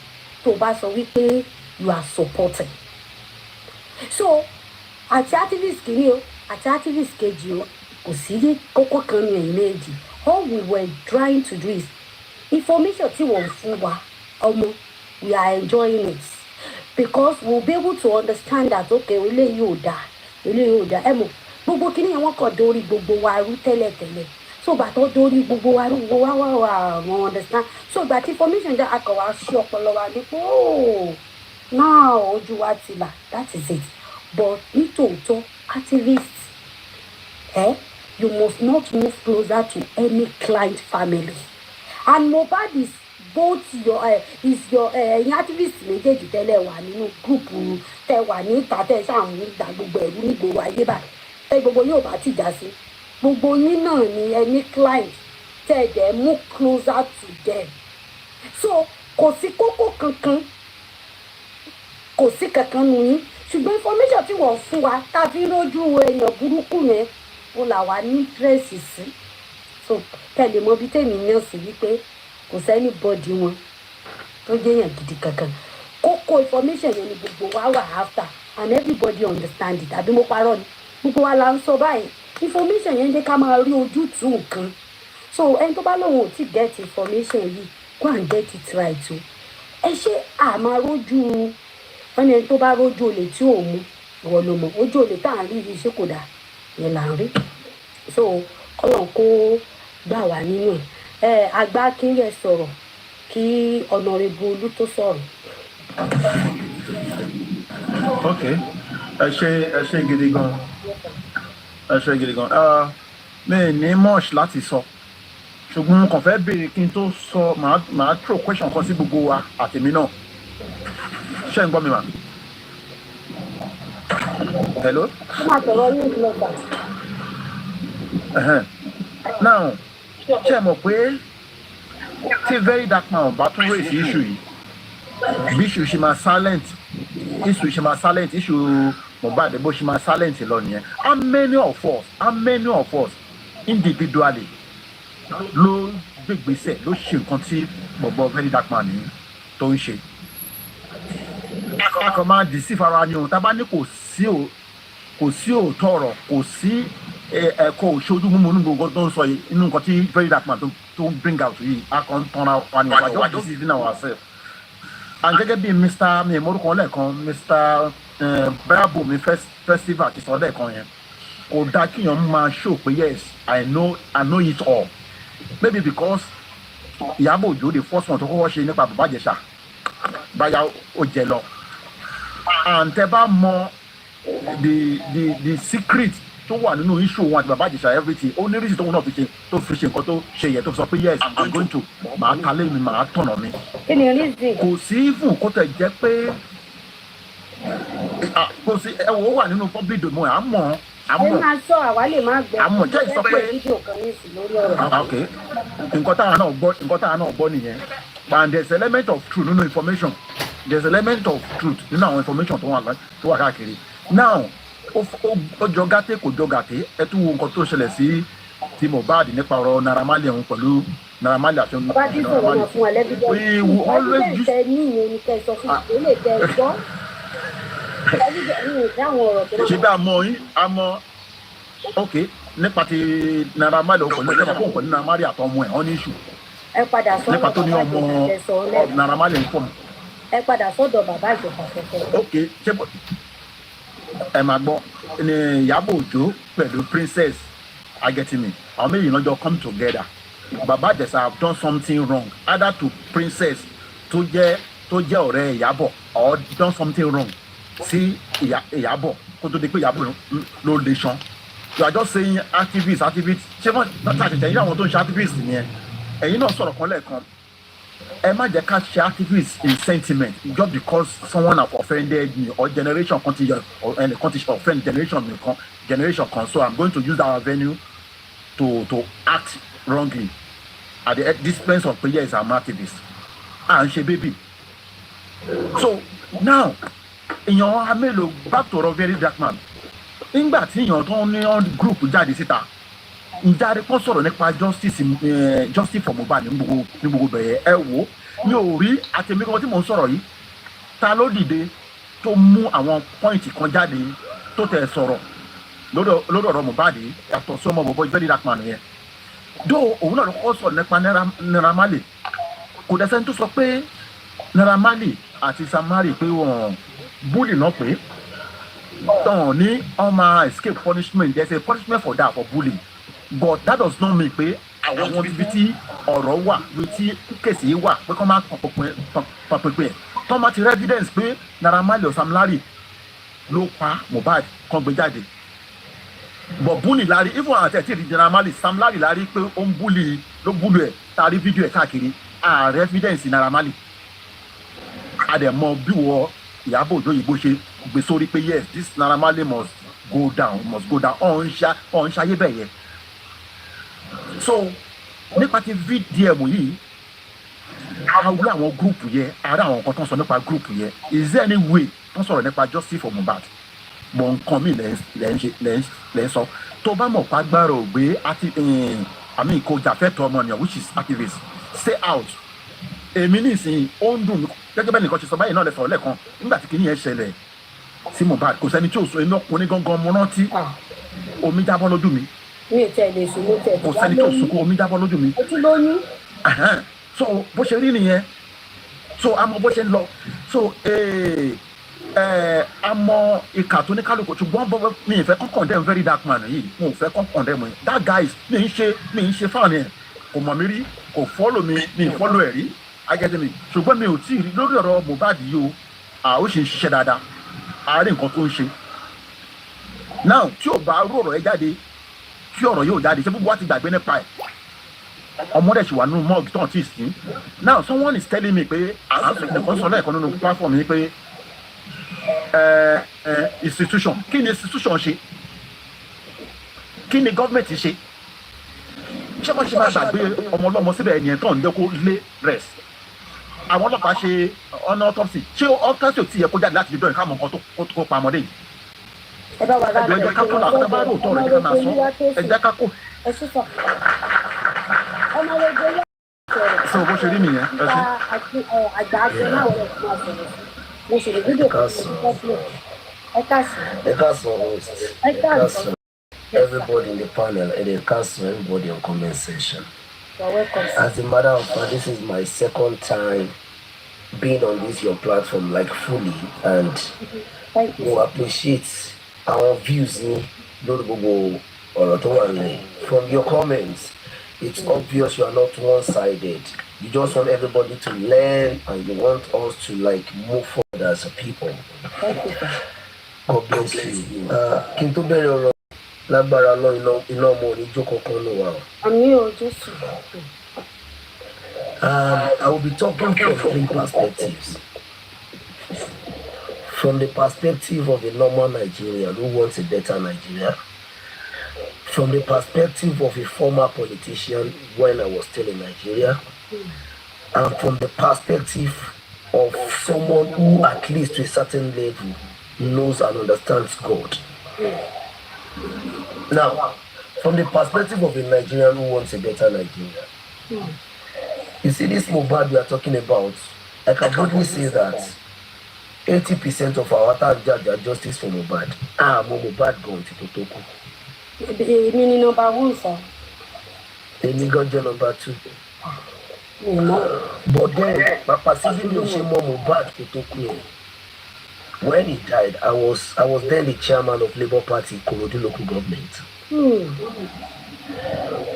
tó bá sọ wípé you are supporting. So àti activist kìíní o àti activist kejì o kò sí kókó kan ní ẹ̀yìn méjì. All we were trying to do is information tí wọ́n fún wa ọmọ we are enjoying it because we'll be able to understand that okay eléyìí ò dáa ẹ mọ̀ gbogbo kìíní yẹn wọ́n kàn dórí gbogbo wa rú tẹ́lẹ̀tẹ́lẹ̀ so gbà tó dórí gbogbo wa rú gbogbo wa wọ́n understand so gbà tí information jẹ́ akọ̀wá ṣí ọpọlọ wa ní pé now ojú wa ti là that is it but nítòótọ́ activists you must not move closer to any client family and Mohbad is both your activist méjèèjì tẹ́lẹ̀ wà nínú gúrùpù tẹ́ wà ní ìta tẹ́ ṣàwọn ìgbà gbogbo ẹ̀rú nígboro ayé báyìí tẹ́ gbogbo yóò bá tìjà sí gbogbo yín náà ni ẹ ní client tẹ́ ẹ dẹ̀ mú closer to them so kò sí kókó kankan kò sí kankan nu yín ṣùgbọ́n information tí wọ́n fún wa tá a fi rójú èèyàn burúkú yẹn ó là wá ní interest sí so tẹ̀lé mọ́ bí tèmi yàn sí wípé kò sẹ́ni bọ́ọ̀dì wọn tó jẹ́yàn gidi kankan kókó information yẹn ni gbogbo wa wà after and everybody understand it àbí mo parọ́ ni gbogbo wa la ń sọ báyìí information yẹn jẹ́ ká máa rí ojútùú nǹkan so ẹni tó bá lóun ò tí get information yìí go and get it right o ẹ ṣe àmọ́ rójú wọn ni ẹni tó bá rójú olè tí ò mú ìwọ ló mọ ojú olè tá à ń rí yìí ṣé kò dáa yẹn là ń rí so kọ́lọ̀ kó gbà wá nínú ẹ̀ àgbà kínyẹ̀ sọ̀rọ̀ kí ọ̀nàrẹ́bù olú tó sọ̀rọ̀. ok ẹ ṣe gidi gan mi ní much láti sọ ṣùgbọ́n mo kàn fẹ́ béèrè kí n tó sọ màá throw question kan sí gbogbo wa àtèmi náà ṣé ń gbọ́ mi mà. hello. now ṣé ẹ mọ̀ pé tí very dark man bá tún raise issue yìí bí issue ṣe máa silent issue Mohbad bó ṣe máa silent lọ nìyẹn how many of us individually ló gbégbèsè ló ṣe nǹkan tí bọ̀bọ̀ very dark man ní tó ń ṣe a kàn máa deceive ara ni o tá a bá ní kò sí òótọ́ ọ̀rọ̀ kò sí ẹ̀kọ́ òṣojú mímu nínú gbogbo tó ń sọ yìí inú nǹkan tí very dark man tó ń bring out yìí a kàn ń tanra wa ni wàá just deceiving ourselves and gẹ́gẹ́ bí mr mi ìmọ̀rúkọ lẹ́ẹ̀kan mr Bible festival ti sọ lẹ́ẹ̀kan yẹn kò dáa kíyàn máa show pé yes I know it all maybe because Iyabo Ojo the first one tó kọ́kọ́ ṣe nípa bàbá Ìjẹ̀ṣà báyà ó jẹ lọ and tẹ́ bá mọ the secret tó wà nínú issue wọn àti bàbá Ìjẹ̀ṣà everything ó ní reason tóun náà fi ṣe nǹkan tó ṣe yẹ tó sọ pé yes I'm going to màá talé mi màá tọ̀nà mi kò sí fún kó tẹ̀ jẹ́ pé kò sí ẹ̀wọ̀ ó wà nínú public domain àmọ́ ẹ máa sọ àwa lè má gbẹ àmọ́ jẹ́ ìsọ pé fídíò kan ní ìsìn lórí ọ̀rọ̀. ok nǹkan táwọn náà gbọ́ nìyẹn and there is element of truth nínú information there is element of truth nínú àwọn information tó wà káàkiri now ó jọ gàté kò jọ gàté ẹ tún wo nǹkan tó ṣẹlẹ̀ sí ti Mohbad nípa ọ̀rọ̀ Naira Marley ọ̀hún pẹ̀lú Naira Marley àti Naira Marley we will always use ṣe bí àmọ́ ok nípa ti Naira Marley ọkọ̀ ní ẹ̀ka fún ọkọ̀ ní Naira Marley àtọmọ ẹ̀ ọ́ ní ìṣù nípa tó ní ọmọ Naira Marley ń fọ̀ mọ́. ẹ padà sọ́dọ̀ bàbá Ìjẹ̀ṣà fẹ́fẹ́. ok ṣé ẹ máa gbọ́ ní Iyabo Ojo pẹ̀lú princess agetimi àwọn méjì náà jọ come together bàbá Ìjẹ̀ṣà have done something wrong either to princess tó jẹ́ ọ̀rẹ́ Iyabo or done something wrong sí Iyabo kó tó di pé Iyabo ló lè ṣan you are just saying activist ṣé wọ́n ṣàṣẹ̀ṣẹ̀ yín àwọn tó ń ṣe activist nìyẹn ẹ̀yin náà sọ̀rọ̀ kan lẹ́ẹ̀kan ẹ má jẹ́ ká ṣe activist in sentiment just because someone have offended me or generation kan ti offend generation kan so I'm going to use our venue to act wrongly at the expense of pé yes I'm activist à ń ṣe baby so now èèyàn amélòó back to very dark man nígbà tí èèyàn tó ní group jáde síta ìjáde kan sọ̀rọ̀ nípa justice for Mohbad ní gbogbo bẹ̀yẹ ẹ wò mi ò rí àtẹ̀mí kan tí mò ń sọ̀rọ̀ yìí ta ló dìde tó mú àwọn pọ́ìntì kan jáde tó tẹ̀ sọ̀rọ̀ lórí ọ̀rọ̀ Mohbad yàtọ̀ sí ọmọ bọ̀bọ̀ very dark man yẹn dó òun náà ló kọ́ sọ̀rọ̀ nípa Naira Marley kò dẹ́sẹ̀ tó sọ pé Naira Marley àti Sam Larry pé wọ́n búlì náà pé tán ní ọmọ escape punishment there is a punishment for that for bullying but that does not mean pé àwọn ibi tí ọ̀rọ̀ wà ibi tí kèsì wà pé kọ́ máa pọ̀ pẹ̀pẹ̀ tán máa ti rí evidence pé Naira Marley or Sam Larry ló pa Mohbad kan gbé jáde but bully Larry even àti ẹ̀tí ìdíje Naira Marley Sam Larry Larry pé ó ń bully ló bully ẹ̀ tàrí fídíò ẹ̀ káàkiri ààrẹ evidence Naira Marley àdẹ̀mọ bí wọ Iyabo Ojo yìí bó ṣe gbé sórí pé yes this Naira Marley must go down ọ̀n ṣayé bẹ́ẹ̀ yẹn so nípa ti VDM yìí a wí àwọn gúrùpù yẹn ara àwọn nǹkan tó ń sọ nípa gúrùpù yẹn is there any way tó ń sọ̀rọ̀ nípa justice for Mohbad mọ nǹkan mi lẹ́ ń sọ tó bá mọ̀ pa gbára ò gbé àti àmì ìkọjà fẹ́tọ̀ ọmọnìyàn which is activist stay out èmi nísìnyí ó ń dùn mí gẹ́gẹ́ bẹ́ẹ̀ nìkan ṣe sọ báyìí náà lè sọ̀rọ̀ lẹ́ẹ̀kan nígbà tí kìnìyẹn ṣẹlẹ̀ sí Mohbad kò sẹ́ni tí ò sọ èmi ọkùnrin gangan mo rántí omi jábọ́ lójú mi mi ò tẹ̀ lè sùn mo tẹ̀ kò sẹ́ni tí ò sunkún omi jábọ́ lójú mi. ojú lóyún. So bó ṣe rí nìyẹn so a mọ bó ṣe ń lọ so a mọ ìkà tó ní kálukú ṣùgbọ́n mi ì fẹ́ kọ́ condemn very dark man yìí mo ò fẹ́ kọ́ condemn yìí that guy mi ń ṣe fáwọn yẹn kò mọ̀ mí rí kò follow mi ì follow ẹ̀ rí agẹ́dẹ́ mi ṣùgbọ́n mi ò tí ì rí lórí ọ̀rọ̀ Mohbad yìí o ó sì ń ṣiṣẹ́ dáadáa àárín nǹkan tó ń ṣe now tí ò bá rú ọ̀rọ̀ ẹ jáde tí ọ̀rọ̀ yóò jáde ṣé gbogbo wa ti gbàgbé nípa ẹ̀ ọmọdé ṣì wà nínú mọ́ọ̀gì tó ń tì sí now someone is telling me pé nǹkan sọ lẹ́ẹ̀kan nínú platform yìí pé institution kí ni institution ṣe kí ni gọ́ọ̀mẹ̀ntì ṣe ṣé wọ́n ṣe máa gbàgbé ọmọ ọlọ́mọ síbẹ̀ ẹ̀yìn tó ń jẹ́ kó lé rest àwọn ọlọ́pàá ṣe ọ̀nà autopsy ṣé autopsy ò tí yẹ kó jáde láti lè dọ̀yìn káàmù nǹkan tó pa ọmọdé yìí ẹ̀jẹ̀ ká kó làwọn bá rò tọ́ rẹ̀ ká máa sọ ẹ̀jẹ̀ ká kó. sọ bó ṣe rí nìyẹn ẹ ṣe. àgbà àti náà wọlé fún àṣẹ mo ṣe lè fídíò kan sí ẹ káàsán. Everybody in the panel and the council, everybody on comment section. As a matter of fact, this is my second time being on this your platform like fully, and we appreciate our views in from your comments. It's obvious you are not one-sided. You just want everybody to learn and you want us to like move forward as a people. God bless you. Lágbára lọ iná ọmọ oníjó kankan ló wà. Àmì ò Jésù. I will be talking from three perspectives. From the perspective of a normal Nigerian who wants a better Nigeria. From the perspective of a former politician when I was still in Nigeria. And from the perspective of someone who at least to a certain level knows and understands God. Now, from the perspective of a Nigerian who wants a better Nigeria, you see this Mohbad we are talking about, I can boldly say that 80% of our judge are justice for Mohbad. Mohbad gone to Totoko. Meaning number one, sir. Then got number two. But then, Papa Sivili Mohbad to Totoko. When he died, I was then the chairman of Labour Party, Korodu local government.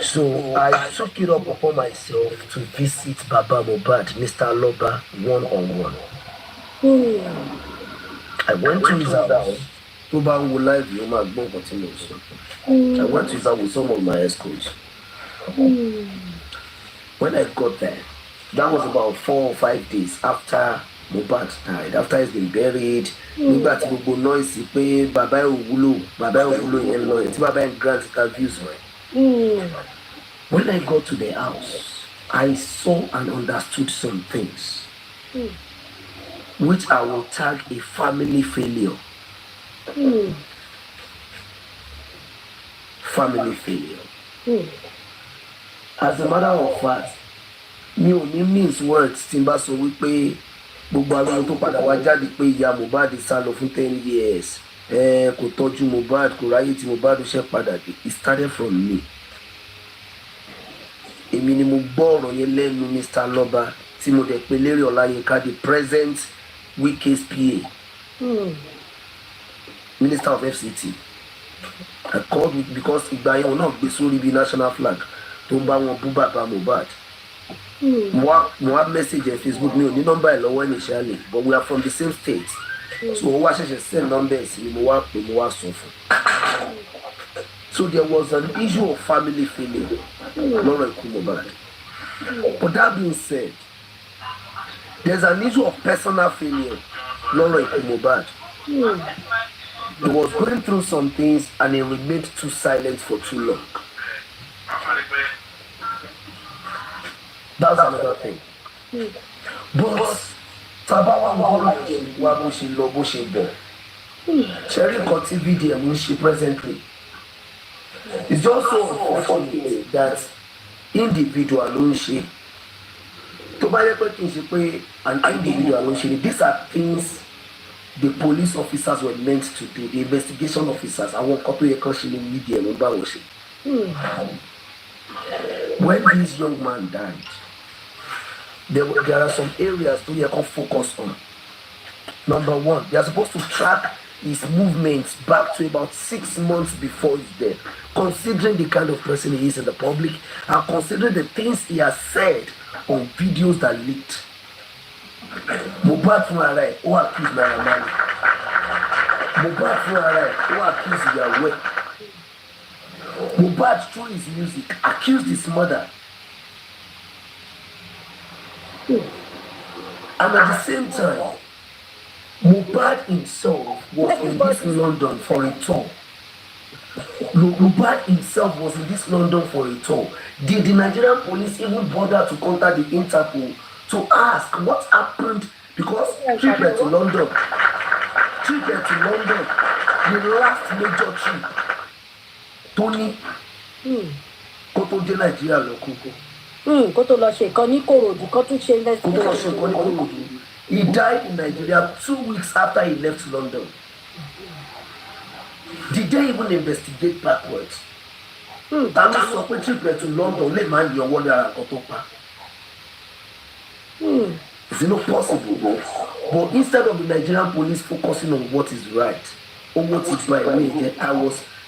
So I took it up upon myself to visit Baba Mohbad, Mr. Aloba, one-on-one. I went to his house. I went to his house with some of my escorts. When I got there, that was about 4 or 5 days after Mohbad died, after he's been buried. Nígbà tí gbogbo noise pé bàbá ẹ̀ òwúlò yẹn lọ yẹn tí bàbá ẹ̀ grant interviews rẹ̀. When I got to the house, I saw and understood some things which I will tag a family failure. Family failure. As a matter of fact, mi ò ní mince words tí n bá sọ wípé gbogbo àwọn tó padà wá jáde pé ìyá Mohbad sá lọ fún 10 years kò tọ́jú Mohbad kò ráyè tí Mohbad ṣe padà dé. It started from me. Èmi ni mo gbọ́ ọ̀rọ̀ yẹn lẹ́nu Mr. Aloba tí mo dẹ̀ pé Lérè Ọláyínká, the present Wike's PA, Minister of FCT. I called it because ìgbà yẹn wọn náà gbé sórí bí national flag tó ń bá wọn bú bàbá Mohbad. Mo have message on Facebook, mi ò ní number ẹ̀ lọ́wọ́ initially, but we are from the same state. So ó wá ṣẹ̀ṣẹ̀ send numbers ni mo wá pè mo wá sọ fún. So there was an issue of family failure lọ́rọ̀ ikú Mohbad. But that being said, there's an issue of personal failure lọ́rọ̀ ikú Mohbad. He was going through some things and he remained too silent for too long. That's another thing. But tabawa wa bó ṣe lọ bó ṣe bọ̀. Ṣẹ́rí nǹkan tí VDM ń ṣe presently. It's just so unfortunate that individual ló ń ṣe. Tó bá yẹ pé kí n ṣe pé an individual ló ń ṣe. These are things the police officers were meant to do. The investigation officers, àwọn nǹkan tó yẹ kán ṣe ní VDM ló bá wọn ṣe. When this young man died, there are some areas that you can focus on. Number one, they are supposed to track his movements back to about 6 months before his death, considering the kind of person he is in the public and considering the things he has said on videos that leaked. Mohbad fúnra rẹ̀ ó accuse Naira Marley. Mohbad fúnra rẹ̀ ó accuse Iyabo. Mohbad, through his music, accused his mother. And at the same time, Mohbad himself was in this London for a tour. Mohbad himself was in this London for a tour. Did the Nigerian police even bother to contact the Interpol to ask what happened? Because trip to London, the last major trip, Tony, kó tó dé Nàìjíríà lọ kókó. Kó tó lọ ṣe ìkan ní Kòròdú, kó tún ṣe investigation. He died in Nigeria 2 weeks after he left London. Did they even investigate backwards? Ta ló sọ pé trip to London lè máa yọ wọlé ara kan tó pa? Is it not possible? But instead of the Nigerian police focusing on what is right or what is right,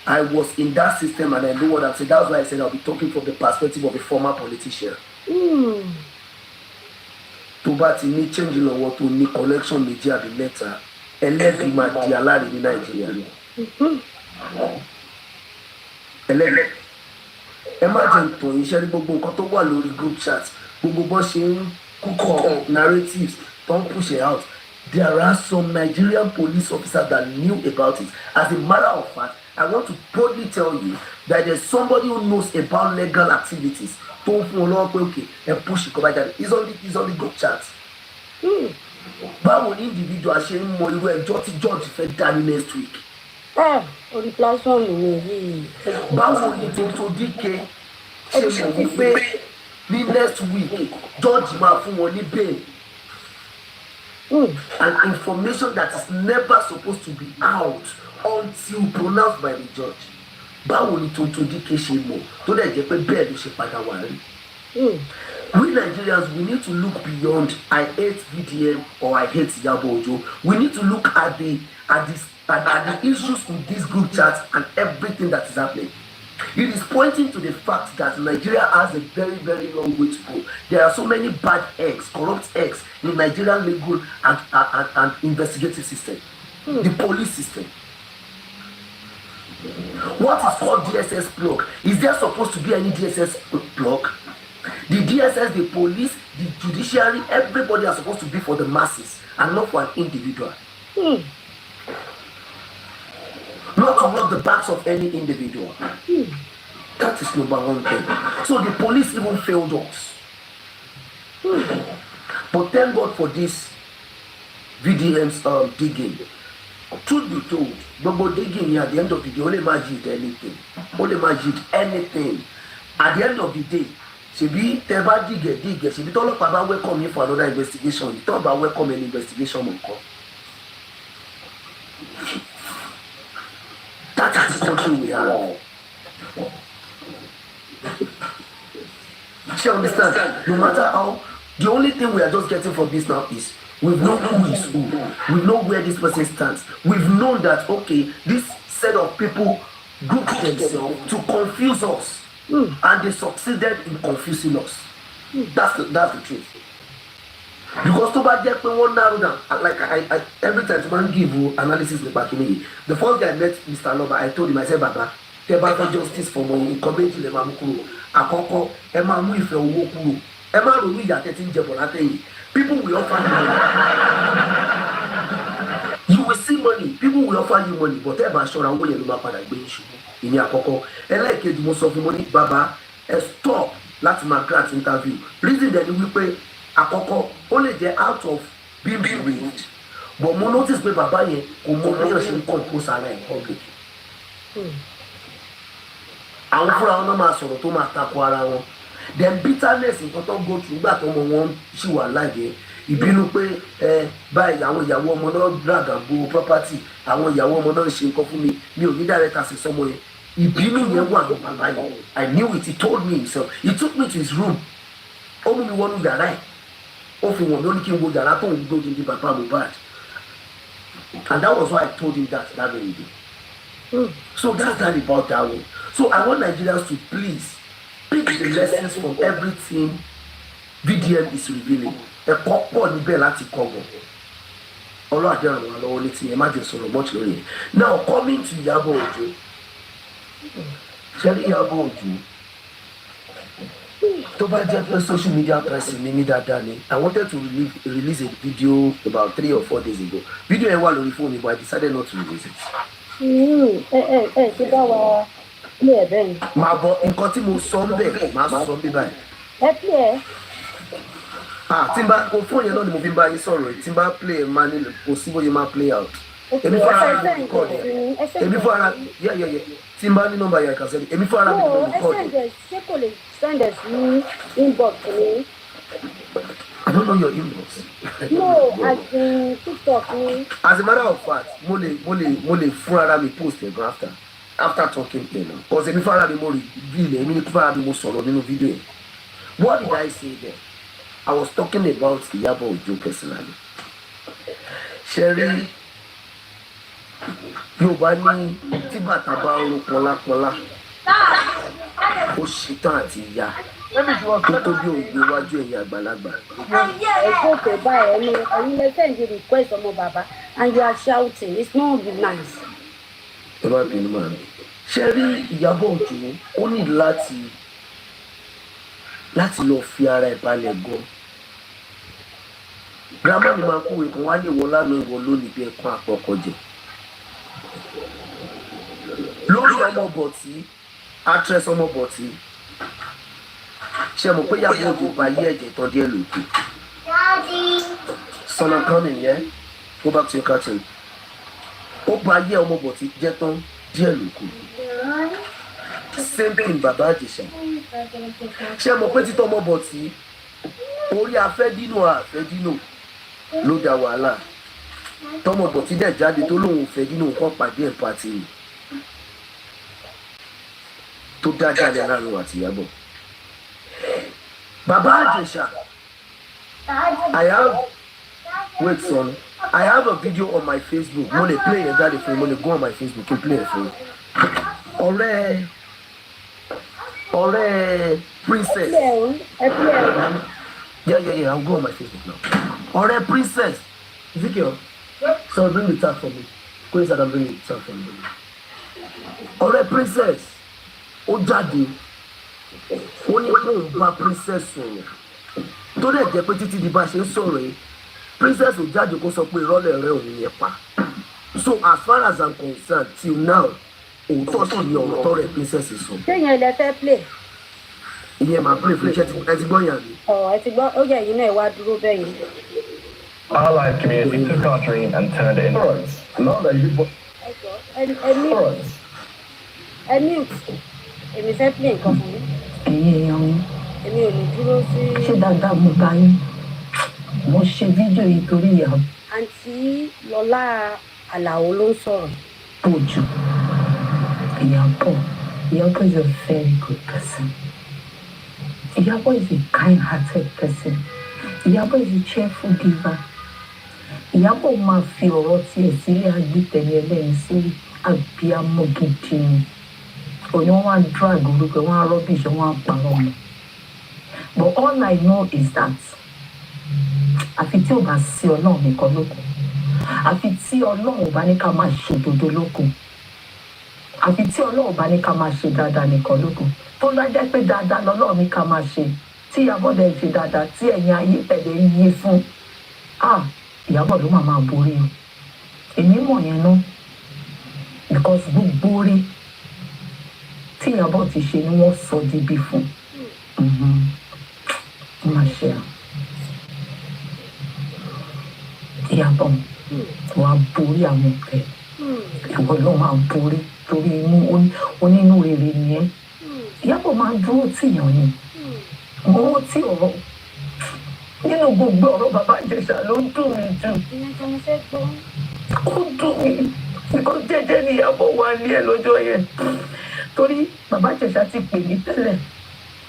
I was in that system and I know what I'm saying. That's why I said I'll be talking from the perspective of a former politician. Tó bá ti ní change lọ́wọ́ tó ní collection méjì àbí mẹ́ta, ẹlẹ́bi máa di aláàrí ní Nàìjíríà. Ẹlẹ́bi. Ẹ má jẹ́ ìtàn iṣẹ́ rí gbogbo nǹkan tó wà lórí group chat, gbogbo bó ṣe ń cook up narratives, don't push it out. There are some Nigerian police officers that knew about it. As a matter of fact, I want to boldly tell you that there's somebody who knows about legal activities. Don't follow up, okay, and push it. He's on the group chat. Báwo ni individual ṣe ń mọ irú ẹjọ́ tí George fẹ́ dá ní next week? Orí platform mi yìí. Báwo ni Tonto Dike ṣe mọ̀ wípé ní next week George máa fún wọn ní bail? An information that is never supposed to be out until pronounced by the judge. Báwo ni Tonto Dike ṣe mọ̀ tó dẹ̀ jẹ́ pé bẹ́ẹ̀ ló ṣe padà wá rí? We Nigerians, we need to look beyond I hate VDM or I hate Iyabo Ojo. We need to look at the issues with these group chats and everything that is happening. It is pointing to the fact that Nigeria has a very, very long way to go. There are so many bad eggs, corrupt eggs in Nigerian legal and investigative system. The police system. What is called DSS plug? Is there supposed to be any DSS plug? The DSS, the police, the judiciary, everybody are supposed to be for the masses and not for an individual. Not to rub the backs of any individual. That is number one thing. So the police even failed us. But thank God for this VDM's digging. Truth be told, but digging at the end of the day, only magic anything. Only magic anything. At the end of the day, she be teba dig. She be told about welcome me for another investigation. You talk about welcome an investigation will come. That is the country we have. She understand? No matter how, the only thing we are just getting from this now is we've known who is who. We know where this person stands. We've known that, okay, this set of people grouped themselves to confuse us. And they succeeded in confusing us. That's the truth. Because to bad get one narrow down, like I every time man give you analysis the back in me. The first guy I met Mr. Aloba, I told him, I said, Baba, tell for justice for money, comment le mamukuru. Akoko, Emma mu ife owo kuro. Emma ro mi ya 13 jebonate. People will offer you money. You will see money. People will offer you money, but Emma sure awon yen lo ma pada gbe isubu. Ini akoko. Elekeji mo sọ fún money, Baba, stop láti máa grant interview reason dẹ̀ ni wípé àkọ́kọ́ ó lè jẹ́ out of being bereaved but mo notice pé bàbá yẹn kò mọ bí yàn ṣe ń compose ara ẹ̀ public àwọn fúnra wọn náà máa sọ̀rọ̀ tó máa tako ara wọn then bitterness nǹkan tó go through nígbà tó ọmọ wọn ṣì wà láàyè ìbínú pé báyìí àwọn ìyàwó ọmọ náà dragàgbó property àwọn ìyàwó ọmọ náà ṣe nǹkan fún mi ò ní direct access sọmọ yẹn ìbínú yẹn wà ní bàbá yẹn I knew it, he told me himself, he took me to his room ó mú mi wọnú yàrá ẹ̀ ó fi wọ̀n mi ó ní kí n wo yàrá tó ń gbó di bàbá Mohbad and that was why I told him that very day. So that's that about that one. So I want Nigerians to please pick the lessons from everything VDM is revealing. Ẹ̀kọ́ pọ̀ níbẹ̀ láti kọ́ wọn. Ọlọ́run àdéhùn àwọn lọ́wọ́ létí ẹ má jẹ́ sọ̀rọ̀ much lórí ẹ̀. Now coming to Iyabo Ojo. Ṣé Iyabo Ojo? Tó bá jẹ́ pé social media person ní dáadáa ni, I wanted to release a video about 3 or 4 days ago. Video yẹn wà lórí fóònù but I decided not to release it. Ṣé bá wa play ẹ̀ bẹ́ẹ̀ ni? Màá bọ nǹkan tí mo sọ ń bẹ̀ máa sọ bí báyìí. Ẹ play ẹ̀. Tí n bá kó fóònù yẹn náà ni mo fi ń bá yín sọ̀rọ̀ tí n bá play ẹ̀ máa nílò kò sí bóyá máa play out. Èmi fún ara mi record ẹ̀. Èmi fún ara tí n bá ní nọ́mbà yẹn kà sẹ́ni èmi fún ara mi record ẹ̀. Ṣé kò lè send ẹ̀ sí inbox ni? I don't know your inbox. No, as in TikTok ni. As a matter of fact, mo lè fún ara mi post ẹ̀ gan after talking to you. Because èmi fún ara mi mo reveal èmi ní fún ara mi mo sọ̀rọ̀ nínú fídíò yẹn. What did I say there? I was talking about Iyabo Ojo personally. Sherry, Yorùbá ní tí bàtà bá ń ro pọlápọlá ó ṣetán àti ìyá tó tó bí òògùn iwájú ẹ̀yìn àgbàlagbà. Ẹ̀kọ́ òkè báyìí ẹ̀yin lè send you request ọmọ bàbá and you are shouting, it's not nice. Ẹ má bínú màá mi. Sherry, Iyabo Ojo ó ní láti lọ fi ara ẹ̀ balẹ̀ gan. Grandma mi máa kúwe kan wá lè wọ lánàá ìwọ lónìí bí ẹ̀kọ́ àpọ̀kọ̀jẹ̀. Lórí Ọmọbọ̀tí actress Ọmọbọ̀tí ṣe mọ̀ pé Iyabo Ojo bá yé ẹ̀jẹ̀ tán díẹ̀ lókè. Sọ̀nà kan nìyẹn go back to your cartoon. Ó bá yé Ọmọbọ̀tí jẹ́ tán díẹ̀ lókè. Same thing bàbá Àjèṣà. Ṣé mo pé títọ́ Ọmọbọ̀tí orí afẹ́dínú ló da wàhálà tọmọbọ̀tí dẹ̀ jáde tó lóun fẹ́ dínú nǹkan pàdé ẹ̀ pàtì ni tó dá jáde láàrin àti Iyabo. Bàbá Àjèṣà, I have a video on my Facebook. Mo lè play yẹn jáde fún mi, mo lè go on my Facebook and play it fún mi. Ọ̀rẹ́ Princess. Yeah, I'll go on my Facebook now. Ọ̀rẹ́ Princess. Ezekiel, so bring the tag for me. Go inside and bring the tag for me. Ọ̀rẹ́ Princess. Ó jáde. Ó ní kó ń bá Princess sọ̀rọ̀. Tó dẹ̀ jẹ́ pé títí di bá ṣe ń sọ̀rọ̀ yìí, Princess ò jáde kó sọ pé ìrọ́lẹ̀ rẹ̀ ò ní yẹn pa. So as far as I'm concerned till now, òótọ́ sì ni ọ̀rọ̀ tọ́rẹ̀ Princess sọ. Ṣé yẹn lẹ fẹ́ play? Ìyẹn máa play fún iṣẹ́ ẹ ti gbọ́ yàn mí. Ẹ ti gbọ́, ó yẹ yìí náà wá dúró bẹ́ẹ̀ yẹn. Our live community took our dream and turned it into now that you Ẹ mute. Èmi fẹ́ play nǹkan fún yín. Ẹ̀yin èèyàn mi. Èmi ò ní dúró sí. Ṣé dáadáa mo bá yín? Mo ṣe fídíò yìí torí ìyàwó. Àǹtí Lọlá Àlàó ló ń sọ̀rọ̀. Ojo. Iyabo is a very good person. Iyabo is a kind-hearted person. Iyabo is a cheerful giver. Iyabo máa fi ọ̀rọ̀ tiẹ̀ sílé agbítẹ̀lẹ̀ ẹlẹ́yìn sí abiyamọ gidi ni. Òyìn wọn á drag orúkọ wọn á rubbish wọn á pa wọn. But all I know is that àfi tí ò bá sí Ọlọ́run nìkan lókun. Àfi tí Ọlọ́run bá ní ká máa ṣòdodo lókun. Àfi tí Ọlọ́run bá ní ká máa ṣe dáadáa nìkan lókun. Tó bá jẹ́ pé dáadáa lọ́lọ́run ní ká máa ṣe. Tí Iyabo dẹ̀ ṣe dáadáa tí ẹ̀yin ayé tẹ̀lé yé fún. Iyabo ló máa borí o. Èmi mọ̀ yẹn náà. Because gbogbo orí tí Iyabo ti ṣe ni wọ́n sọ di bí fún. Iyabo wà á borí àwọn ọ̀tẹ̀ ìwọ ló máa borí torí inú onínú rere nìyẹn Iyabo máa ń dúró tìyàn ni mo rántí ọ̀rọ̀ nínú gbogbo ọ̀rọ̀ bàbá Ìjẹ̀ṣà ló ń dùn mí jù ó dùn mí nǹkan jẹ́jẹ́ ni Iyabo wà ní ẹ̀ lọ́jọ́ yẹn torí bàbá Ìjẹ̀ṣà ti pè mí tẹ́lẹ̀.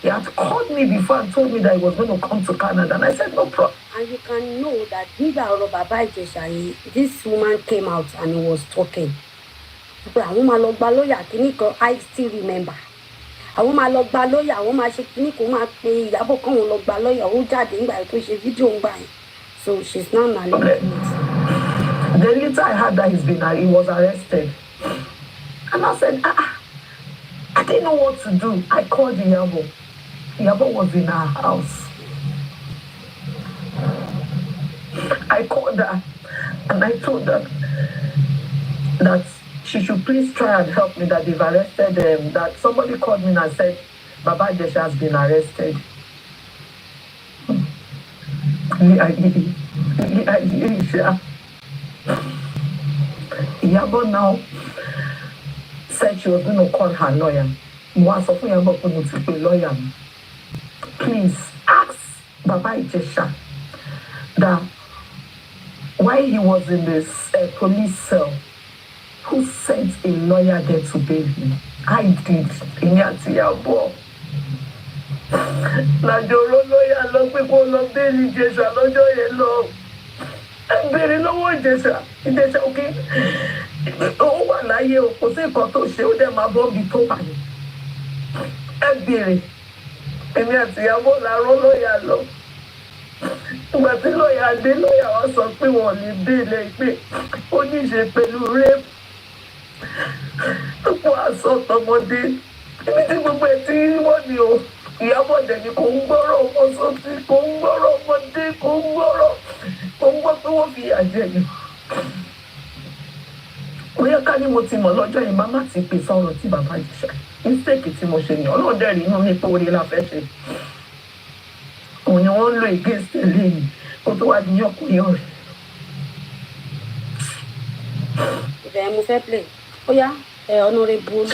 He had called me before and told me that he was going to come to Canada. And I said, no problem. And you can know that nígbà ọ̀rọ̀ bàbá Ìjẹ̀ṣà, this woman came out and was talking. Àwọn máa lọ gba lọ́ọ̀yà kìíní kan, I still remember. Àwọn máa lọ gba lọ́ọ̀yà, àwọn máa ṣe kìíní kan, máa pe Iyabo kan lọ gba lọ́ọ̀yà, ó jáde nígbà tó ṣe fídíò ń gbà yẹn. So she's now narrating it. Then later I heard that he was arrested. And I said, I didn't know what to do. I called Iyabo. Iyabo was in our house. I called her and I told her that she should please try and help me, that they've arrested them. That somebody called me and said, Baba Ìjẹ̀ṣà has been arrested. Iyabo now said she was going to call her lawyer. Lawyer. Please ask Baba Ìjẹ̀ṣà that while he was in this police cell, who sent a lawyer there to bail him? I did. Iyabo. Najoro lawyer lọ pé kó lọ bail Ìjẹ̀ṣà lọ́jọ́ yẹn lọ. Ẹ bèrè lọ́wọ́ Ìjẹ̀ṣà òkè. Ó wà láyé o, kò sí nǹkan tó ṣe, ó dẹ̀ máa bọ́ bí tó wà ní. Ẹ bèrè. Èmi àti Iyabo la rán lọ́ọ̀yà lọ. Ìgbà tí lọ́ọ̀yà dé, lọ́ọ̀yà wa sọ pé wọ́n lè bèèlè pé ó ní í ṣe pẹ̀lú rape. Púpọ̀ assault ọmọdé. Ibi tí gbogbo ẹ̀ tí wọ́n ní o. Iyabo dẹ̀ ni kò ń gbọ́rọ̀ ọmọ sọ́tì, kò ń gbọ́rọ̀ ọmọdé, kò ń gbọ́ pé wọ́n fi àjẹ́ ni. Bóyá ká ní mo ti mọ̀ lọ́jọ́ yìí, màmá ti pè sọ̀rọ̀ tí bàbá Ìjẹ̀ṣà. Mistake tí mo ṣe ni Ọlọ́run dẹ̀ rí inú mi pé orí la fẹ́ ṣe. Òun ni wọ́n ń lo against eléyìí kó tó wá di yọkùnyàn rẹ̀. Ibẹ̀ mo fẹ́ play. Ó yá, honorable. Ẹ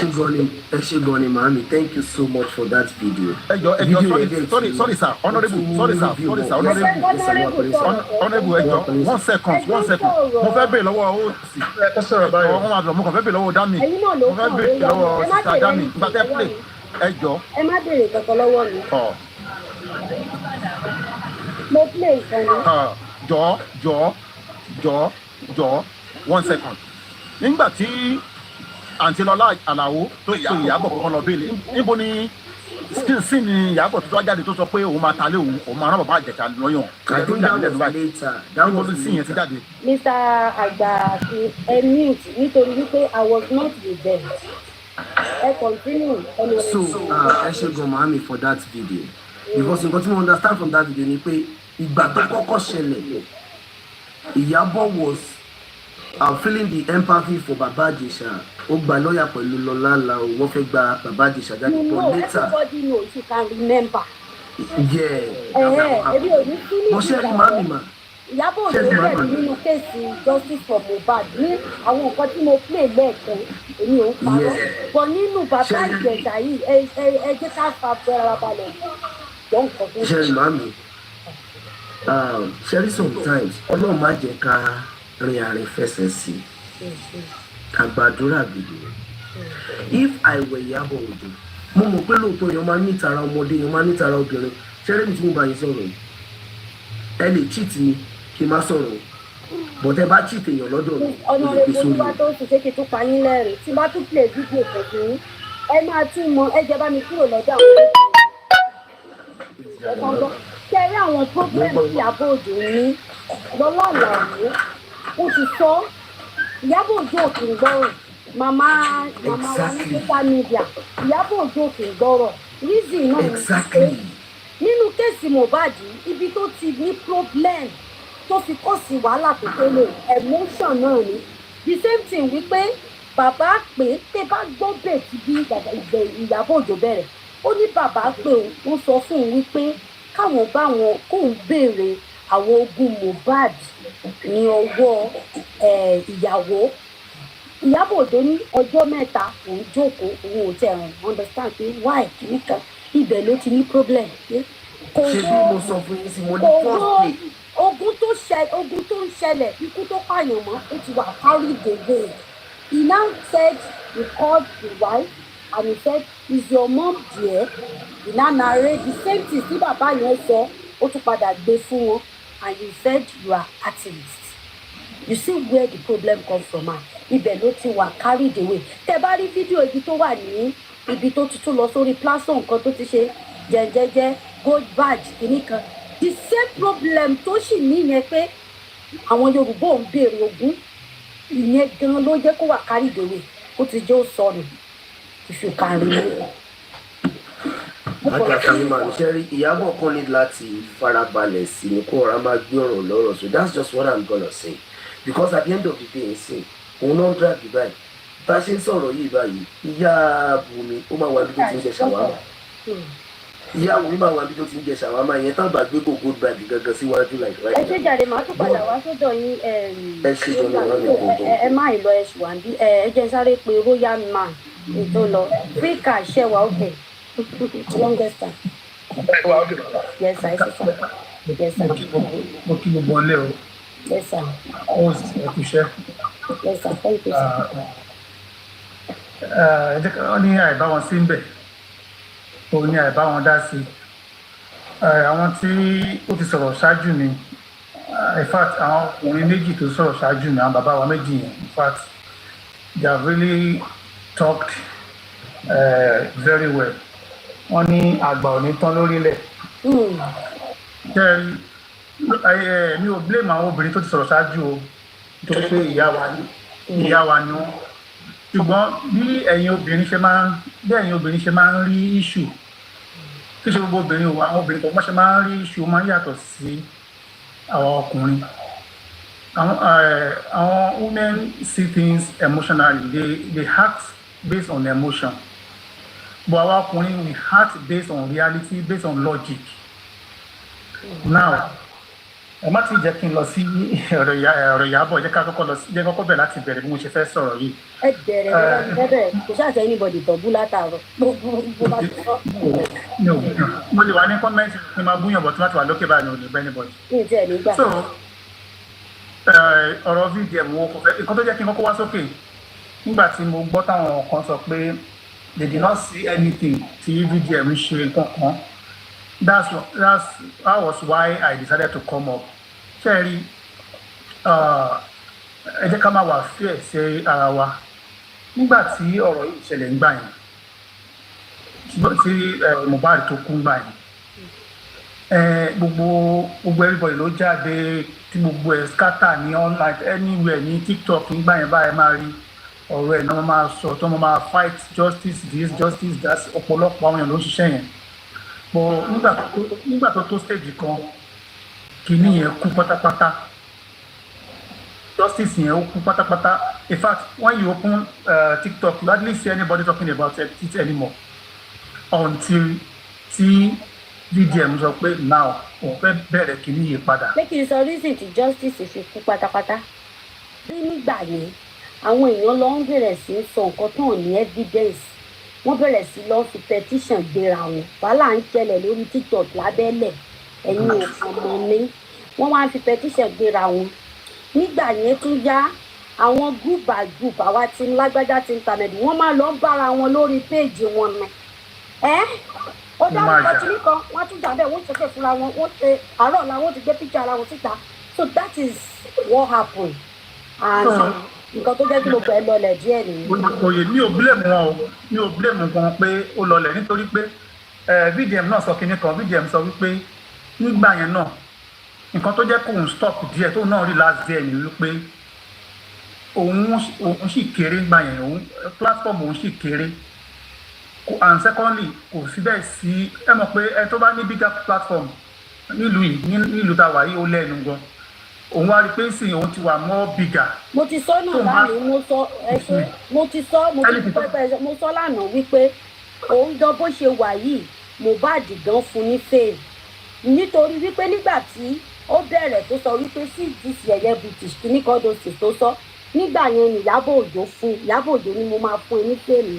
ṣé gan ni màámi, thank you so much for that video. Sorry sir, honorable, honorable, 1 second. Mo fẹ́ bèèrè lọ́wọ́ ó sì. Mo kàn fẹ́ bèèrè lọ́wọ́ Dami. Mo fẹ́ bèèrè lọ́wọ́ Sister Dami. Ìgbà tẹ́ play, ẹ má bèèrè kankan lọ́wọ́ mi. Mo play ìkànnì. Jọ̀ọ́, 1 second. Nígbà tí àǹtí Lọlá Àlàó tó pe Iyabo kan lọ bẹ́ẹ̀lì, níbo ni sí ni Iyabo tó jáde tó sọ pé òun máa talé òun máa rán bàbá Ìjẹ̀ṣà lọ́yàn. Níbo ni sí yẹn ti jáde? Mr. Àgbà ẹ mute nítorí wípé I was not with them. Ẹ continue. So ẹ ṣé gan màámi for that video. Because nǹkan tí mo understand from that video ni pé ìgbà tó kọ́kọ́ ṣẹlẹ̀, Iyabo was feeling the empathy for Baba Ìjẹ̀ṣà. Ó gba lọ́ọ̀yà pẹ̀lú Lọlá Àlàó, wọ́n fẹ́ gba Baba Ìjẹ̀ṣà jáde. No, everybody knows, you can remember. Mo ṣe rí màmí mà. Iyabo Ojo bẹ̀rẹ̀ nínú kéèsì justice for Mohbad ní àwọn nǹkan tí mo play lẹ́ẹ̀kan èmi ò ń parọ́. Bọ̀ nínú Baba Ìjẹ̀ṣà yìí ẹ jẹ́ ká fa fẹ́ra balẹ̀. Ṣé rí màmí? Ṣé rí sometimes Ọlọ́run má jẹ́ ká rin àrìn fẹsẹ̀ sí àgbàdúrà gidi. If I were Iyabo Ojo, mo mọ̀ pé lóòótọ́ èèyàn máa ń nítara ọmọdé, èèyàn máa ń nítara obìnrin. Ṣé rí mi tí mo bá yín sọ̀rọ̀ yìí? Ẹ lè cheat mi kí n má sọ̀rọ̀, but ẹ bá cheat èèyàn lọ́dọ̀ mi, ó lè gbé sórí. Ọ̀nà rẹ̀ tó ti ṣe kí n tún pa yín lẹ́rìn tí bá tún play video pẹ̀lú ẹ máa tún mọ ẹ jẹ́ bá mi kúrò lọ́dọ̀ àwọn ṣe rí àwọn problem tí Iyabo Ojo ní Lọlá Àlàó ó ti sọ. Iyabo Ojo ò kì í gbọ́rọ̀ màmá wa ní social media. Iyabo Ojo ò kì í gbọ́rọ̀ reason náà ní pé nínú kéèsì Mohbad ibi tó ti ní problem tó fi kó sí wàhálà tó tẹ́lẹ̀ emotion náà ni the same thing wípé bàbá pé tẹ́ bá gbọ́ bẹ́ẹ̀ tí bí Iyabo Ojo bẹ̀rẹ̀ ó ní bàbá pé wọ́n sọ fún un wípé káwọn bá wọn kóun béèrè àwọn ogún Mohbad ní ọwọ́ ìyàwó. Ìyábọ̀ Òjó ní ọjọ́ mẹ́ta òun jókòó òun ò tẹ̀ understand pé why kìíní kan ibẹ̀ ló ti ní problem. ṣé bí mo sọ fún yín sí mo ní first day. ogun tó ń ṣẹlẹ̀ ikú tó pààyàn mọ́ ó ti wà carried away. He now said he called the wife and he said is your mom there? He now narrate the same thing tí bàbá yẹn sọ ó tún padà gbé fún wọn and he said you are activist. You see where the problem come from ah ibẹ̀ ló ti wà carried away. Tẹ́ bá rí fídíò ibi tó wà ní ibi tó tuntun lọ sórí platform nǹkan tó ti ṣe jẹ́jẹ́jẹ́ gold badge kìíní kan the same problem tó sì níyẹn pé àwọn Yorùbá ò ń béèrè ogún ìyẹn gan ló jẹ́ kó wà carried away ó ti jẹ́ ó sọnù if you can remember. Àgbàfọ̀ ni màá ṣe rí Ìyábọ̀ kan ní láti farabalẹ̀ sí ni kó ọ̀rá máa gbé ọ̀rọ̀ lọ́rọ̀ so that's just what I'm gonna say because at the end of the day ṣe òun náà drag báyìí bá a ṣe ń sọ̀rọ̀ yìí báyìí ìyá Wùmí ó máa wà níbi tó ti ń jẹ ṣàwámà ìyá Wùmí máa wà níbi tó ti ń jẹ ṣàwámà yẹn tá bá gbé gbogbo bag gangan síwájú like right now. ẹ ṣe jàre màá tún padà wá sọ́dọ̀ yín ẹ ṣe jọ náà lọ́nà ìgbọ̀ngàn. ẹ má ìlọ ẹ ṣùgbọ́n bí ẹ jẹ́ sáré pé royal man ètò lọ free cash ṣẹ̀wá òkè longest time. Yes, sir. Yes, sir. Mo kí gbogbo ọlẹ́ o. Yes, sir. Host ẹ̀kúṣẹ́. Yes, sir. Thank you, sir. Ẹ jẹ́ ká wọ́n ní àìbá wọn sí ń bẹ̀. Òun ní àìbá wọn dá sí. Àwọn tí ó ti sọ̀rọ̀ ṣáájú mi. In fact, àwọn ọkùnrin méjì tó sọ̀rọ̀ ṣáájú mi, àwọn bàbá wa méjì yẹn. In fact, they have really talked very well. Wọ́n ní àgbà ò ní tán lórílẹ̀. Mi ò blame àwọn obìnrin tó ti sọ̀rọ̀ ṣáájú o nítorí pé ìyá wa ni wọ́n. Ṣùgbọ́n bí ẹ̀yin obìnrin ṣe máa ń rí issue kí ṣe gbogbo obìnrin o àwọn obìnrin tó ṣe máa ń rí issue máa ń yàtọ̀ sí àwọn ọkùnrin. Àwọn women see things emotionally they act based on emotion. But our ọkùnrin we act based on reality, based on logic. Now, ẹ má ti jẹ́ kí n lọ sí ọ̀rọ̀ Ìyábọ̀ jẹ́ kọ́kọ́ bẹ̀rẹ̀ láti bẹ̀rẹ̀ bí mo ṣe fẹ́ sọ̀rọ̀ yìí. Ẹ bẹ̀rẹ̀ kò ṣáàṣẹ́ anybody tọ́bú látàárọ̀. Mo lè wà ní kọ́mẹ́ntì kí n máa búyàn bọ̀ tí wọ́n ti wà lókè báyìí ní olè bẹ́ anybody. Mi ì tiẹ̀ nígbà. So, ọ̀rọ̀ VDM wo kò fẹ́ nǹkan tó jẹ́ kí n kọ́kọ́ wá sókè nígbà tí mo gbọ́ táwọn kan sọ pé they did not see anything tí VDM ṣe kankan. That was why I decided to come up. Cherry, ẹ jẹ́ ká máa wà fíẹ̀ sí ara wa. Nígbà tí ọ̀rọ̀ yìí ṣẹlẹ̀ ń gbà yẹn, tí Mohbad tó kú ń gbà yẹn, gbogbo everybody ló jáde tí gbogbo ẹ̀ scatter ní online anywhere ní TikTok ń gbà yẹn báyìí máa rí ọ̀rọ̀ ẹ̀ náà máa sọ tó máa fight justice this justice that ọ̀pọ̀lọpọ̀ àwọn èèyàn ló ń ṣiṣẹ́ yẹn. But nígbà tó stage kan kìíní yẹn kú pátápátá justice yẹn ó kú pátápátá. In fact, when you open TikTok you hardly see anybody talking about it anymore until tí VDM sọ pé now òun fẹ́ bẹ̀rẹ̀ kìíní yẹn padà. Pé kí n sọ reason tí justice fi kú pátápátá bí nígbà yẹn àwọn èèyàn lọ ń bẹ̀rẹ̀ sí í sọ nǹkan tó ní evidence wọ́n bẹ̀rẹ̀ sí lọ́ọ́ fi petition gbéra wọn wàhálà ń ṣẹlẹ̀ lórí TikTok lábẹ́lẹ̀ ẹ̀yin ọmọ mi wọ́n wá ń fi petition gbéra wọn nígbà yẹn tún yá àwọn group by group àwa ti ń lágbájá ti ń tàmẹ̀dù wọ́n máa lọ bára wọn lórí péèjì wọn ni ó dárúkọ kìíní kan wọ́n tún jà bẹ́ẹ̀ wọ́n ṣe pé fúnra wọn wọ́n ṣe àárọ̀ làwọn ti gbé picture ara wọn síta so that is what happened and nǹkan tó jẹ́ kí gbogbo ẹ lọlẹ̀ díẹ̀ nìyí. Oyè mi ò blame wọn o mi ò blame wọn pé ó lọlẹ̀ nítorí pé VDM náà sọ kinní kan VDM sọ wípé nígbà yẹn náà nǹkan tó jẹ́ kóun stop díẹ̀ tóun náà rí last díẹ̀ ni wípé òun sì kéré nígbà yẹn òun platform òun sì kéré and secondly kò sí bẹ́ẹ̀ sí ẹ mọ̀ pé ẹ tó bá ní bigger platform nílùú tá a wà yìí ó lẹ́nu gan òun wá rí pé sí òun ti wà more bigger. Mo ti sọ náà lánàá mo sọ ẹṣin mo ti sọ lánàá wípé òun gan bó ṣe wà yìí Mohbad gan fún ní fame nítorí wípé nígbà tí ó bẹ̀rẹ̀ tó sọ wípé sí this yẹ̀yẹ́ British kìíní kan dòsì tó sọ nígbà yẹn ni Ìyábọ̀ Òjó ni mo máa fún ẹ ní fèmí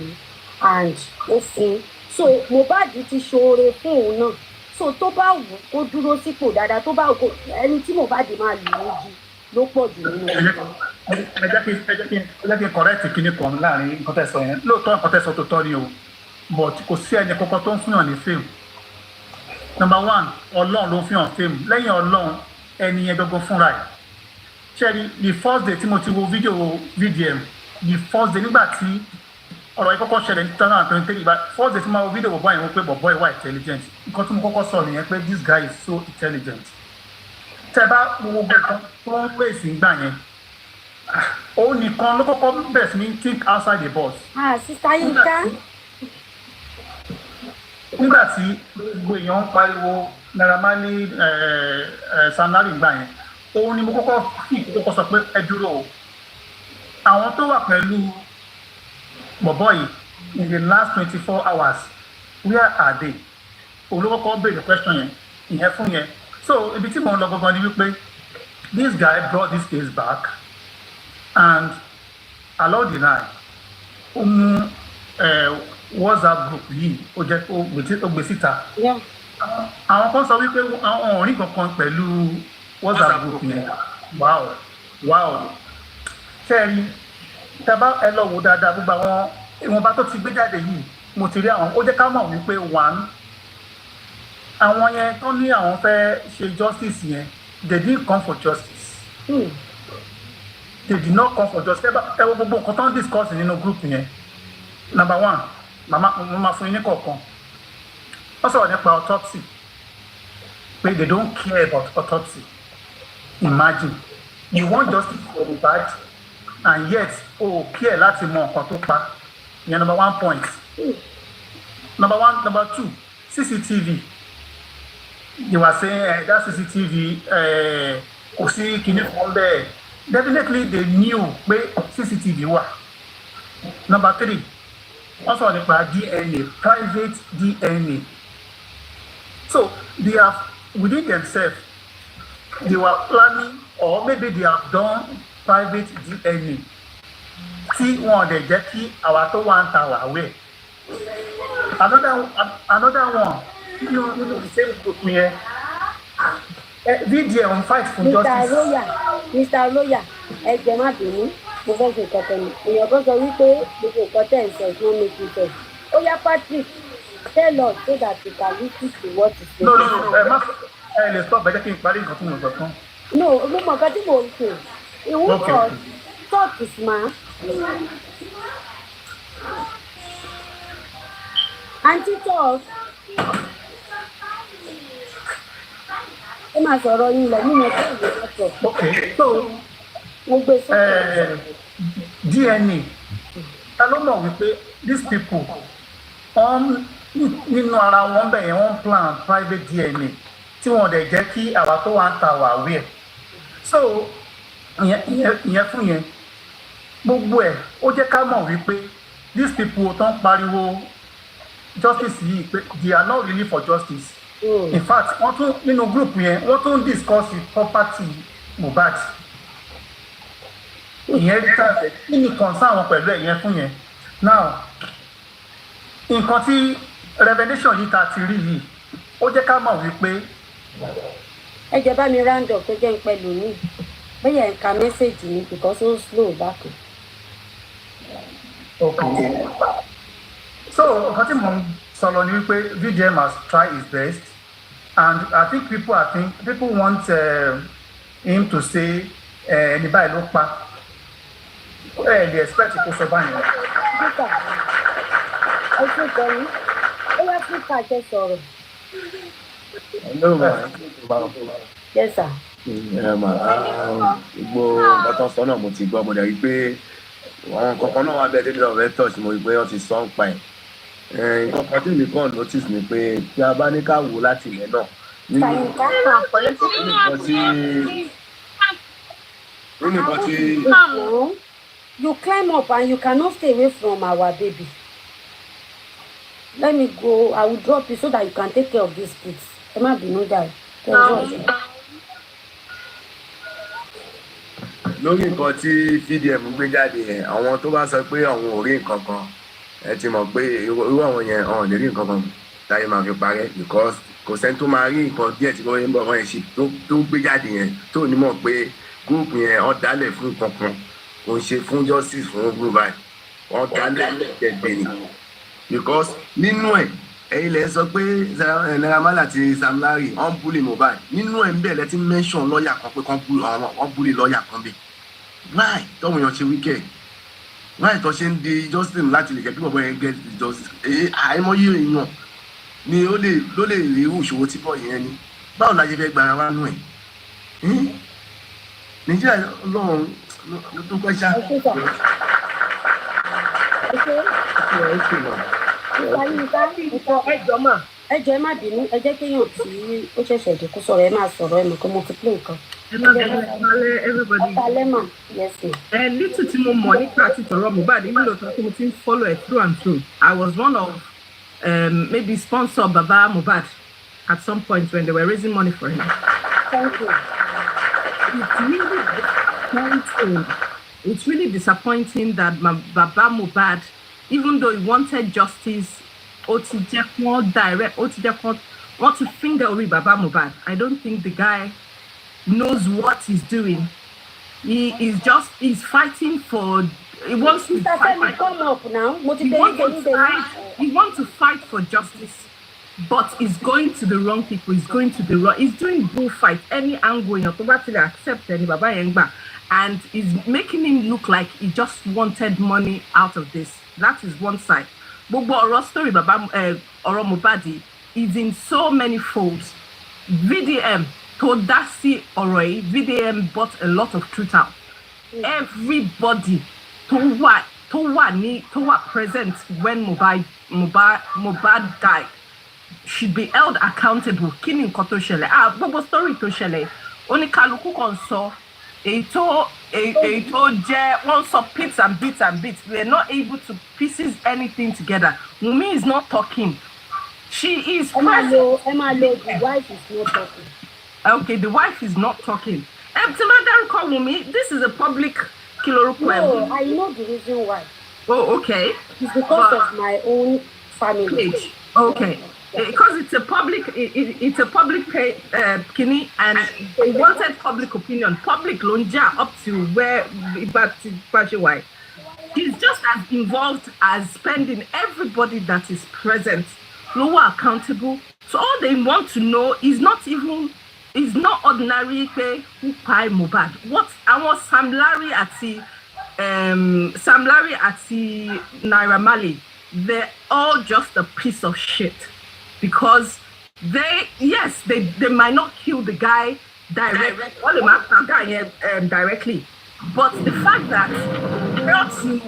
and ó fún so Mohbad ti ṣoore fún òun náà so tó bá wù kó dúró sípò dáadáa tó bá wù ẹni tí Mohbad máa lù ú jù ló pọ̀ jù nínú ìjọba. ẹ jẹ́ kí n correct kíní kan láàrin nǹkan tẹ́ sọ yẹn lóòótọ́ nǹkan tẹ́ sọ tó tọ́ ni o but kò sí ẹni kankan tó ń fúnyàn ní fíìmù number one Ọlọ́run ló ń fúnyàn fíìmù lẹ́yìn Ọlọ́run ẹni yẹn gbogbo fúnra ẹ̀ ṣẹ́ni the first day tí mo ti wo fídíò VDM the first day nígbà tí ọ̀rọ̀ yìí kọ́kọ́ ṣẹlẹ̀ ní 2023 but first day tí mo wo fídíò bọ̀bọ̀ yẹn wọ́n pé bọ̀bọ̀ ìwà intelligent nǹkan tí mo kọ́kọ́ sọ nìyẹn pé this guy is so intelligent tẹ́ bá gbogbo nǹkan tó ń pèsè ìgbà yẹn òun nìkan ló kọ́kọ́ bẹ̀rẹ̀ sí ní think outside the box. Sista Yinka. nígbà tí gbogbo èèyàn ń pariwo Naira Marley Sam Larry gbà yẹn òun ni mo kọ́kọ́ sọ pé ẹ dúró o àwọn tó wà pẹ̀lú bọ̀bọ̀ yìí in the last 24 hours where are they òun ló kọ́kọ́ béèrè question yẹn ìyẹn fún yẹn so ibi tí mo ń lọ gangan ni wípé this guy brought this case back and allow the line ó mú WhatsApp group yìí ó jẹ́ ó gbé síta àwọn kan sọ wípé àwọn ò rí kankan pẹ̀lú WhatsApp group yẹn wow ṣẹ́ẹ̀rí tẹ́bá ẹ lọ wò dáadáa gbogbo àwọn ìwọ̀nba tó ti gbé jáde yìí mo ti rí àwọn ó jẹ́ ká mọ̀ wípé àwọn yẹn tó ní àwọn fẹ́ ṣe justice yẹn they didn't come for justice they did not come for justice ẹ wo gbogbo nǹkan tó ń discuss nínú group yẹn number one mo máa fún yín ní kọ̀ọ̀kan wọ́n sọ̀rọ̀ nípa autopsy pé they don't care about autopsy imagine you want justice for the bad and yet care láti mọ nǹkan tó pa ìyẹn number one point number two CCTV you were saying that CCTV kò sí kinní kan bẹ́ẹ̀ definitely they knew pé CCTV wà number three wọ́n sọ̀rọ̀ nípa DNA private DNA so they have within themselves they were planning or maybe they have done private DNA tí wọn dẹ̀ jẹ́ kí àwa tó wà ń ta wà wẹ̀ another one nínú the same group yẹn VDM fight for justice. Mr. Roya ẹgbẹ́ má bínú mo fẹ́ ṣe nǹkan tẹ̀lé èèyàn kan sọ wípé gbogbo nǹkan tẹ̀ ń sọ ìfún mi kì í sọ ó yá Patrick tell us so that we can listen to what you say. no ẹ lè stop ẹ jẹ́ kí n parí nǹkan tí mo sọ tán. no mo mọ̀ nǹkan tí mo ń sè ìwúkọ̀ talk is ma. Aunty talk. Ẹ máa sọ̀rọ̀ yín lọ nínú ẹ̀kọ́ ìwé lọ́tọ̀. Okay, so DNA ta ló mọ̀ wípé these people nínú ara wọn bẹ̀ yẹn wọ́n plan private DNA tí wọ́n dẹ̀ jẹ́ kí àwa tó wà ń ta wà wẹ̀ so ìyẹn fún yẹn gbogbo ẹ̀ ó jẹ́ ká mọ̀ wípé these people tó ń pariwo justice yìí pé they are not really for justice. In fact wọ́n tún nínú group yẹn wọ́n tún discuss property Mohbad ìyẹn tàbí kí ni concern wọn pẹ̀lú ẹ̀yẹn fún yẹn now nǹkan tí revelation yìí ta ti rí yìí ó jẹ́ ká mọ̀ wípé. ẹ jẹ́ bá mi round up tó jẹ́ ń pẹ̀lú mi bẹ́ẹ̀ ń ka mẹ́sẹ̀gì mi because ó slow bákan. Okay so nǹkan tí mo ń sọ lọ ni wípé VDM has tried his best. And I think people want him to say ẹni báyìí ló pa they expect kó sọ báyìí. ẹ ṣe kọrin ó yá fún kàṣẹ sọ̀rọ̀. Yes sir. Gbogbo nǹkan tó sọ náà mo ti gbọ́ mo dẹ̀ rí pé àwọn kankan náà wà bẹ́ẹ̀ débi náà fẹ́ touch mo rí pé wọ́n ti sọ ń pa ẹ̀. Nǹkan kan tí mi kàn notice ni pé tí a bá ní ká wò láti ilẹ̀ náà nínú nǹkan tí. You climb up and you cannot stay away from our baby. Let me go. I will drop you so that you can take care of these kids. Ẹ má bínú dà. lórí nǹkan tí VDM gbé jáde yẹn àwọn tó bá sọ pé àwọn ò rí nǹkan kan ẹ ti mọ̀ pé irú àwọn yẹn ọ̀hún lè rí nǹkan kan táyé máa fi parẹ́ because kò sẹ́ni tó máa rí nǹkan díẹ̀ tí wọ́n ń bọ̀ wọ́n yẹn ṣe tó gbé jáde yẹn tó ní mọ̀ pé gúrùpù yẹn wọ́n dálẹ̀ fún nǹkan kan kò ń ṣe fún justice fún gúrùpù báyìí wọ́n dálẹ̀ ẹgbẹ́ ni because nínú ẹ̀ ẹ̀yin lẹ sọ pé Naira Marley àti Sam Larry wọ́n búlì Mohbad nínú ẹ̀ ń bẹ̀ lẹ́tí mention lọ́ọ̀yà kan pé wọ́n búlì lọ́ọ̀yà kan bẹ̀ why tọ́wọ́ yẹn ṣe wicked why tó ṣe ń di justice láti lè jẹ́ bí bọ̀bọ̀ yẹn get justice àìmọye èèyàn ni ló lè rí irú ìṣòro tí bọ̀ yẹn ni báwo la ṣe fẹ́ gbara wá nù ẹ̀ Nàìjíríà Ọlọ́run ló tó pẹ́ ṣá. ẹjọ ẹ má bínú ẹ jẹ́ kéèyàn tí ó ṣẹ̀ṣẹ̀ dé kó sọ̀rọ̀ ẹ máa sọ̀rọ̀ ẹ mọ̀ pé mo ti pín nǹkan. Little tí mo mọ̀ nípa ti tọ̀rọ̀ Mohbad even though tí mo ti ń follow it through and through I was one of maybe sponsor Baba Mohbad at some point when they were raising money for him. Thank you. It's really disappointing that Baba Mohbad, even though he wanted justice, want to finger away Baba Mohbad. I don't think the guy knows what he's doing. He's fighting for. He wants to fight. Come up now. He wants to fight for justice, but he's going to the wrong people. He's doing bullfight. Any angle in automatically accept any Baba Yengba, and he's making him look like he just wanted money out of this. That is one side. Gbogbo ọ̀rọ̀ story Baba ọ̀rọ̀ Mohbad is in so many folds. VDM told Dasi ọ̀rọ̀ yìí. VDM brought a lot of truth out. Everybody tó wà present when Mohbad died should be held accountable. Kí ni nǹkan tó ṣẹlẹ̀? Gbogbo story tó ṣẹlẹ̀ oníkálukú kan sọ èyí tó jẹ́ wọ́n sọ bits and bits. We are not able to pieces anything together. Wunmi is not talking. She is the wife is not talking. Okay, the wife is not talking. Wunmi, this is a public kilorukwe. No, I know the reason why. Oh, okay. It's because of my own family. Page. Okay. Because it's a public kini, and they wanted public opinion. Public lonja up to where why. He's just as involved as spending everybody that is present, lower accountable. So all they want to know is not ordinary who pay Mohbad. What I want Sam Larry àti Naira Marley, they're all just a piece of shit. Because they might not kill the guy directly, but the fact that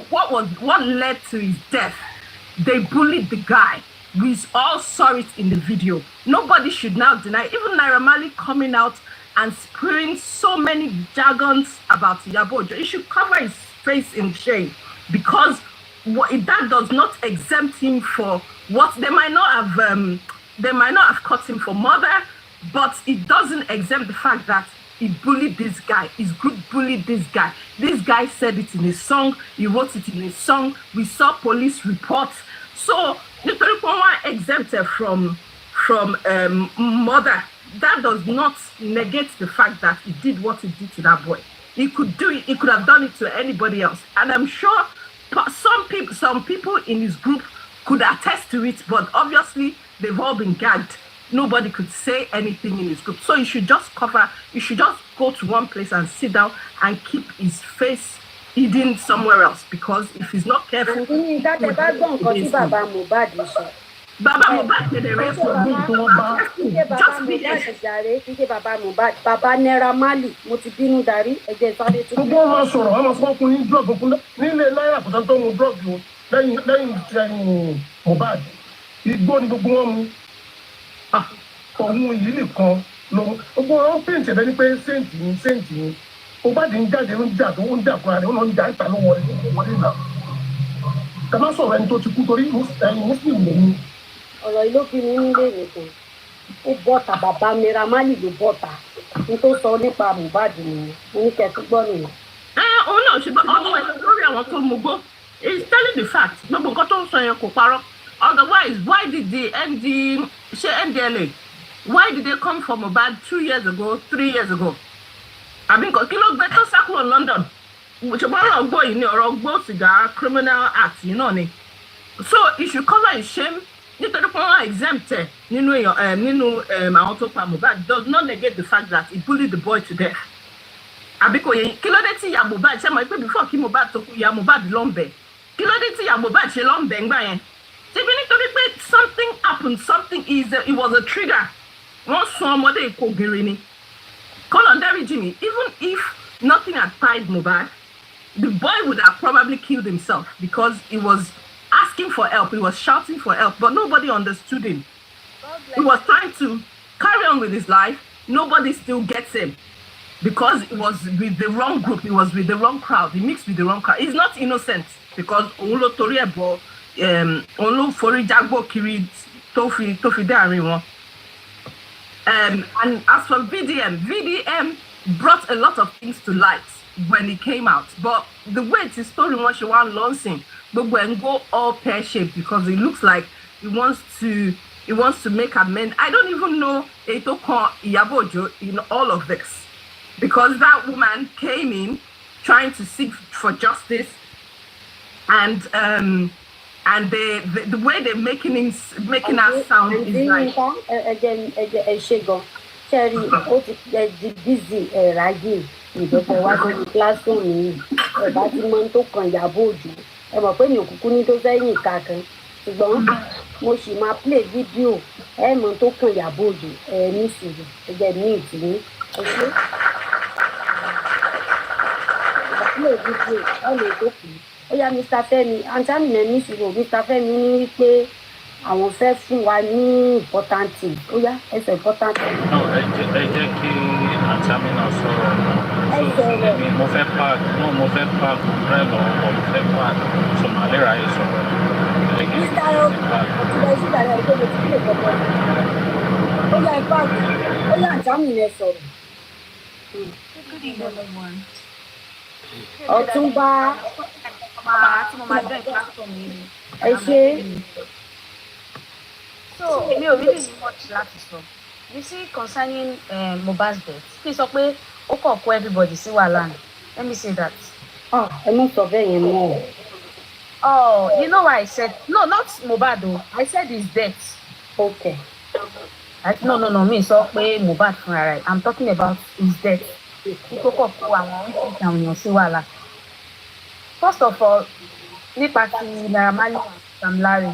what led to his death, they bullied the guy. We all saw it in the video. Nobody should now deny. Even Naira Marley coming out and spewing so many jargons about Iyabo. He should cover his face in shame, because that does not exempt him for what they might not have caught him for murder, but it doesn't exempt the fact that he bullied this guy. His group bullied this guy. This guy said it in his song. He wrote it in his song. We saw police reports. So the Torikwawa exempted from murder. That does not negate the fact that he did what he did to that boy. He could do it. He could have done it to anybody else. And I'm sure some people in his group could attest to it, but obviously they've all been gagged. Nobody could say anything in his group. So you should just go to one place and sit down and keep his face hidden somewhere else, because if he's not careful, Baba Mohbad said the rest of just be Baba Mohbad, Baba Naira Marley, mo ti bínú darí ẹjẹ sáré tó. Gbogbo wọn sọ̀rọ̀ wọn sọ fún yín drug òkun nílé náírà kò tán tó mu drug o lẹ́yìn Mohbad. Igbó ni gbogbo wọn mu. Òun yìí nìkan ló gbogbo wọn pèntì ẹ̀bẹ̀ ni pé séǹtì ni. Mohbad ń jáde ń jà tó ń jà fúnra rẹ̀ ó lọ ń jà ìta ló wọlé náà. Kàmá sọ̀rọ̀ ẹni tó ti kú torí Muslim lòun. Ọ̀rọ̀ yìí ló fi mí nílé ìwòsàn. Ó bọ́ta Baba Naira Marley ló bọ́ta. N tó sọ nípa Mohbad nìyẹn. Mo ní kẹ́kí gbọ́ nìyẹn. òun náà ṣùgbọ́n ọmọ ẹ̀ lórí àwọn tó mú gbó is telling the fact gbogbo nǹkan tó ń sọ yẹn kò parọ́ otherwise why did the NDLA why did they come for Mohbad 2 years ago 3 years ago àbí nǹkan kí ló gbé tó sá kúrò London ṣùgbọ́n ọ̀rọ̀ gbó yìí ni ọ̀rọ̀ gbó sìgá criminal act yìí náà ni so he should cover his shame nítorí pé wọ́n exempt ẹ̀ nínú àwọn tó pa Mohbad does not negate the fact that he bullied the boy to death àbí kò yẹ kí ló dé tí ìyá Mohbad ṣe mọ̀ pé before kí Mohbad tó kú ìyá Mohbad ló ń bẹ̀ kí ló dé tí ìyá Mohbad ṣe ló ń bẹ̀ ńgbà yẹn ṣebí nítorí pé something happened something it was a trigger wọ́n sun ọmọdé ìkógiri ni kọ́lọ̀ Jimmy even if nothing had tied Mohbad the boy would have probably killed himself because he was asking for help he was shouting for help but nobody understood him he was trying to carry on with his life nobody still gets him because he was with the wrong group he was with the wrong crowd he mixed with the wrong crowd he's not innocent because òun ló torí ẹ̀ bọ òun ló forí jágbó kiri tó fi dé àárín wọn. And as for VDM brought a lot of things to light when it came out. But the way the story was she want launching, but when go all pear-shaped because it looks like he wants to make amends. I don't even know Eto call Iyabo in all of this. Because that woman came in trying to seek for justice and the way they're making us sound is like Cherry, ó ti di busy ráyè ìdọ́gbọ̀n wá lórí classroom yìí ẹ̀bá tí mo ń tó kan Ìyábọ̀ Òjó ẹ mọ̀ pé mi ò kúkú ní tó sẹ́yìn kankan ṣùgbọ́n mo sì máa play video ẹ mọ̀ tó kan Ìyábọ̀ Òjó ẹ ní sùúrù ẹgbẹ́ mi ìtìní ẹ ṣe play video ẹ lè tó kù ó yá Mr. Fẹ́mi àǹtí mi ní sùúrù Mr. Fẹ́mi ní wípé àwọn fẹ́ fún wa ní important thing ó yá ẹsẹ̀ important thing. ẹ jẹ́ kí àtàmì náà sọ̀rọ̀ náà mo fẹ́ park mo fẹ́ park drive ọkọ̀ mo fẹ́ park so màá lè ráyè sọ̀rọ̀. Mr. ọtúbẹ̀ sí ìdájọ́ ìpè mo ti lè kọ́kọ́ ó yá ẹ park ó yá àtàmì rẹ sọ̀rọ̀. Ọ̀túnba ẹ ṣe. So, mi ò really need much láti sọ. You see, concerning Mohbad's death, kí n sọ pé ó kàn kó everybody sí wàhálà ni. Let me say that. Ẹ mú sọ bẹ́ẹ̀ yẹn mọ́. Oh, you know why I said no, not Mohbad o. I said his death. Okay. No, mi sọ pé Mohbad fúnra rẹ̀. I'm talking about his death. Kíkó kàn kó àwọn oríṣiríṣi àwọn èèyàn sí wàhálà. First of all, nípa ti Naira Marley and Sam Larry.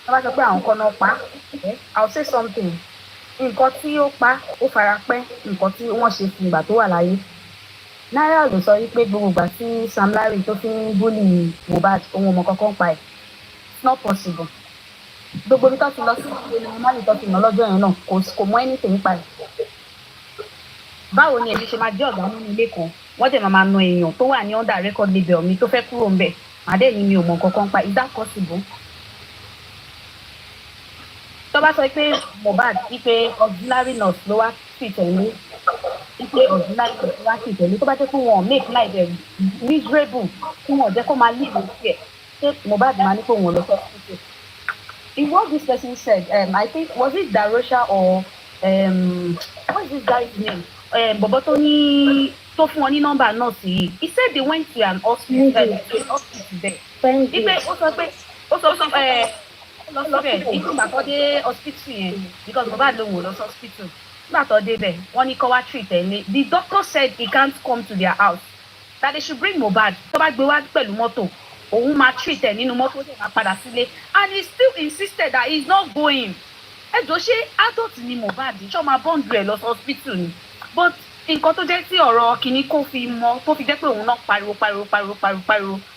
Bá sọ pé àwọn kan náà pa I'll say something nǹkan tí ó pa ó fara pẹ́ nǹkan tí wọ́n ṣe fún ìgbà tó wà láyé Naira ló sọ wípé gbogbo ìgbà tí Sam Larry tó fi ń búlì Mohbad ohun ọmọ kankan pa ẹ̀ it's not possible gbogbo ibi tó ti lọ sí ìlú Mali tó ti nà lọ́jọ́ yẹn náà kò mọ anything pa ẹ̀ báwo ni èmi ṣe máa jẹ́ ọ̀gá nínú ilé kan wọ́n dẹ̀ máa na èèyàn tó wà ní under record label mi tó fẹ́ kúrò ńbẹ̀ àdé ni mi ò mọ kankan pa is that possible? Tó bá sọ pé Mohbad wípé auxiliary nurse ló wá sí ìtẹ̀lé wípé auxiliary nurse ló wá sí ìtẹ̀lé tó bá jẹ́ pé wọn make life ẹ̀ miserable kí wọn jẹ́ kó máa live in fear ṣé Mohbad máa ní pé òun lọ sọ sí ìtẹ̀lé. In what this person said I think was it Darosha or what is this guy's name bọ̀bọ̀ tó fún wọn ní nọ́mbà nọ́ọ̀sì yìí he said they went to an hospital there wípé ó sọ pé lọ síbẹ̀ nígbà tó dé hospital yẹn because Mohbad lòun ò lọ sí hospital nígbà tó débẹ̀ wọ́n ní kó wá treat ẹ̀ ní the doctor said he can't come to their house that they should bring Mohbad tó bá gbé wá pẹ̀lú mọ́tò òun máa treat ẹ̀ nínú mọ́tò tó máa padà sílé and he still insisted that he is not going ẹjọ́ ṣé adult ni Mohbad ṣọ́ máa bọ́ǹdù ẹ̀ lọ sí hospital ni but nǹkan tó jẹ́ sí ọ̀rọ̀ kìíní kó fi mọ tó fi jẹ́ pé òun náà pariwo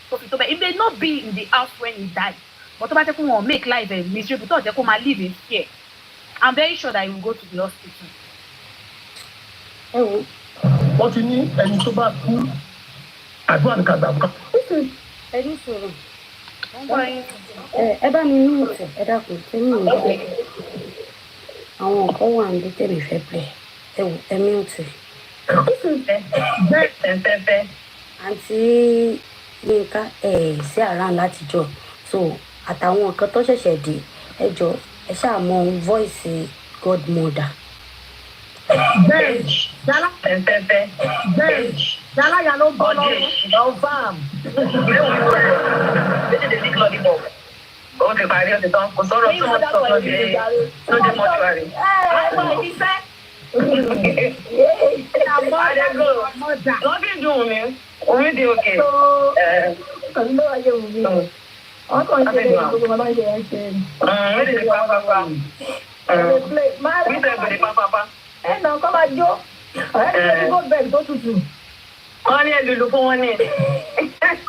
tó fi tó bẹ́ẹ̀ he may not be in the house when he died. But tó bá jẹ́ pé wọ́n make life miserable tó jẹ́ kó máa live in fear I'm very sure that he will go to the hospital. Wọ́n ti ní ẹni tó bá kú àdúrà ní kàgbà kan. Ẹni sọ̀rọ̀ ẹ bá mi ní ìtẹ̀ ẹ dákun tẹ́mi ò gbọ́ àwọn nǹkan wà ní tẹ̀mí fẹ́ bẹ̀ ẹ wò ẹ̀mí ìtẹ̀. àǹtí Yínká sí àrán látijọ́ so àtàwọn nǹkan tó ṣẹ̀ṣẹ̀ dé ẹ jọ ẹ ṣáà mọ voice godmother. bẹ́ẹ̀ jala bẹ́ẹ̀ jala ya ló bọ́ lọ́wọ́ ọ̀fàm. ó ti parí ó ti tán kò sọ̀rọ̀ tí wọ́n sọ lóde mọ́ṣúárì. Nothing do me. Orí di òkè. Kàní ló wáyé wù mí. Wọ́n kàn ṣe lè gbogbo ọmọ máa ń ṣe ẹ̀ ṣe. Wíṣẹ̀ ìgbèdè pápápá. Ẹ nà kọ́ máa jó. Ọ̀rẹ́ mi ní gold bag tó tutù. Wọ́n ní ẹlùlù fún wọn ní.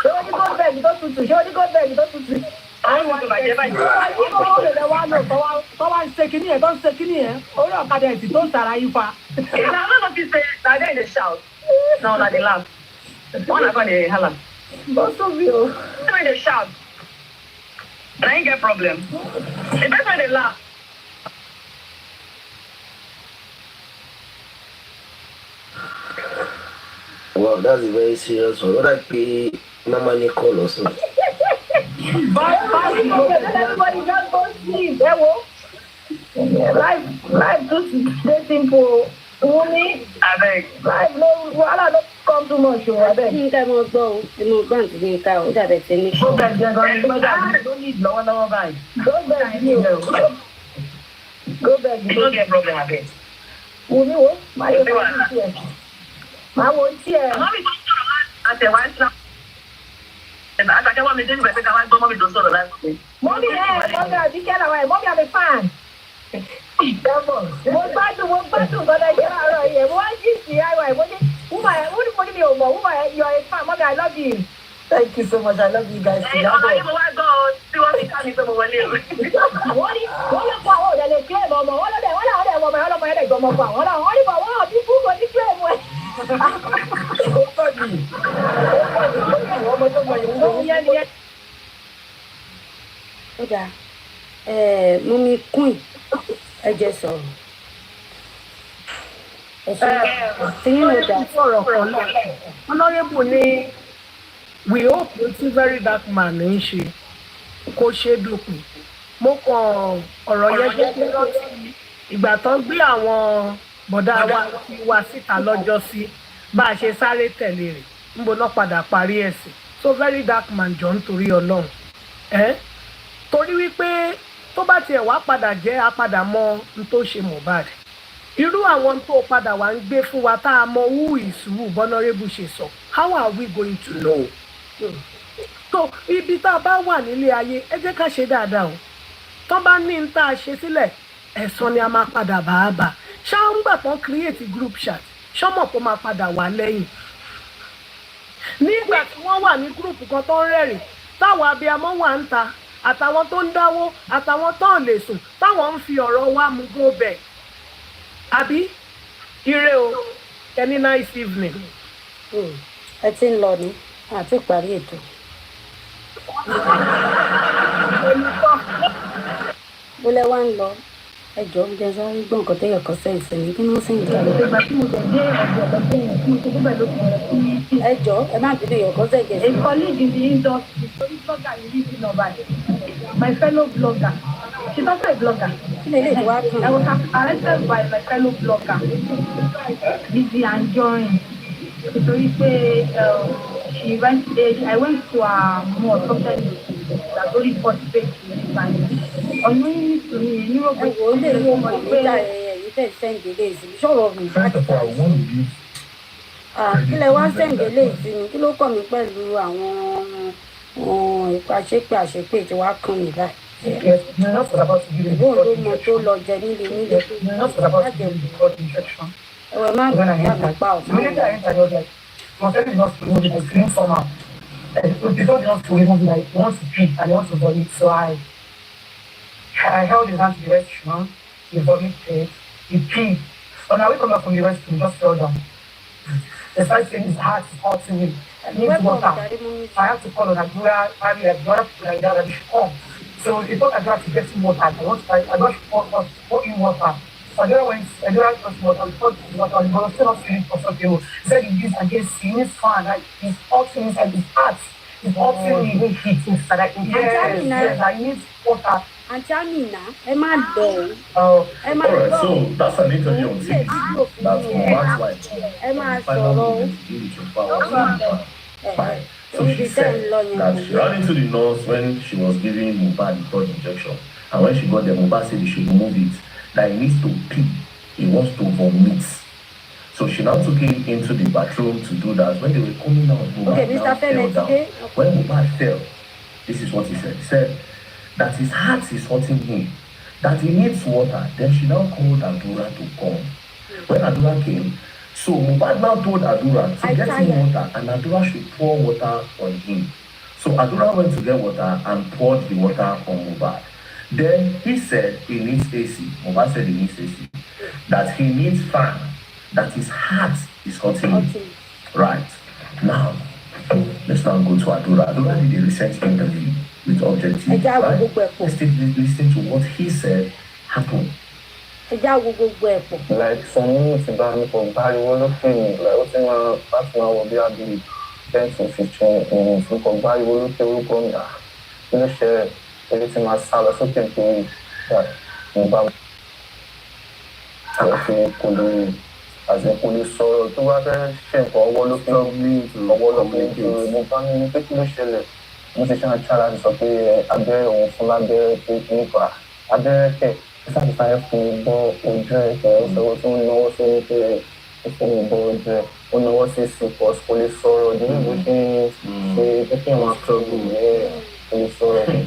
Ṣé o ní gold bag tó tutù? Ṣé o ní gold bag tó tutù? Àwọn ìwà bàjẹ́ bàjẹ́. Ìgbà wo lè wá lò tọ́wá ń ṣe kíní ẹ̀ tó ń ṣe kíní ẹ̀ orí ọ̀kadà ẹ̀sì tó ń sàrà yín fa. Ìgbà wo ló fi ṣe tàbí ẹ̀ lè shout? No, na dey laugh. One na come dey hala. Bọ́sọ̀ mi o. When dey shout, na him get problem. The person dey laugh. Wow, that's a very serious one. What I pay normally call also. Everybody just go sleep. Life just dey simple. Wumi, abeg. Life no wahala no come too much o abeg. Yínká mo gbọ́ o mo gbọ́ àǹtí Yínká o ó dàbẹ̀ tẹ́ ní. Go beg jẹ́ gan-an nígbà tí ó ní lọ́wọ́lọ́wọ́ báyìí. Go beg ni o. Go beg ni. You no get problem abeg. Wumi wo máa yọ máa wo tiẹ̀. Máa wo tiẹ̀. Àtẹ̀wá ṣá. Àtàkẹ́wọ́ mi dé níbẹ̀ pé ká wá gbọ́ mọ́mí tó sọ̀rọ̀ láti. Mọ́mí mọ́mí àbíkẹ́ làwọn ẹ̀ mọ́mí àbí fan. Mo gbádùn gbọ́dọ̀ ṣe àárọ̀ yẹn mo wá jí sí àárọ̀ ẹ̀ mo ní wúmọ̀ ní mi ò mọ̀ wúmọ̀ you are a fan mọ́mí I love you. Thank you so much I love you guys. Ọ̀nà yìí mo wá gbọ́ ọ tí wọ́n fi ká mi pé mo wọlé o. Wọ́n lọ fún àwọn òdẹ̀lẹ̀ claim ọmọ wọ́n lọ́dẹ̀ wọ́n làwọn ọmọ ẹ̀ ọlọ́mọ ẹ̀dẹ̀ gbọmọ fún àwọn ọlọ́run wọ́n ní bọ̀ wọ́n ò ní fún kò ní claim ẹ̀. Ó pọ̀ jù ọmọ tó mọ ìwúwo yẹn ni ẹ. Ó dáa mọ́mí queen ẹ jẹ́ sọ̀rọ̀. Honorable ni we hope tí very dark man ń ṣe kó ṣe dùnkù mo kàn ọ̀rọ̀ yẹn jẹ́ kí rántí ìgbà tán gbé àwọn bọ̀dá wa síta lọ́jọ́ sí bá a ṣe sáré tẹ̀lé rẹ̀ níbo náà padà parí ẹ̀sìn so very dark man jọ nítorí ọlọ́run torí wípé tó bá tiẹ̀ wá padà jẹ́ apadà mọ n tó ṣe Mohbad irú àwọn tó padà wá ń gbé fún wa tá a mọ who is who Honorable ṣe sọ how are we going to know? tó ibi tá a bá wà nílé ayé ẹ jẹ́ ká ṣe dáadáa o tó bá ní n tá a ṣe sílẹ̀ ẹ̀san ni a máa padà bá a bà ṣáà ń gbà tán create group chat ṣọ́mọ̀ tó máa padà wà lẹ́yìn nígbà tí wọ́n wà ní group kan tó ń rẹ́rìn táwọn abiyamọ wà ń ta àtàwọn tó ń dáwó àtàwọn tó ń lè sùn táwọn ń fi ọ̀rọ̀ wa mú go bẹ̀ àbí ire o ẹni nice evening. ẹ ti ń lọ ní àti ìparí ètò. bó lẹ wá ń lọ ẹjọ́ ń jẹ sáré gbọ́ nǹkan tẹ́yọ̀ kan sẹ́yìn sí ni kí wọ́n sì ń jà lọ. ẹjọ́ ẹ má bínú èèyàn kan sẹ́yìn sí. A colleague in the industry, story blogger in this Nobad, my fellow blogger. She's also a blogger. I was arrested by my fellow blogger, Lizzie and Join. So she went. I went to a more social that only participate in this time. Unknowingly to me, you know, but kí lẹ wá sẹ́ǹdì eléyìí sí mi kí ló kọ́ mi pẹ̀lú àwọn àṣepé tí wàá kàn mí báyìí. ìbọn ló mọ tó lọ jẹ nílé tó bá jẹ ẹwẹ má gbà mí pa ọ̀fun. I held his hand to the restroom. He vomited. He peed. So now we come back from the restroom, just fell down. The first thing his heart is hurting me. I need water. I have to call on Adura, probably like the other people like that should come. So he thought I got to get him water. I got to pour in water Adura went, Adura just was still not feeling comfortable. He said he used against him, his fan, like he's hurting inside his heart. He's hurting me. He hit inside. Yes, I need water. Àǹtí Amina, ẹ má lọ o. Ẹ má Alright, lọ. so that's an interview on TV. That's Mohbad's wife. Ẹ má Final sọ̀rọ̀. movement fine. So she said that she ran into the nurse when she was giving Mohbad the blood injection. And when she got there, Mohbad said he should remove it. That he needs to pee. He wants to vomit. So she now took him into the bathroom to do that. When they were coming out, Mohbad now fell down. When Mohbad fell, this is what he said. He said that his heart is hurting him, that he needs water. Then she now called Adura to come. When Adura came, so Mohbad now told Adura to get him water, and Adura should pour water on him. So Adura went to get water and poured the water on Mohbad. Then he said he needs AC. Mohbad said he needs AC. That he needs fan. That his heart is hurting him. Right. Now, let's now go to Adura. Adura did a recent interview with Objective. Right? Let's listen to what he said happened. Like for me, it's about for Barry, looking like what's in my partner will be at the 10 to 15 minutes. For Barry, looking, share everything I saw, so can do that. As a police sorrow to what I share for all of me to all of me to Mobile, take no shell. Musician challenge of a bear or Fulabe, Nipa, a bear. Satisfied for ball or drink, so what's on no so for board, on no is for police sorrow, the English, taking one trouble, police sorrow.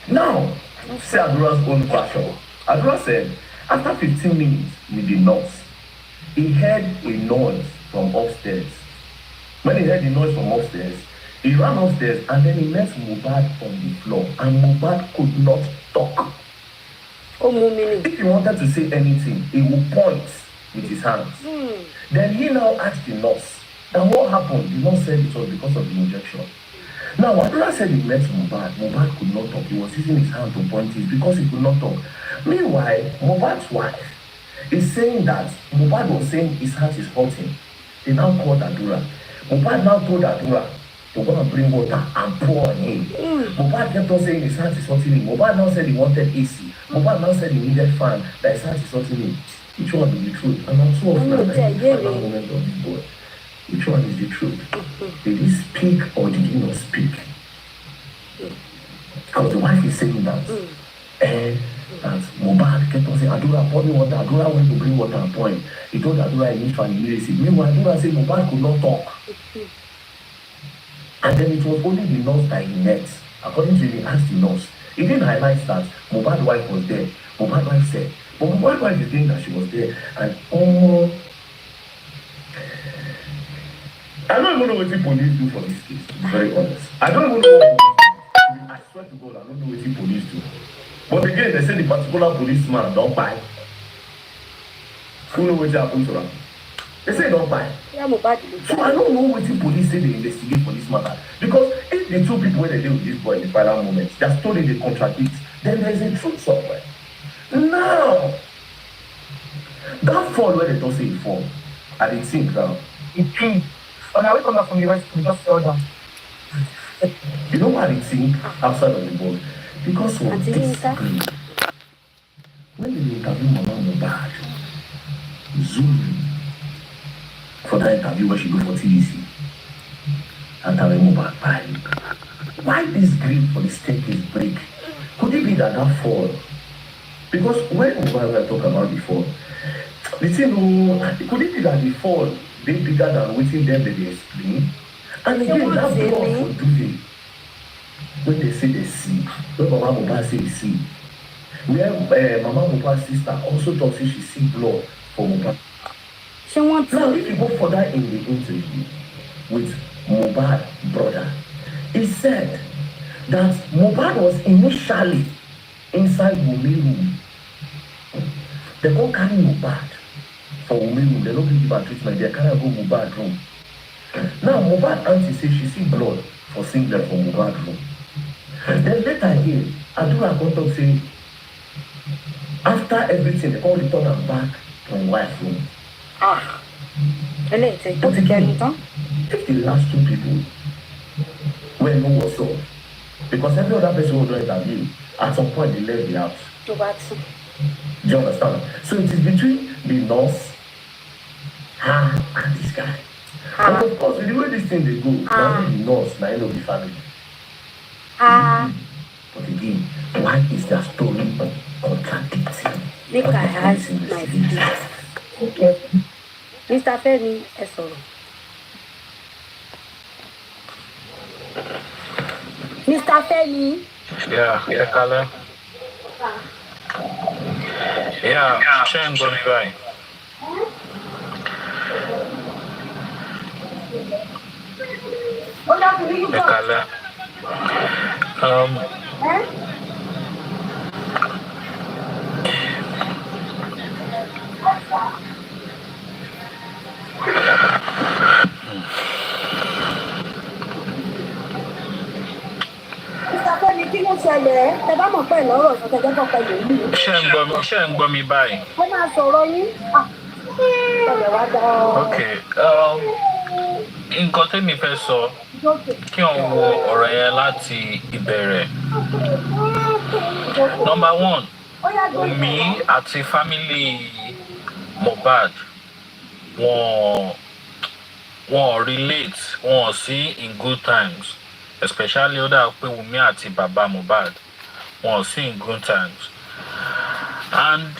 Now, say Adura's own version. Adura said, after 15 minutes with the nurse, he heard a noise from upstairs. When he heard the noise from upstairs, he ran upstairs and then he met Mohbad on the floor, and Mohbad could not talk. If he wanted to say anything, he would point with his hands. Then he now asked the nurse, and what happened? The nurse said it was because of the injection. Now, Adura said he met Mohbad. Mohbad could not talk. He was using his hand to point it because he could not talk. Meanwhile, Mohbad's wife is saying that Mohbad was saying his heart is hurting. They now called Adura. Mohbad now told Adura to go and bring water and pour on him. Mohbad kept on saying his heart is hurting him. Mohbad now said he wanted AC. Mohbad now said he needed fan, that his heart is hurting him. Which one is the truth? And I'm so afraid that the final moment of this boy. Which one is the truth? Did he speak or did he not speak? Because the wife is saying that. And that Mohbad kept on saying, Adura, pour me water. Adura went to bring water and pour him. He told Adura he needs fan immediately. Meanwhile, Adura said Mohbad could not talk. And then it was only the nurse that he met. According to him, he asked the nurse. He didn't highlight that Mohbad's wife was there. Mohbad's wife said, but Mohbad's wife is saying that she was there. And I don't even know what the police do for this case, to be very honest. I don't even know what police do. I swear to God, I don't know what the police do. But again, they say the particular policeman don't buy. Who knows what happened to them? They say don't buy. So I don't know what the police say they investigate for this matter. Because if the two people when they deal with this boy in the final moments, their story they contradict, then there's a truth somewhere. Now, that fall where they don't say it fall, I didn't think now. It peed. When I wake up from the rest, we just fell down. You know what I think outside of the ball? Because of discipline. When they interview Mama Mohbad, Zoom for that interview where she go for TDC, and tell Mohbad bye. Why this grief for the staircase break? Could it be that fall? Because when Mohbad talk about the fall, the thing, could it be that the fall they bigger than waiting them that they explain? And again, that blood for duvet. When they say they see, when Mama Mohbad say they see, where Mama Mohbad's sister also talks say she see blood for Mohbad. Now, if you go further in the interview with Mohbad's brother, he said that Mohbad was initially inside Wunmi room. They go carry Mohbad for Wunmi room. They don't give her treatment. They carry go Mohbad room. Now, Mohbad auntie says she see blood for singlet for Mohbad room. Then later again, Adura come talk say After everything, they call return am back to my wife room. But again, if the last 2 people wey know what's up, because every other person who don interview, at some point they left the house. Do you understand? So it is between the nurse, her, and this guy. And of course, with the way this thing dey go, na only the nurse na him know the family. But again, why is their story contradicting? Make I ask my business. Mr. Femi, ẹ sọ̀rọ̀. Mr. Femi. Yeah, Kale. Yeah, ṣé ń gbọ́ mi báyìí? Ẹ Kale. Kí ló ṣẹlẹ̀? Ẹ bá mọ̀ pé lọ́rọ̀ sọ tẹ́jọ́ kọ́ pẹ̀lú ìlú. Ṣé ń gbọ́ mi báyìí? Ẹ máa sọ̀rọ̀ yín. Ọ̀dẹ̀ wá dá ọ. Ok, nǹkan tẹ́mi fẹ́ sọ kí wọ́n wo ọ̀rọ̀ yẹn láti ìbẹ̀rẹ̀. Number 1, Wunmi àti family Mohbad wọ́n relate, wọ́n sí in good times. Especially ó dà pé Wunmi àti bàbá Mohbad wọ́n sí in good times. And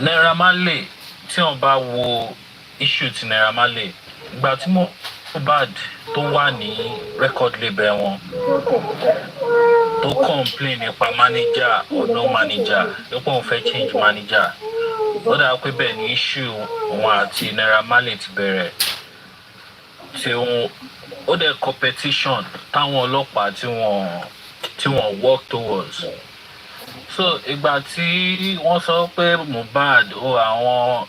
Naira Marley, tí wọ́n bá wo issue ti Naira Marley, ìgbà tí Mohbad tó wà ní record label wọn tó complain nípa manager or no manager, nípa òun fẹ́ change manager, ó dà pé bẹ́ẹ̀ ni issue wọn àti Naira Marley ti bẹ̀rẹ̀. Tí ó dẹ̀ competition táwọn ọlọ́pàá tí wọ́n work towards. So ìgbà tí wọ́n sọ pé Mohbad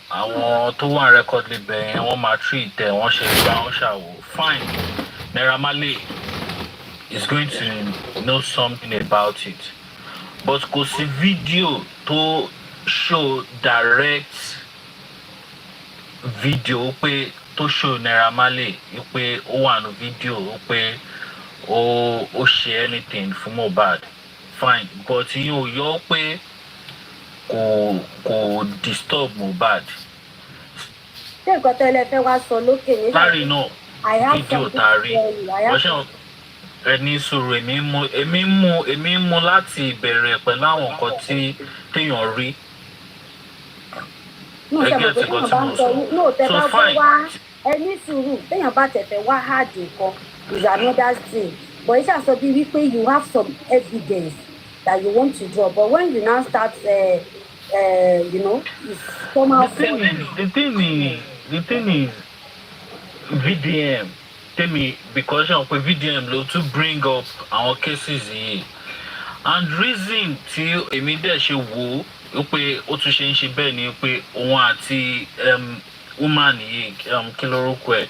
àwọn tó wà record label yẹn wọ́n máa treat ẹ̀, wọ́n ṣe gbà wọ́n ṣàwò, fine. Naira Marley is going to know something about it, but kò sí video tó show direct video pé tó show Naira Marley pé ó wà ní video pé ó ṣe anything fún Mohbad, fine. But yín ò yọ pé kò disturb Mohbad. Ṣé nǹkan tẹ́lẹ̀ fẹ́ wá sọ lókè nígbà láàrin náà fídíò tá a rí wọ́n ẹni sọ̀rọ̀ èmi mú láti ìbẹ̀rẹ̀ pẹ̀lú àwọn nǹkan tí téèyàn rí. Ẹgbẹ́ tí kò tí mo sọ. So fine. Ẹni sùúrù téèyàn bá tẹ̀fẹ̀ wá hard nǹkan is another thing. But it's also be wípé you have some evidence that you want to draw. But when you now start, it's somehow. The thing is, VDM. Tell me, because you know, VDM ló to bring up our cases yìí. And reason tí èmi dẹ̀ ṣe wò ó pé ó tún ṣe ń ṣe bẹ́ẹ̀ ni pé òun àti woman yìí kí lórúkọ ẹ̀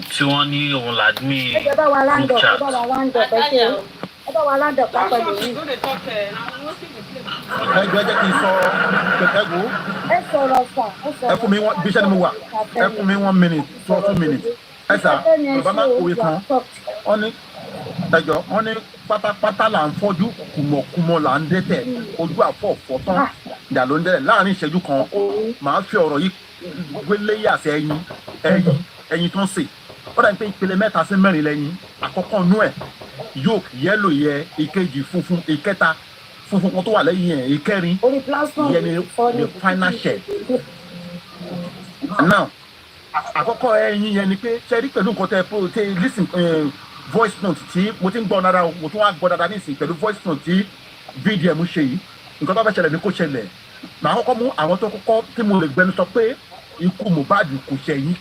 tí wọ́n ní òun làdmí group chat. Ẹ bá wa land up lápẹ̀ lórí. Ẹgbẹ́ jẹ́ kí n sọ ẹgbẹ́ wo. Ẹ sọ̀rọ̀ sà. Ẹ fún mi bí iṣẹ́ ni mo wà. Ẹ fún mi 1 minute, 2 minutes. Ẹ sà, bàbá máa kòwé kan. Wọ́n ní ẹjọ́, wọ́n ní pátápátá là ń fọ́jú, kùmọ̀kùmọ̀ là ń dẹ́tẹ̀, ojú àfọ̀fọ̀ tán. Ìjà ló ń dẹ́rẹ̀ láàrin ìṣẹ́jú kan. Màá fi ọ̀rọ̀ yìí gbéléyà sí ẹyin tó ń sè. Ó dàbí pé ìpele 3 sí 4 lẹ́yìn. Àkọ́kọ́ nú ẹ̀ yolk yẹ́lò yẹ, ìkejì funfun, ìkẹta funfun kan tó wà lẹ́yìn yẹn, ìkẹrin yẹn ni the final shell. Now àkọ́kọ́ ẹyin yẹn ni pé ṣẹ́rí pẹ̀lú nǹkan tẹ listen voice note tí mo ti ń gbọ́ dáadáa, mo tún wá gbọ́ dáadáa nísìnyí pẹ̀lú voice note tí VDM ṣe yìí, nǹkan tó bá ṣẹlẹ̀ ní kó ṣẹlẹ̀. Màá kọ́kọ́ mú àwọn tó kọ́kọ́ tí mo lè gbẹnu sọ pé ikú Mohbad kò ṣẹ̀yìn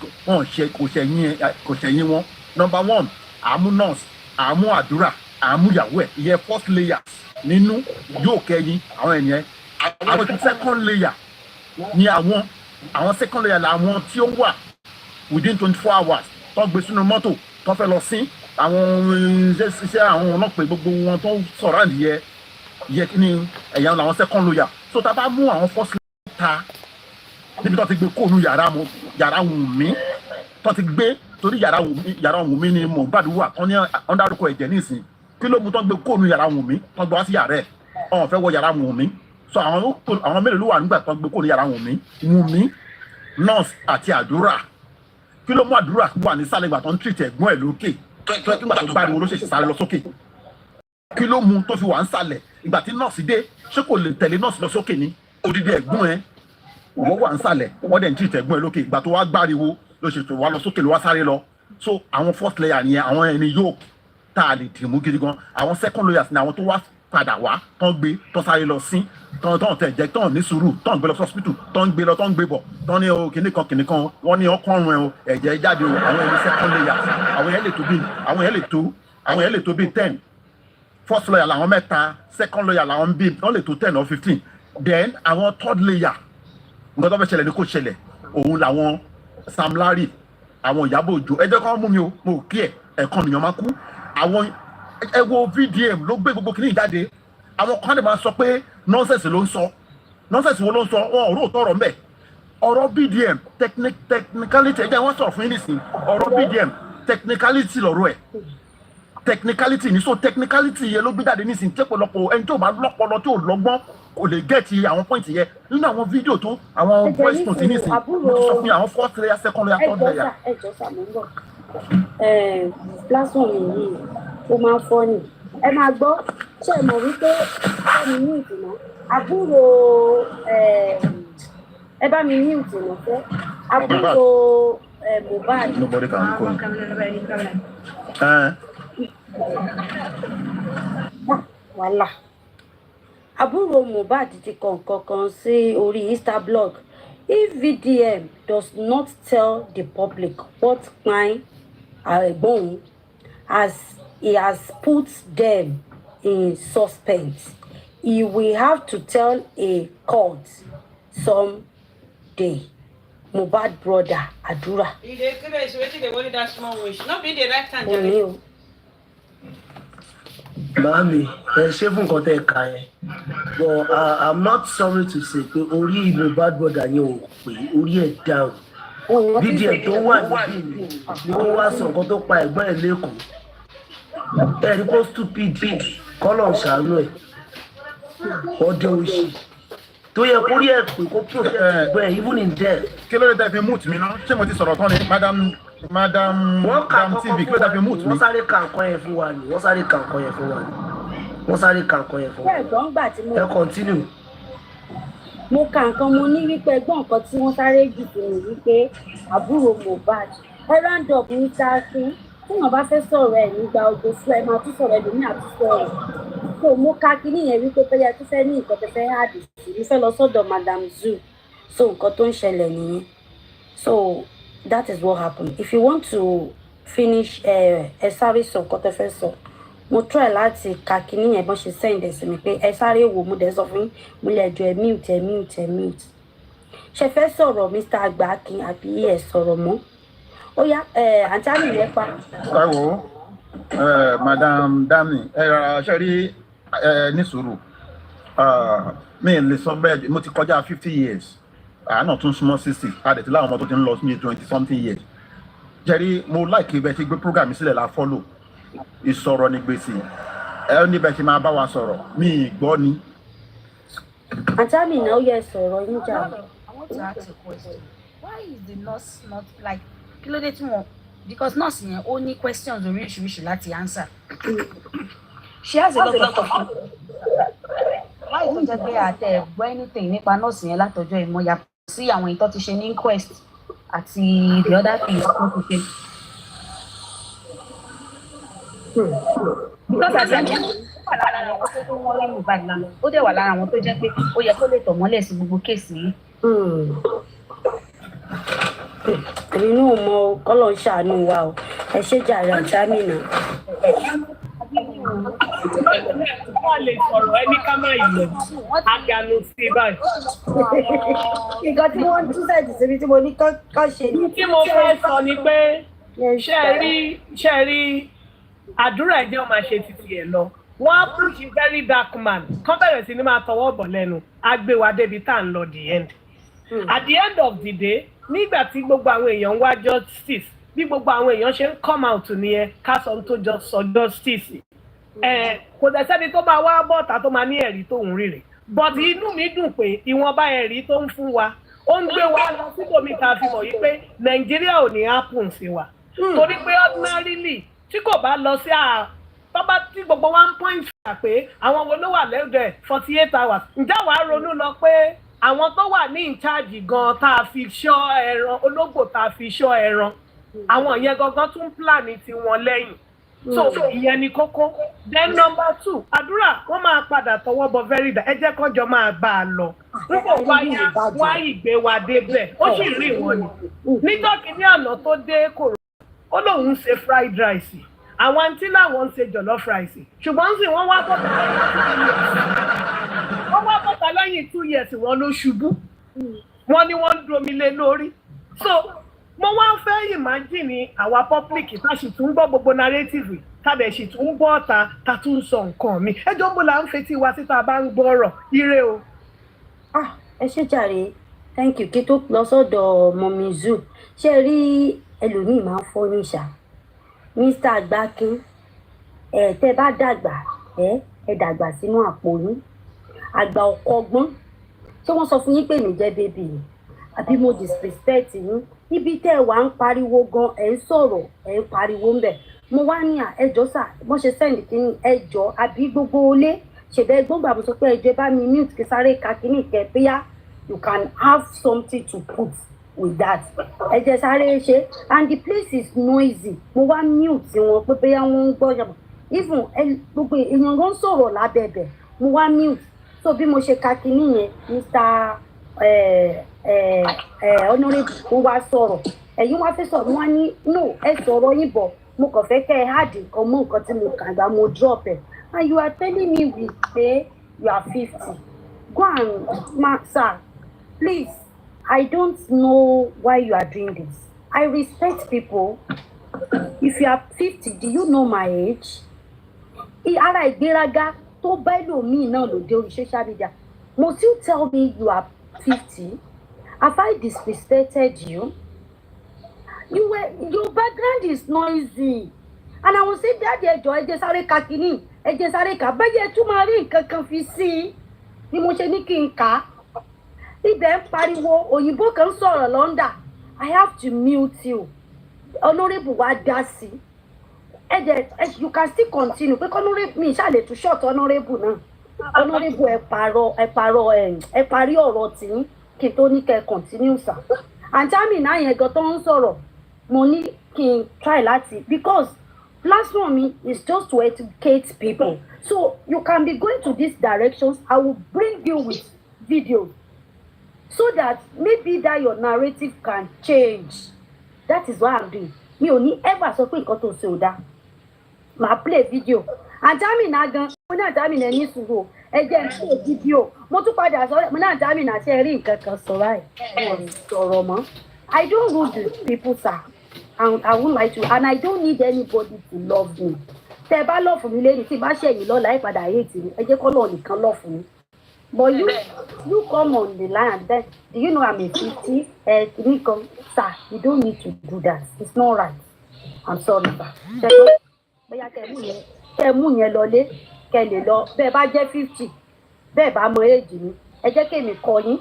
wọn. Number 1, àmú nurse, àmú Adura, àmú ìyàwó ẹ̀, ìyẹn first layer nínú yóò kẹ́yìn àwọn ẹ̀yẹn. Àwọn tí second layer ni àwọn second layer làwọn tí ó wà within 24 hours tó gbé sínú mọ́tò tó fẹ́ lọ sí àwọn iṣẹ́ àwọn ọlọ́pàá gbogbo wọn tó sọ̀rọ̀ àdìyẹ yẹ ní ẹ̀yà làwọn second lawyer so tá a bá mú àwọn first lawyer ta níbi tó ti gbé kóònù yàrá Wùnmí tó ti gbé torí yàrá Wùnmí ni Mohbad wà tán ní ọ̀ndàrúkọ ẹ̀jẹ̀ nísìn kí ló mú tó gbé kóònù yàrá Wùnmí tó gbé wá sí yàrá ẹ̀ ọ̀hún fẹ́ wọ yàrá Wùnmí so àwọn mélòó ló wà nígbà tó gbé kóònù yàrá Wùnmí nurse àti Adura kí ló mú Adura wà ní sálẹ̀ ìgbà tó ń treat ẹ̀gbọ́n ẹ̀ lókè tó nígbà tó gbáriwo ló ṣèṣì sáré lọ sókè kí ló mú tó fi wà ń sálẹ̀ ìgbà tí nurse dé ṣé kò lè tẹ̀lé nurse lọ sókè ní odidi ẹ̀gbọ́n ẹ̀ wọ́n wà ń sálẹ̀ wọ́n dẹ̀ ń treat ẹ̀gbọ́n ẹ̀ lókè ìgbà tó wá gbáriwo ló ṣe tó wá lọ sókè ló wá sáré lọ so àwọn first layer nìyẹn àwọn ẹni yóò tá a lè dìmú gidi gan àwọn second layers ni àwọn tó wá padà wá tán gbé tán sáré lọ sí tán tẹ̀ jẹ́ tán ní sùúrù tán gbé lọ hospital tán gbé lọ tán gbé bọ̀ tán ní kìnìkan wọ́n ní ọkọ̀run ẹ̀ o ẹ̀jẹ̀ jáde o àwọn ẹni second layers àwọn yẹn lè tó bí 10 first layer làwọn mẹ́ta second layer làwọn bí wọ́n lè tó 10 or 15 then àwọn third layer nǹkan tó fẹ́ ṣẹlẹ̀ ní kò ṣẹlẹ̀ òun làwọn Sam Larry àwọn Iyabo Ojo ẹjọ́ kan mú mi o mo kí ẹ̀kan nìyẹn máa kú àwọn ẹ wo VDM ló gbé gbogbo kìnìún jáde àwọn kan lè máa sọ pé nọ́ọ̀sẹ̀sì ló ń sọ nọ́ọ̀sẹ̀sì wo ló ń sọ wọn ọ̀rọ̀ òótọ́ ọ̀rọ̀ mbẹ̀ ọ̀rọ̀ BDM technicality ẹ̀jẹ̀ wọ́n sọ̀rọ̀ fún yín nísìnyí ọ̀rọ̀ BDM technicality lọ̀rọ̀ ẹ̀ technicality ní so technicality yẹn ló gbé jáde nísìnyí tí ọ̀pọ̀lọpọ̀ ẹni tó bá lọ́pọlọ tó lọ́gbọ́n kò lè gẹ̀ẹ́tì àwọn pọ́ìntì yẹn nínú àwọn fídíò tó àwọn voice note nísìnyí mo ti sọ fún yín àwọn first layer second layer third layer. ẹjọ́ sàmúlò plasma mi yìí ó máa ń fọ́ ni ẹ máa gbọ́ ṣé ẹ mọ̀ wípé ẹni ní ìdùnnà àbúrò ẹ bá mi ní ìdùnnà fẹ́ àbúrò Mohbad. Nobody can call. Wàhálà àbúrò Mohbad ti kọ nǹkan kan sí orí Instablog. If VDM does not tell the public what crime Ẹ̀gbọ́n as he has put them in suspense, he will have to tell a court someday. Mohbad brother Adura. Màámi, ẹ ṣé fún nǹkan tẹ́ ẹ kà yẹn. But I'm not sorry to say pé orí Mohbad brother yẹn ò pé orí ẹ̀ down. VDM tó wà níbí ni wọ́n wá sọ nǹkan tó pa ẹ̀gbọ́n ẹ̀ lẹ́kọ̀ọ́. Ẹ̀rí kó stupid kọ́lọ̀ ṣàánú ẹ̀. Ọdẹ òṣì tó yẹ kó rí ẹ̀ pé kó protect ẹ̀gbọ́n ẹ̀ even in death. Kí ló dé tẹ́ fi mute mi náà? Ṣé mo ti sọ̀rọ̀ tán ni Madam TV kí ló dé tẹ́ fi mute mi? Wọ́n sáré ka nǹkan yẹn fún wa ni. Ẹ̀gbọ́n gbà tí mo. Ẹ continue. Mo ka nǹkan mo ní wípé ẹ̀gbọ́n nǹkan tí wọ́n sáré jù sí mi wípé àbúrò Mohbad ẹ round up ní sáfún tí wọ́n bá fẹ́ sọ̀rọ̀ ẹ̀ nígbà ogbó fún ẹ máa tún sọ̀rọ̀ ẹ̀ lómi àtúntò ẹ̀ so mo ka kíní yẹn wípé pẹ́yà tó fẹ́ ní nǹkan tó fẹ́ hàdì sí mo fẹ́ lọ sọ́dọ̀ Madam Zoo so nǹkan tó ń ṣẹlẹ̀ nìyẹn so that is what happened. If you want to finish ẹ sáré sọ nǹkan tó fẹ́ sọ mo try láti ka kíní yẹn bọ́n ṣe send ẹ̀ sí mi pé ẹ sáré wò mo dẹ̀ sọ fún mo lè jọ ẹ mute ṣe fẹ́ sọ̀rọ̀ Mr. Agbakin àbí ẹ sọ̀rọ̀ mọ́ ó yá àǹtí àmì yẹn pa. ẹ wo Madam Dami ṣe rí ní sùúrù mi ò lè sọ bẹ́ẹ̀ mo ti kọjá 50 years àánà tún súnmọ́ 60 àdètí láwọn ọmọ tó ti ń lọ sí 20 something years jẹ́rí mo láìkí bẹ́ẹ̀ ti gbé program sílẹ̀ la follow ìsọ̀rọ̀ ní gbèsè ẹ ní bẹ́ẹ̀ ti máa bá wa sọ̀rọ̀ mi ì gbọ́ ni. àǹtí àmì náà yẹ sọ̀rọ̀ yín jà. I want to ask a question. Why is the nurse not like kí ló dé tí wọn because nurse yẹn ó ní questions oríṣiríṣi láti answer. She has a lot of questions. Why tó jẹ́ pé àtẹ gbọ́ anything nípa nurse yẹn látọjọ́ ìmọ̀ yàtọ̀ sí àwọn ìtọ́ ti ṣe ní inquest àti the other things tó ti ṣe. Because àti àjẹ́ wà lára àwọn tó wọ́n rí Mohbad lánàá ó dẹ̀ wà lára àwọn tó jẹ́ pé ó yẹ kó lè tọ̀ mọ́lẹ̀ sí gbogbo kéèsì yìí. èmi náà mọ kọ́lọ̀ ń ṣàánú wa o ẹ ṣe jàre àjámì náà. wọ́n lè sọ̀rọ̀ ẹni ká má yẹ aganu sí báyìí. nǹkan tí wọ́n tún sẹ́ẹ̀dì síbi tí mo ní kọ́ ṣe ni. tí mo fẹ́ sọ ni pé ṣe rí àdúrà ẹ̀jẹ̀ máa ṣe títí ẹ̀ lọ wọ́n push very dark man kán bẹ̀rẹ̀ sí ni máa tọwọ́ bọ̀ lẹ́nu á gbé wa débi tá à ń lọ the end. At the end of the day nígbà tí gbogbo àwọn èèyàn ń wá justice bí gbogbo àwọn èèyàn ṣe ń come out nìyẹn ká sọ tó jọ sọ justice. Kò dẹ̀ sẹ́ni tó máa wá bọ́ta tó máa ní ẹ̀rí tó ń rí rè but inú mi dùn pé ìwọ̀nba ẹ̀rí tó ń fún wa ó ń gbé wa lọ síbòmí ká fi mọ̀ yí pé Nàìjíríà ò ní happen sí wa torí pé ordinarily tí kò bá lọ sí tọ́ba tí gbogbo wa ń point fà pé àwọn wo ló wà lẹ́gbẹ̀ẹ́ 48 hours ǹjẹ́ wàá ronú lọ pé àwọn tó wà ní ìcháàjì gan tá a fi ṣọ́ ẹran ológbò tá a fi ṣọ́ ẹran àwọn yẹn gangan tún plan tiwọn lẹ́yìn so ìyẹn ni kókó then number 2 àdúrà wọ́n máa padà tọwọ́ bọ very da ẹ jẹ́ kọ́jọ́ máa bá a lọ nígbà wá ìgbé wa débẹ̀ ó sì rí wọn ni níjọ́ kìíní àná tó dé kòrò ó lóun ń ṣe fried rice àwọn àǹtí làwọn ń ṣe jollof rice ṣùgbọ́n sì wọ́n wá bọ́ta lẹ́yìn 2 years wọ́n ló ṣubú wọ́n ní wọ́n ń domi lé lórí so mo wá fẹ́ imagine àwa public tá sì tún gbọ́ gbogbo narrative tàbí sì tún gbọ́ ọ̀tá tá tún sọ nǹkan mi ẹjọ́ bó la ń fetí wa síta bá ń gbọ́rọ̀ ire o. ẹ ṣé jàre thank you kí tó lọ sọ́dọ̀ mọ̀mí zoo ṣé rí ẹlòmíì máa ń fọ́ níṣà Mr. Agbakin tẹ́ bá dàgbà ẹ dàgbà sínú àpò yín àgbà ọ̀kọ́gbọ́n ṣé wọ́n sọ fún yín pé mi jẹ́ bébì yìí àbí mo disrespect yín ibi tẹ́ ẹ wà ń pariwo gan ẹ̀ ń sọ̀rọ̀ ẹ̀ ń pariwo ń bẹ̀ mo wá ní ẹjọ́ sà wọ́n ṣe send kínní ẹjọ́ àbí gbogbo olé ṣèbẹ́ gbọ́ngbà mo sọ pé ẹjọ́ bá mi mute kí sáré ka kínní kẹ bóyá you can have something to put with that ẹ jẹ́ sáré ṣe and the place is noisy mo wá mute wọn pé bóyá wọ́n ń gbọ́ yàrá even gbogbo èèyàn gan sọ̀rọ̀ lábẹ́bẹ̀ mo wá mute so bí mo ṣe ka kínní yẹn Mr. Honorable tó wá sọ̀rọ̀ ẹ̀yin wá fẹ́ sọ̀rọ̀ wọ́n ní no ẹ sọ̀rọ̀ yín bọ̀ mo kàn fẹ́ kẹ́ ẹ háàdì nǹkan mọ́ nǹkan tí mo kà gbà mo drop ẹ̀ and you are telling me we say you are 50 go and sir please I don't know why you are doing this I respect people if you are 50 do you know my age ara ìgbéraga tó bá ẹlòmíì náà lòdì orí social media must you tell me you are 50? Have I disrespected you? Your background is noisy. And I will say, Daddy, ẹ jẹ́ sáré ka kíní, ẹ jẹ́ sáré ka, bẹ́ẹ̀ tún máa rí nǹkan kan fi sí i. Ni mo ṣe ní kí n kà á. Ibẹ̀ ń pariwo, òyìnbó kan sọ̀rọ̀ London. I have to mute you. Honorable wa dá sí. You can still continue. Pé honorable mi ṣàlè tún short honorable náà. Honorable ẹ parí ọ̀rọ̀ tí kí n tó ní kẹ́ continue sir àǹtí náà yẹn gan tó ń sọ̀rọ̀ mo ní kí n try láti because platform mi is just to educate people so you can be going to these directions I will bring you with videos so that maybe that your narrative can change that is what I'm doing mi ò ní ever sọ pé nǹkan tó ṣe ò dáa màá play video àǹtí náà gan mo ní àǹtí náà ní sùúrù ẹ jẹ́ n play video mo tún padà sọ mo ní àǹtí náà ṣe rí nǹkan kan sọ báyìí sọ̀rọ̀ mọ́ I don't rude with people sir and I won't lie to you and I don't need anybody to love me tẹ́ bá love mi lẹ́yìn tí bá ṣẹ̀yìn lọ́la ẹ̀ padà hate mi ẹ jẹ́ kọ́ lọ́ọ̀ nìkan love mi but you come on the line and then do you know I'm a 50 nìkan sir you don't need to do that it's not right I'm sorry sir ṣẹ́gbọ́n bóyá kẹ́ mú yẹn lọlé kẹ́ lè lọ bẹ́ẹ̀ bá jẹ́ 50 bẹ́ẹ̀ bá mọ èjì mi ẹ jẹ́ kémi kọ́ yín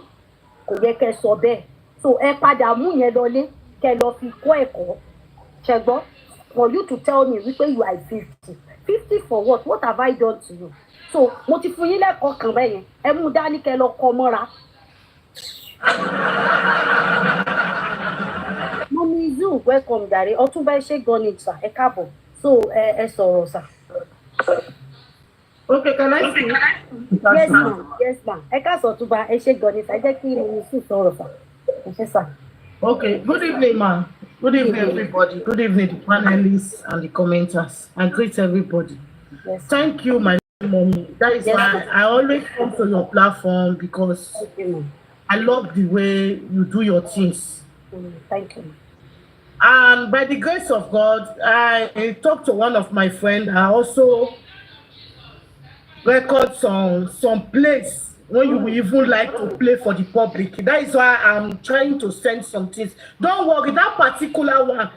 kò yẹ kẹ́ sọ bẹ́ẹ̀ so ẹ padà mú yẹn lọlé kẹ́ lọ fi kọ́ ẹ̀kọ́ ṣẹ́gbọ́n for you to tell me wípé you are 50 for what have I done to you so mo ti fún yín lẹ́kọ̀ọ́ kan bẹ́ẹ̀ yẹn ẹ mú dání kẹ́ lọ kọ́ mọ́ra. Mọ́mí zoo welcome jàre Ọ̀túnba ẹ ṣé gan ni sà ẹ káàbọ̀ so ẹ sọ̀rọ̀ sà. Okay, can I speak? Yes ma ẹ káàsọ̀ Ọ̀túnba ẹ ṣé gan ni sà ẹ jẹ́ kí mo sì sọ̀rọ̀ sà ẹ ṣé sà. Okay, good evening ma. Good evening everybody. Good evening the panelists and the commenters. I greet everybody. Yes. Thank you my mommy. That is why I always come to your platform because I love the way you do your things. Thank you. And by the grace of God, I talked to one of my friends. I also records on some place when you will even like to play for the public. That is why I'm trying to send some things. Don't worry, that particular one,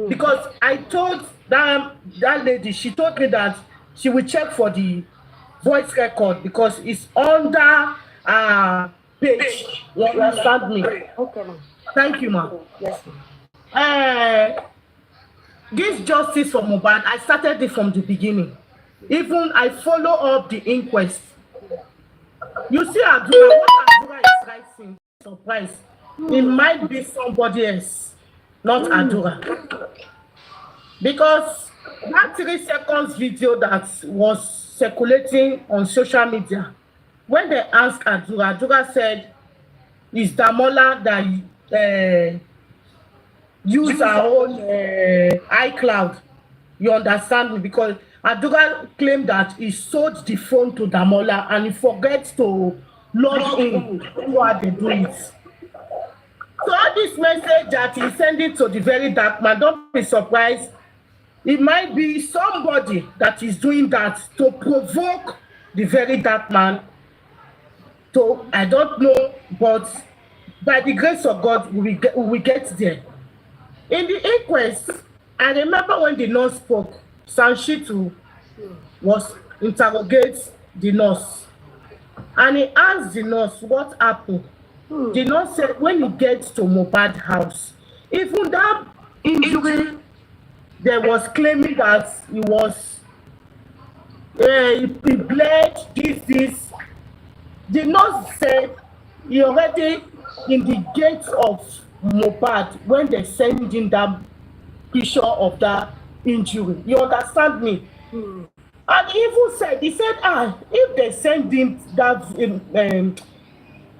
because I told that lady, she told me that she will check for the voice record because it's under page. You understand me? Okay, ma'am. Thank you, ma'am. Yes, ma'am. This justice for Mohbad, I started it from the beginning. Even I follow up the inquest. You see Adura, what Adura is writing, surprise. It might be somebody else, not Adura. Because that 3 seconds video that was circulating on social media, when they asked Adura, Adura said, it's Damola that use our own iCloud. You understand me? Because Adura claimed that he sold the phone to Damola and he forgets to log in. How they do it. So all this message that he sending to the very dark man, don't be surprised. It might be somebody that is doing that to provoke the very dark man. So I don't know, but by the grace of God, we will get there. In the inquest, I remember when the nurse spoke, Sanshitu was interrogating the nurse. And he asked the nurse what happened. The nurse said when he gets to Mohbad house, even that injury, there was claiming that he was, he bled, this. The nurse said he already in the gate of Mohbad when they send in that picture of that injury. You understand me? And he even said, he said, if they send in that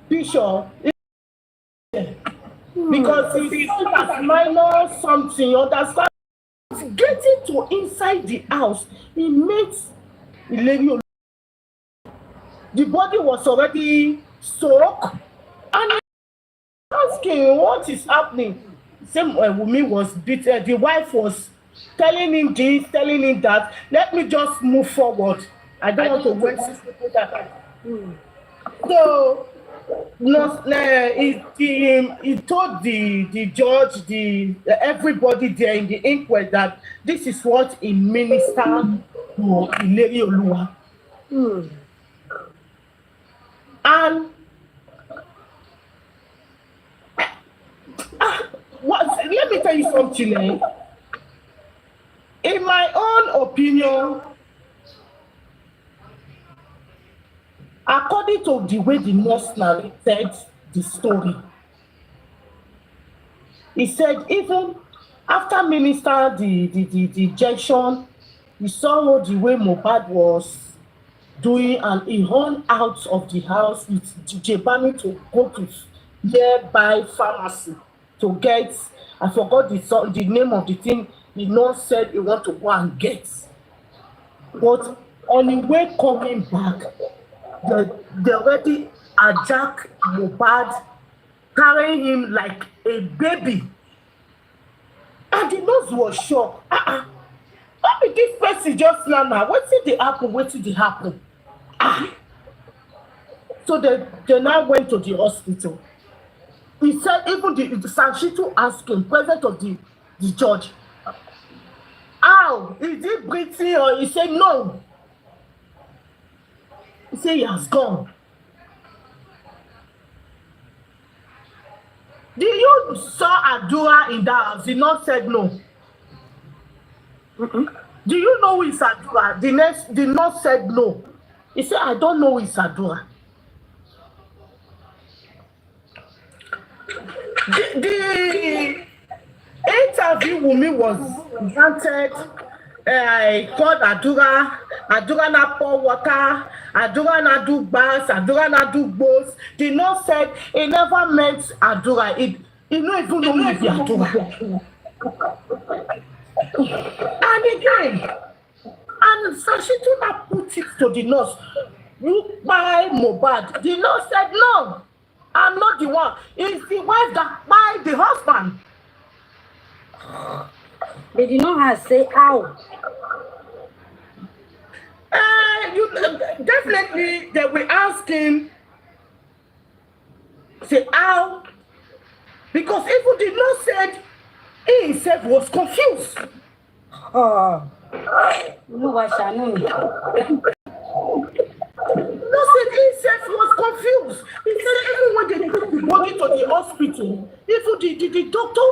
picture, because he said that minor something, you understand? Getting to inside the house, he makes Iyabo. The body was already soaked, and he asking what is happening. Same Wunmi was beaten. The wife was telling him this, telling him that. Let me just move forward. I don't want to waste that. So he told the judge, everybody there in the inquest that this is what he ministered to Iyabo. And let me tell you something. In my own opinion, according to the way the nurse narrated the story, he said even after minister the injection, he saw the way Mohbad was doing, and he ran out of the house with Jebami to go to nearby pharmacy to get, I forgot the name of the thing the nurse said he want to go and get. But on the way coming back, they already hijacked Mohbad, carrying him like a baby. And the nurse was shocked. How did this person just now? What did they happen? What did they happen? So they now went to the hospital. He said even the Sanshitu asked him, present of the judge, how is he breathing? Or he said no. He said he has gone. Did you saw Adura in that house? The nurse said no. Do you know who is Adura? The nurse said no. He said, I don't know who is Adura. The interview Wunmi was granted. I called Adura na pour water, Adura na do baths, Adura na do both. The nurse said he never met Adura. He don't even know who is Adura. And again, and Sanshitu na put it to the nurse. You buy Mohbad. The nurse said no. I'm not the one. It's the wife that buy the husband. They did not have say how. definitely they will ask him, say how, because even the nurse said he himself was confused. Olúwa ṣàánú mi. No said he himself was confused. He said even when they took the body to the hospital, even the doctor,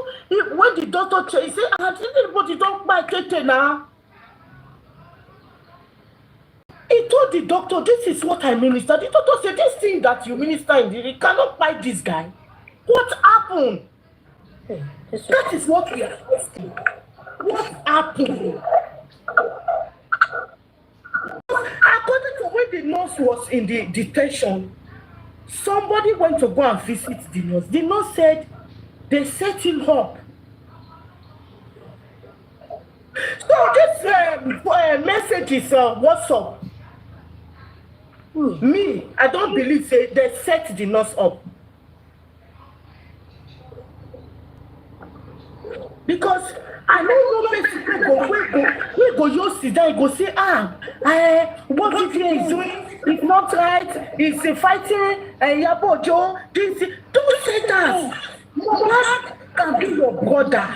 when the doctor checked, he said, anybody don't buy tete now. He told the doctor, this is what I minister. The doctor said, this thing that you minister in, you cannot buy this guy. What happened? That is what we are asking. What happened? According to when the nurse was in the detention, somebody went to go and visit the nurse. The nurse said they set him up. So this message is what's up? Me, I don't believe they set the nurse up. Because I don't know we go you sit down, go say, what VJ is doing is not right, he's fighting Iyabo Ojo, this, don't say that. Mohbad can be your brother.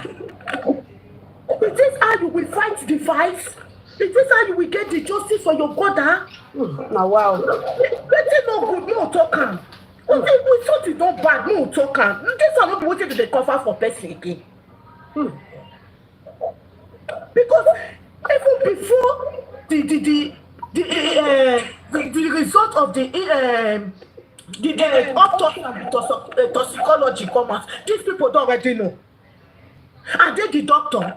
Is this how you will fight the fights? Is this how you will get the justice for your brother? Now, wow. Wetin no good, no talk am. We thought it not bad, no talk am. This one not wetin dey cover for person again. Because even before the result of the autopsy and the toxicology come out, these people don't already know. And they the doctor.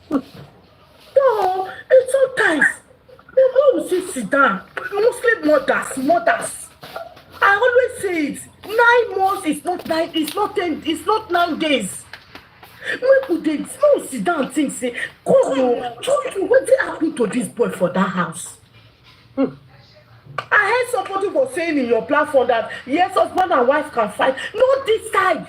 No, it's sometimes when we sit down, Muslim mothers. I always say it. 9 months is not 9. It's not 10. It's not 9 days. When they no sit down and think, say, God, what did happen to this boy for that house? I heard somebody was saying in your platform that yes, husband and wife can fight. Not this time.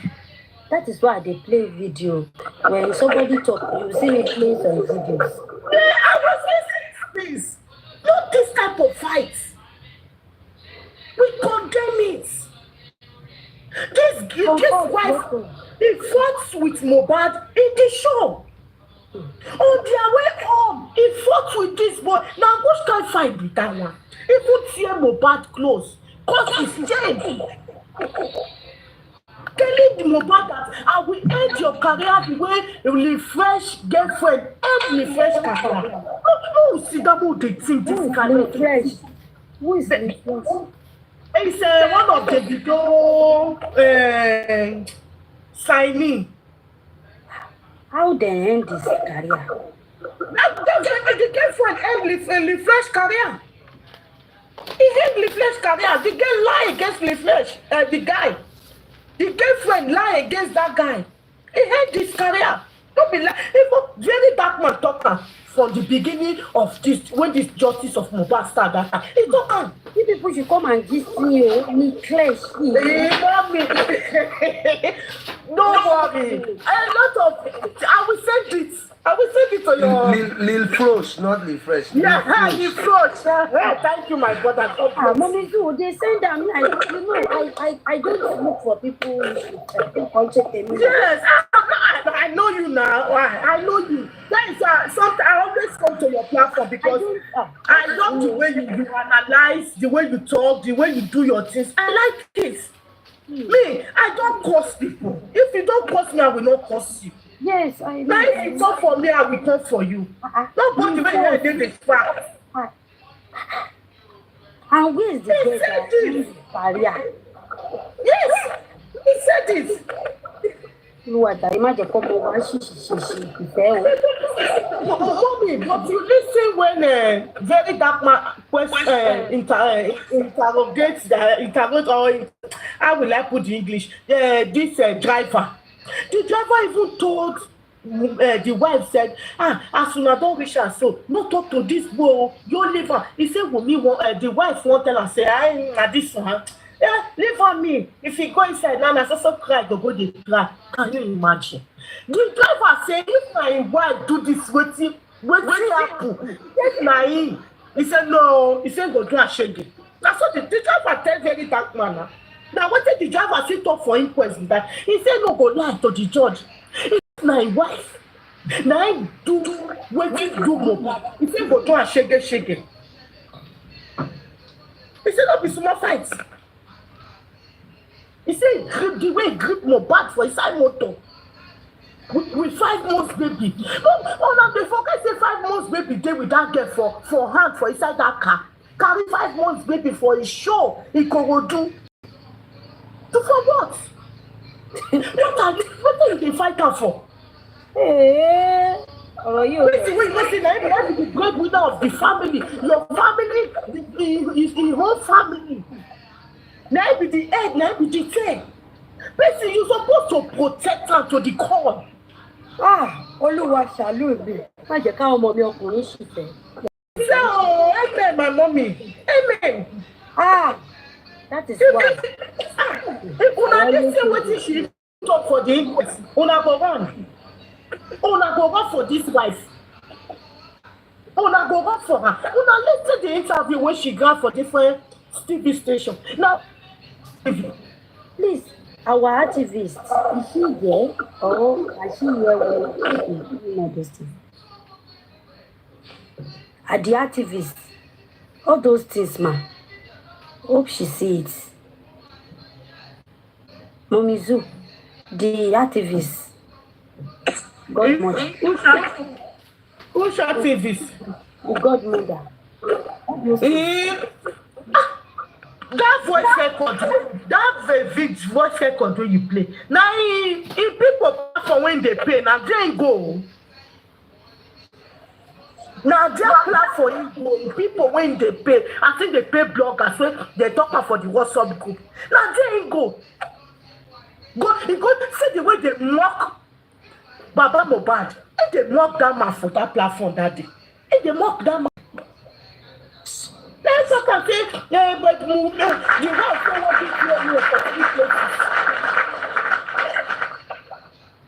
That is why they play video. When somebody talk, you see me play some videos. Yeah, I was listening to this. Not this type of fight. We condemn it. This wife, he fought with Mohbad in the show. On their way home, he fought with this boy. Now, which kind of fight with that one? He put tear Mohbad close. Cause his chain. Telling the Mohbad that I will end your career the way you refresh girlfriend, end refresh career. No, see that what they think this kind of refresh. Who is refresh? It's one of the video signing. How they end this career? The girlfriend end refresh career. He end refresh career. The girl lie against refresh. The guy. The girlfriend lie against that guy. He end his career. Don't be like even very dark man talker from the beginning of this when this justice of Mohbad started that time. He talk. You people should come and give me clash. No worry. A lot of I will send it. I will send it to your Lil Frosh, not Lil Fresh. Yeah, Lil Frosh. Thank you, my brother. Mommy, too, they send them. I don't look for people who contact them. Yes, I know you now. I know you. That is something I always come to your platform because I love the way you analyze, the way you talk, the way you do your things. I like this. Me, I don't curse people. If you don't curse me, I will not curse you. Yes, I know. Now, if you come for me, I will come for you. Don't go the way you did this fact. And where is the barrier? Yes, he said it. What? I imagine come over. Mommy, but you listen when very dark man interrogate or how will I put the English? This driver. The driver even told the wife said, as soon as I don't reach her, so no talk to this boy, you leave her. He said, the wife won't tell her, say, this one. Yeah, leave her me. If he go inside now, I also cry, go the cry. Can you imagine? The driver say, if my wife do this, waiting happen, take my in. He said no. He said go do a shaggy. That's what the driver tell very dark man. Now what did the driver sit up for inquest that? He said no go lie to the judge. It's my wife. Now I do wetin do Mohbad. He said go do a shaggy. He said no be small fight. He said grip the way he grip Mohbad for inside motor. With 5 months baby. Oh now they forget say 5 months baby dey with that girl for hand for inside that car. Carry 5 months baby for his show. He go do. Do for what? What are you fight her for? Listen, I have to be great winner of the family. Your family is the whole family. Now be the head, now be the tail. Basically, you're supposed to protect her to the core. Olúwa ṣàánú mi. Má jẹ́ káwọn ọmọ mi ọkùnrin ṣìfẹ́. So, amen, my mommy. Amen. That is why. If una listen wetin she talk for the inquest, una go run. Una go run for this wife. Una go run for her. Una listen the interview wey she grab for different TV station. Now, please, our activist, is she here or is she here when are the activists? All those things, ma. Hope she see it. Mommy Zoo, the activists. Godmother. Who's activist? The godmother. That voice record, that voice record when you play. Now, if people for when they pay, now they go. Now their platform people when they pay, I think they pay bloggers when they talk for the WhatsApp group. Now they go. Go see the way they mock Baba Mohbad. And they mock that man for that platform that day. And they mock that man. Let's talk and say, yeah, but the house don't want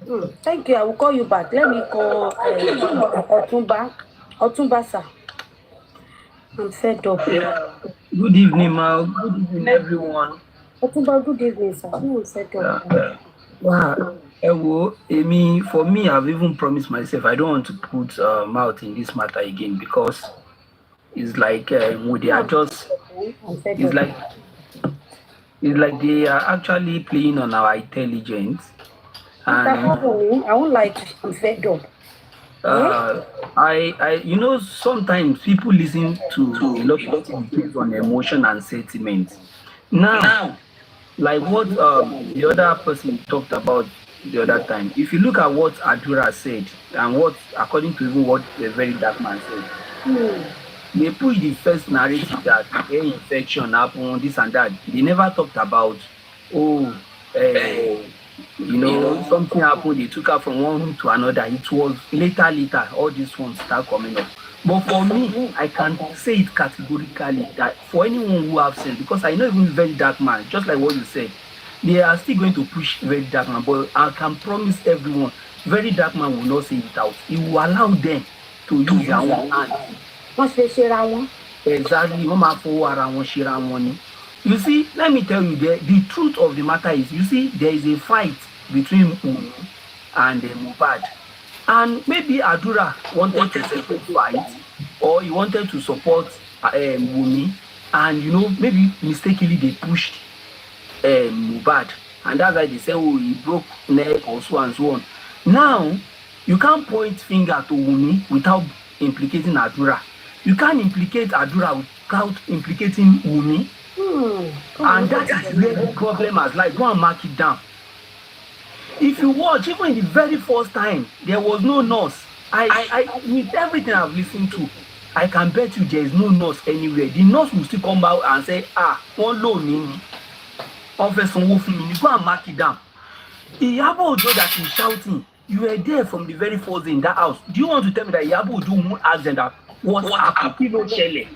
to Thank you. I will call you back. Let me call Otumba, sir. I'm fed up. Good evening, ma. Good evening, everyone. Otumba, good evening, sir. I'm fed up. Wow. For me, I've even promised myself I don't want to put mouth in this matter again because it's like they are just. It's like they are actually playing on our intelligence. And I won't lie to you. I'm fed up. Sometimes people listen to a lot of things based on emotion and sentiment. Now, like what the other person talked about the other time, if you look at what Adura said and what, according to even what the very dark man said, they put the first narrative that air infection happened, this and that. They never talked about, something happened, they took her from one room to another. It was later, all these ones start coming up. But for me, I can say it categorically that for anyone who have said, because I know even very dark man, just like what you said, they are still going to push very dark man, but I can promise everyone, very dark man will not say it out. He will allow them to use their own hands. Exactly. You see, let me tell you, the truth of the matter is, you see, there is a fight between Omowummi and Mohbad. And maybe Adura wanted to separate fight, or he wanted to support Wunmi, and maybe mistakenly they pushed Mohbad. And that's why they say, he broke neck or so and so on. Now, you can't point finger to Wunmi without implicating Adura. You can't implicate Adura without implicating Wunmi. And that is where the problem has like go and mark it down. If you watch, even in the very first time, there was no nurse. I with everything I've listened to, I can bet you there is no nurse anywhere. The nurse will still come out and say, one low me. Officer Wolfman, go and mark it down. Iyabo Ojo that is shouting, you were there from the very first day in that house. Do you want to tell me that Iyabo Ojo won't ask them that what happened?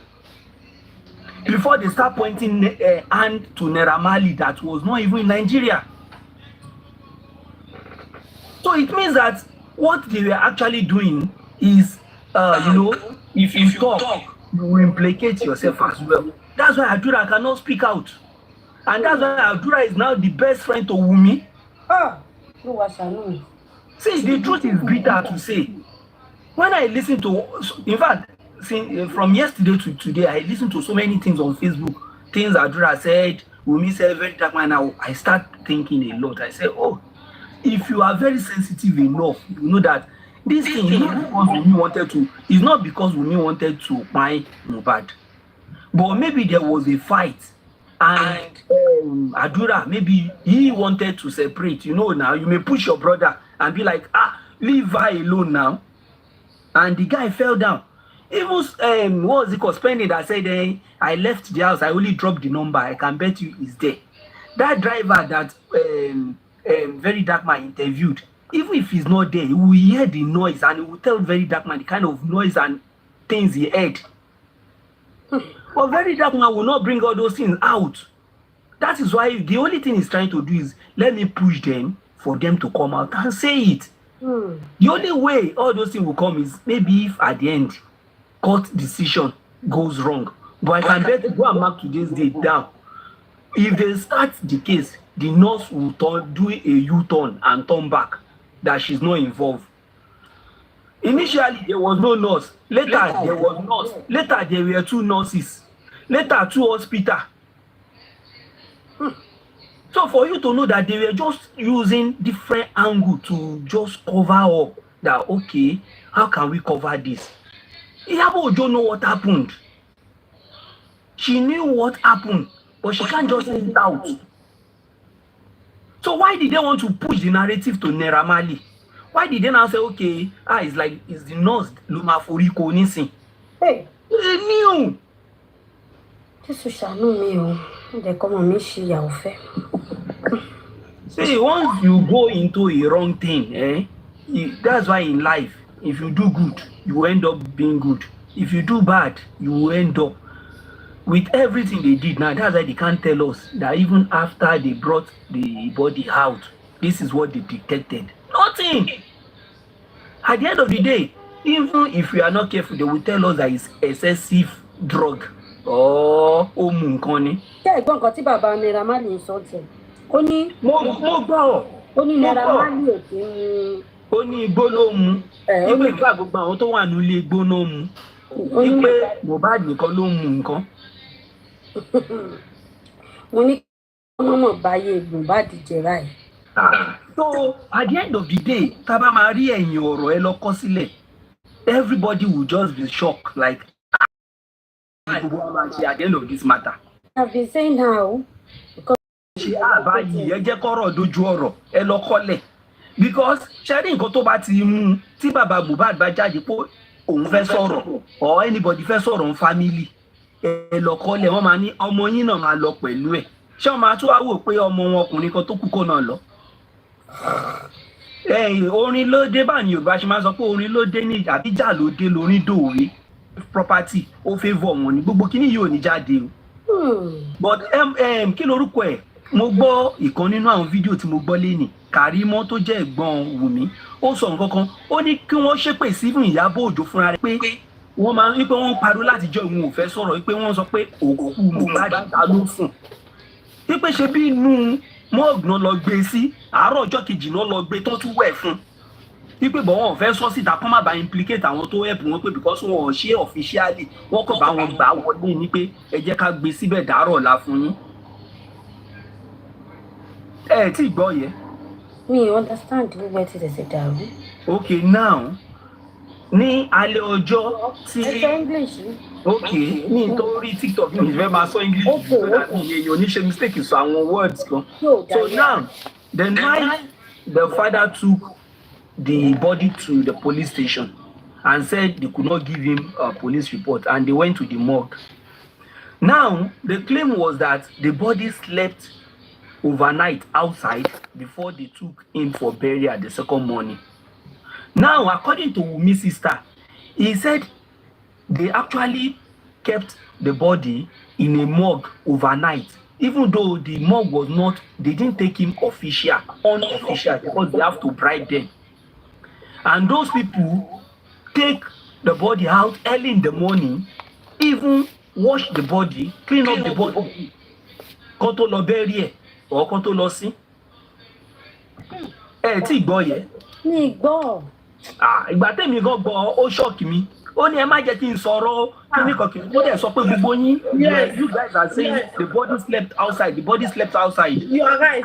Before they start pointing hand to Naira Marley that was not even in Nigeria. So it means that what they were actually doing is, if you talk, you will implicate yourself as well. That's why Adura cannot speak out. And that's why Adura is now the best friend to Wunmi. See, the truth is bitter to say. When I listen to, in fact, from yesterday to today, I listened to so many things on Facebook. Things Adura said, Wunmi said, very dark man. Now I start thinking a lot. I say, oh, if you are very sensitive enough, you know that this thing is not because Wunmi wanted to. It's not because Wunmi wanted to buy Mohbad, but maybe there was a fight, and Adura, maybe he wanted to separate. You know, now you may push your brother and be like, leave her alone now. And the guy fell down. Even what was it called? Spending that said, I left the house, I only dropped the number. I can bet you is there. That driver that Very Dark Man interviewed, even if he's not there, he will hear the noise and he will tell Very Dark Man the kind of noise and things he heard. But Very Dark Man will not bring all those things out. That is why the only thing he's trying to do is let me push them for them to come out and say it. The only way all those things will come is maybe if at the end court decision goes wrong. But I can bet go and mark today's date down. If they start the case, the nurse will do a U-turn and turn back that she's not involved. Initially, there was no nurse. Later, there was nurse. Later, there were 2 nurses. Later, 2 hospitals. So for you to know that they were just using different angles to just cover up that, okay, how can we cover this? Iyabo don't know what happened. She knew what happened, but she can't just say it out. So why did they want to push the narrative to Naira Marley? Why did they now say, okay, it's the nurse Luma Foriko Nisin? Hey, they knew. See, once you go into a wrong thing, that's why in life, if you do good, you end up being good. If you do bad, you will end up with everything they did. Now, that's why they can't tell us that even after they brought the body out, this is what they detected. Nothing. At the end of the day, even if we are not careful, they will tell us that it's excessive drug. Oh, Omunkoni. Yeah, go on, Baba Naira Marley something. Oni mo gbọ́. Oni Naira Marley ò kí. Ó ní igbó ló mu. Ipe ìgbà gbogbo àwọn tó wà nílé igbó ló mu. Ipe Mohbad nìkan ló mu nǹkan. Mo ní mọ̀mọ́ báyé Mohbad jẹ báyìí. So at the end of the day, tá bá máa rí ẹ̀yìn ọ̀rọ̀ ẹ lọ kọ sílẹ̀, everybody will just be shocked like at the end of this matter. I've been saying now. Ṣé àbáyé ẹ jẹ́ kọ́rọ̀ dojú ọ̀rọ̀ ẹ lọ kọ́lẹ̀ because ṣẹ́rí nǹkan tó bá ti mú tí bàbá Mohbad bá jáde pé òun fẹ́ sọ̀rọ̀ or anybody fẹ́ sọ̀rọ̀ family ẹ lọ kọ́lẹ̀ wọ́n máa ní ọmọ yín náà máa lọ pẹ̀lú ẹ̀ ṣé wọ́n máa tún wá wò pé ọmọ wọn ọkùnrin kan tó kú kó náà lọ. Orin ló dé bá ní Yorùbá ṣe máa sọ pé orin ló dé ní àbíjà ló dé lórin dòwe property ó favour wọn ní gbogbo kíní yìí ò ní jáde o. But kí lorúkọ ẹ̀ mo gbọ́ ìkan nínú àwọn fídíò tí mo gbọ́ lénìí Kàrímọ́ tó jẹ́ ẹ̀gbọ́n Wùmí ó sọ nǹkan kan ó ní kí wọ́n ṣépè sí fún Ìyábọ̀ Òjó fúnra rẹ̀ pé wọ́n máa ń wípé wọ́n ń pariwo látijọ́ ìwọ̀n ò fẹ́ sọ̀rọ̀ wípé wọ́n sọ pé òkú Mohbad ta ló sùn wípé ṣe bí inú mọ́ọ̀gù náà lọ gbé sí àárọ̀ ọjọ́ kejì náà lọ gbé tó tún wẹ̀ fún wípé bọ̀ wọ́n ò fẹ́ sọ síta kọ́ má bàa implicate àwọn tó help wọn pé because wọn ò ṣe officially wọ́n kàn bá wọn gbà wọlé ní pé ẹ jẹ́ ká gbé síbẹ̀ dàárọ̀ ọ̀la fún yín. Ẹ tí gbọ́ yẹ. Mi understand wíwẹ́ tí tẹ̀sẹ̀ dàrú. Okay, now ní alẹ́ ọjọ́ tí. Ẹ sọ English. Okay, ní nítorí TikTok mi fẹ́ máa sọ English so that èèyàn ní ṣe mistake sọ àwọn words kan. So now the night the father took the body to the police station and said they could not give him a police report and they went to the morgue. Now the claim was that the body slept overnight outside before they took him for burial the second morning. Now, according to Wumi's sister, he said they actually kept the body in a morgue overnight, even though the morgue was not, they didn't take him unofficial because they have to bribe them. And those people take the body out early in the morning even wash the body, clean up the body, kó tó lọ bury ẹ̀ or kó tó lọ sí. Ẹ tí gbọ́ yẹ. Mi gbọ́. Ìgbà tèmi gan gbọ́ ó ṣọ́ọ̀kì mi. Ó ní ẹ má jẹ́ kí n sọ̀rọ̀ kíní kan kí n dẹ̀ sọ pé gbogbo yín. You guys are saying the body slept outside. The body slept outside. You are right.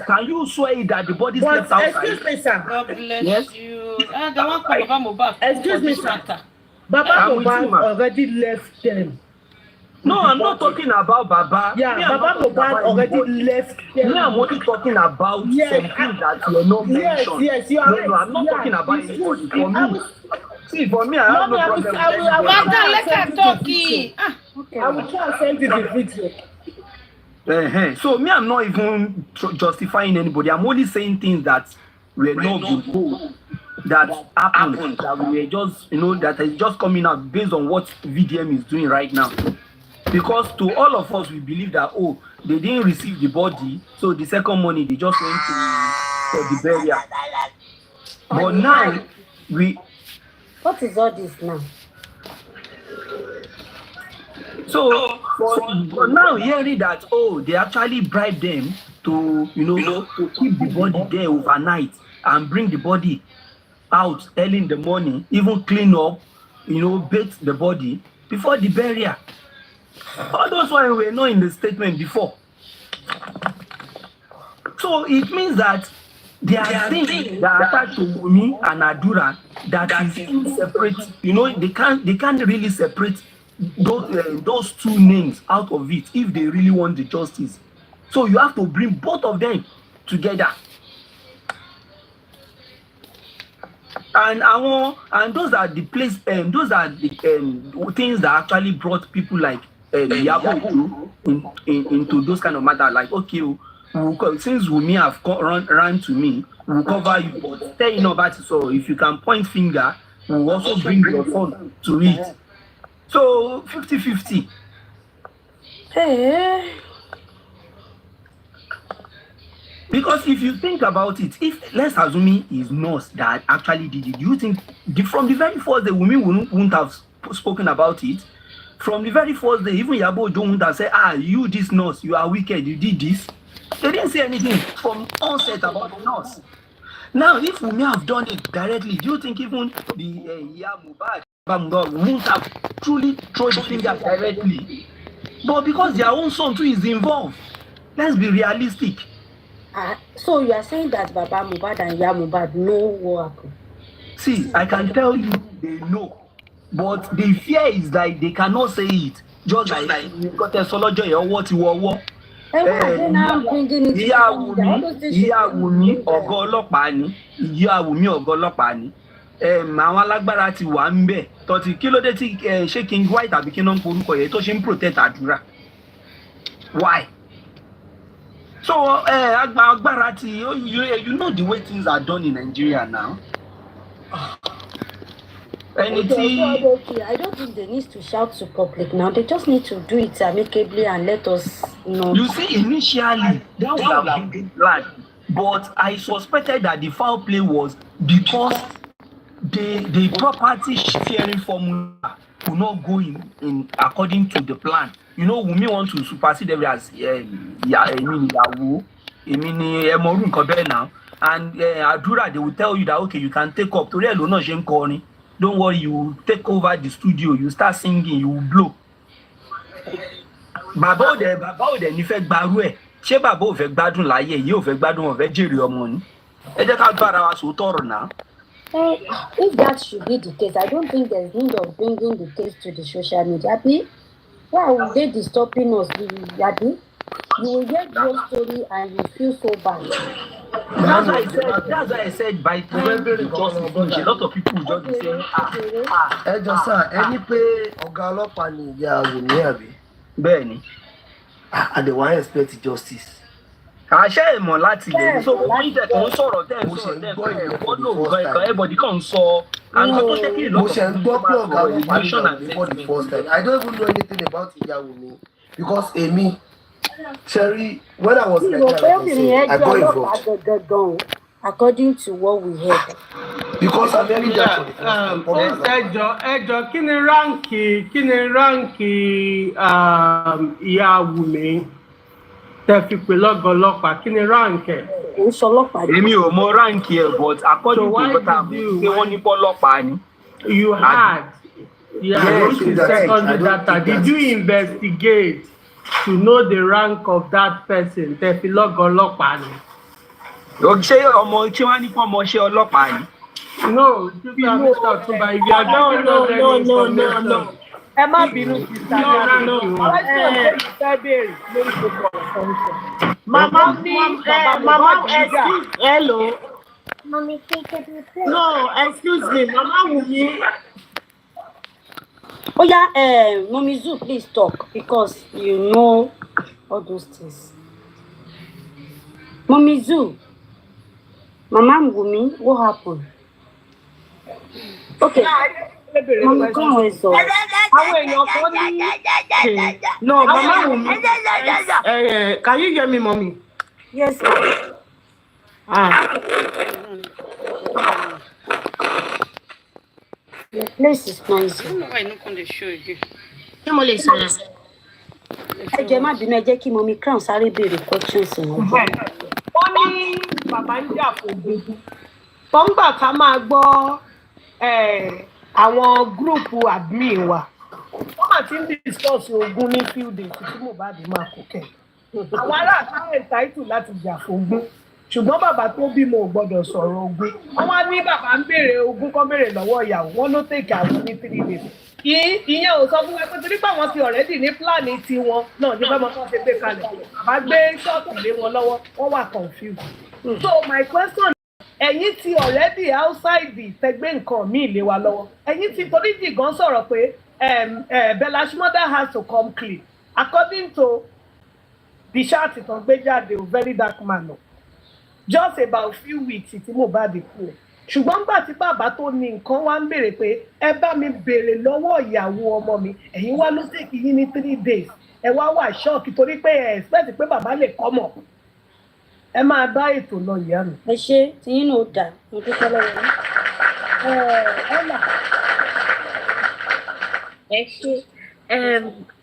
Can you swear that the body slept outside? Excuse me, sir. God bless Yes? you. The one called Baba Mohbad. Excuse me, sir. Baba Mohbad already left them. No, I'm not talking about Baba. Yeah, Baba Mohbad already left them. Me, I'm only talking about something that you're not mentioned. Yes, you are right. No, I'm not talking about anybody. For me, see, for me, I have no problem with anybody. Let her talk. I will try and send you the video. So me, I'm not even justifying anybody. I'm only saying things that were not been told, that happened, that we were just, that is just coming out based on what VDM is doing right now. Because to all of us, we believe that, they didn't receive the body, so the second money, they just went for the burial. But now, What is all this now? So, for now, hearing that, they actually bribed them to, to keep the body there overnight and bring the body out early in the morning, even clean up, bathe the body before the burial. All those ones were not in the statement before. So it means that there are things that are attached to Wunmi and Adura that is separate. They can't really separate those two names out of it if they really want the justice. So you have to bring both of them together. And those are the place. Those are the things that actually brought people like Iyabo into those kind of matter. Like, okay, since Wunmi have run to me, we'll cover you. But tell you about it. So if you can point finger, we'll also bring your son to it. So 50-50. Hey. Because if you think about it, if let's assume is nurse that actually did it, do you think from the very first day Wunmi wouldn't have spoken about it? From the very first day, even Iyabo wouldn't have said, you this nurse, you are wicked, you did this. They didn't say anything from onset about the nurse. Now, if Wunmi have done it directly, do you think even the Mohbad wouldn't have truly thrown the finger directly? But because their own son too is involved, let's be realistic. So you are saying that Baba Mohbad and Mohbad know what happened? See, I can tell you they know. But the fear is like they cannot say it. Just like you got a solo joy or what you were. Ìyá Wunmi ọ̀gá ọlọ́pàá ni. Àwọn alágbára ti wà ń bẹ̀. Tọ́tí kí ló dé tí ṣé King White àbí kí náà ń porúkọ yẹn tó ṣe ń protect Adura? Why? So agbára ti you know the way things are done in Nigeria now. Okay. I don't think they need to shout to public now. They just need to do it amicably and let us know. You see, initially that would have been planned, but I suspected that the foul play was because the property sharing formula will not go in according to the plan. Wunmi want to supersede every as Iyabo, Emorun nkan now, and Adura they will tell you that okay, you can take up. Torí ẹ̀ ló náà ṣe ń kọrin. Don't worry, you take over the studio, you start singing, you blow. Bàbá òde ní fẹ́ gbarú ẹ̀. Ṣé bàbá ò fẹ́ gbádùn láyé yìí ò fẹ́ gbádùn ò fẹ́ jèrè ọmọ ni? Ẹ jẹ́ ká bára wa sòótọ́ ọ̀rọ̀ náà. If that should be the case, I don't think there's need of bringing the case to the social media. Why would they be stopping us? Yabi? You will get your story and you feel so bad. That's why I said by time the justice finish, a lot of people will just be saying, ẹ jọ sá ẹni pé ọ̀gá ọlọ́pàá ni ìyá Wunmi àbí. Bẹ́ẹ̀ni. And they want expect justice. Àṣẹ ìmọ̀ láti lè so wọ́n ń tẹ̀kọ̀ ń sọ̀rọ̀ everybody kan sọ and tó ṣe kí mo ṣe ń gbọ́ pé ọ̀gá ọlọ́pàá ni for the first time. I don't even know anything about ìyá Wunmi because èmi Sherry, when I was like that, I got involved. according to what we heard. Because I'm hearing that for the first ẹjọ kí ni ránkì ìyá Wùmí tẹ́ fi pè lọ́gọ̀ ọlọ́pàá kí ni ránkì ẹ̀. Ó sọ ọlọ́pàá. Èmi ò mọ ránkì ẹ̀ but according to what I'm saying wọ́n ní pọ́lọ́pàá ni. You had secondary data. Did you investigate to know the rank of that person? Tẹ́ fi lọ́gọ̀ ọlọ́pàá ni. Ṣé ọmọ tí wọ́n ní kọ́ ọmọ ṣe ọlọ́pàá ni? No, if you are Mr. Tumba, if you are getting no. Ẹ má bínú sísá ní àná. Ọlọ́jọ́ ìfẹ́ béèrè lórí gbogbo ọ̀rọ̀ tó ń sọ. Màmá ní màmá excuse hello. No, excuse me, Mama Wunmi. Oh yeah, Mommy Zoo, please talk because you know all those things. Mommy Zoo, Mama Wunmi, what happened? Okay. Mommy, come on, so. No, Mama Wunmi. Can you hear me, Mommy? Yes. The place is noisy. I don't know why not on the show again. Ṣé mo lè sọ̀rọ̀? Ẹ jẹ́ má bínú, ẹ jẹ́ kí Mommy Crown sáré béèrè questions wọn. Ó ní bàbá ń jà fògùn. Tọ́ngbà ká máa gbọ́ àwọn gúrùpù admin wa. Wọ́n máa ti ń discuss ogun ní few days tí Mohbad máa kó kẹ̀. Àwọn ará àtúntò entitled láti jà fògùn. Ṣùgbọ́n bàbá tó bímọ ò gbọ́dọ̀ sọ̀rọ̀ ogun. Wọ́n wá ní bàbá ń béèrè ogun kan béèrè lọ́wọ́ ìyàwó. Wọ́n ló tèkì àwọn ní 3 days. Ìyẹn ò sọ fún ẹ pé torí pé àwọn ti already ní pílánì tiwọn náà ní fẹ́mọ́ kan ṣe gbé kalẹ̀. Bàbá gbé ṣọ́ọ̀tù lé wọn lọ́wọ́, wọ́n wà confused. So my question, ẹ̀yin ti already outside the tẹgbẹ́ nǹkan míì lé wa lọ́wọ́. Ẹ̀yin ti torí jì gan sọ̀rọ̀ pé Bella's mother has to come clean. According to the chart ìtàn gbé jáde, a very dark man. No. Just about few weeks tí Mohbad kú ẹ̀. Ṣùgbọ́n nígbà tí bàbá tó ní nǹkan wá ń béèrè pé ẹ bá mi béèrè lọ́wọ́ ìyàwó ọmọ mi ẹ̀yin wá ló tèkì yín ní 3 days ẹ wá wà ṣọ́ọ̀kì torí pé ẹ expect pé bàbá lè kọ́ mọ̀ ẹ máa bá ètò lọ ìyá mi. Ẹ ṣe tí yín náà dà mo dúpẹ́ lọ́wọ́ yín. Ẹ́là. Ẹ ṣe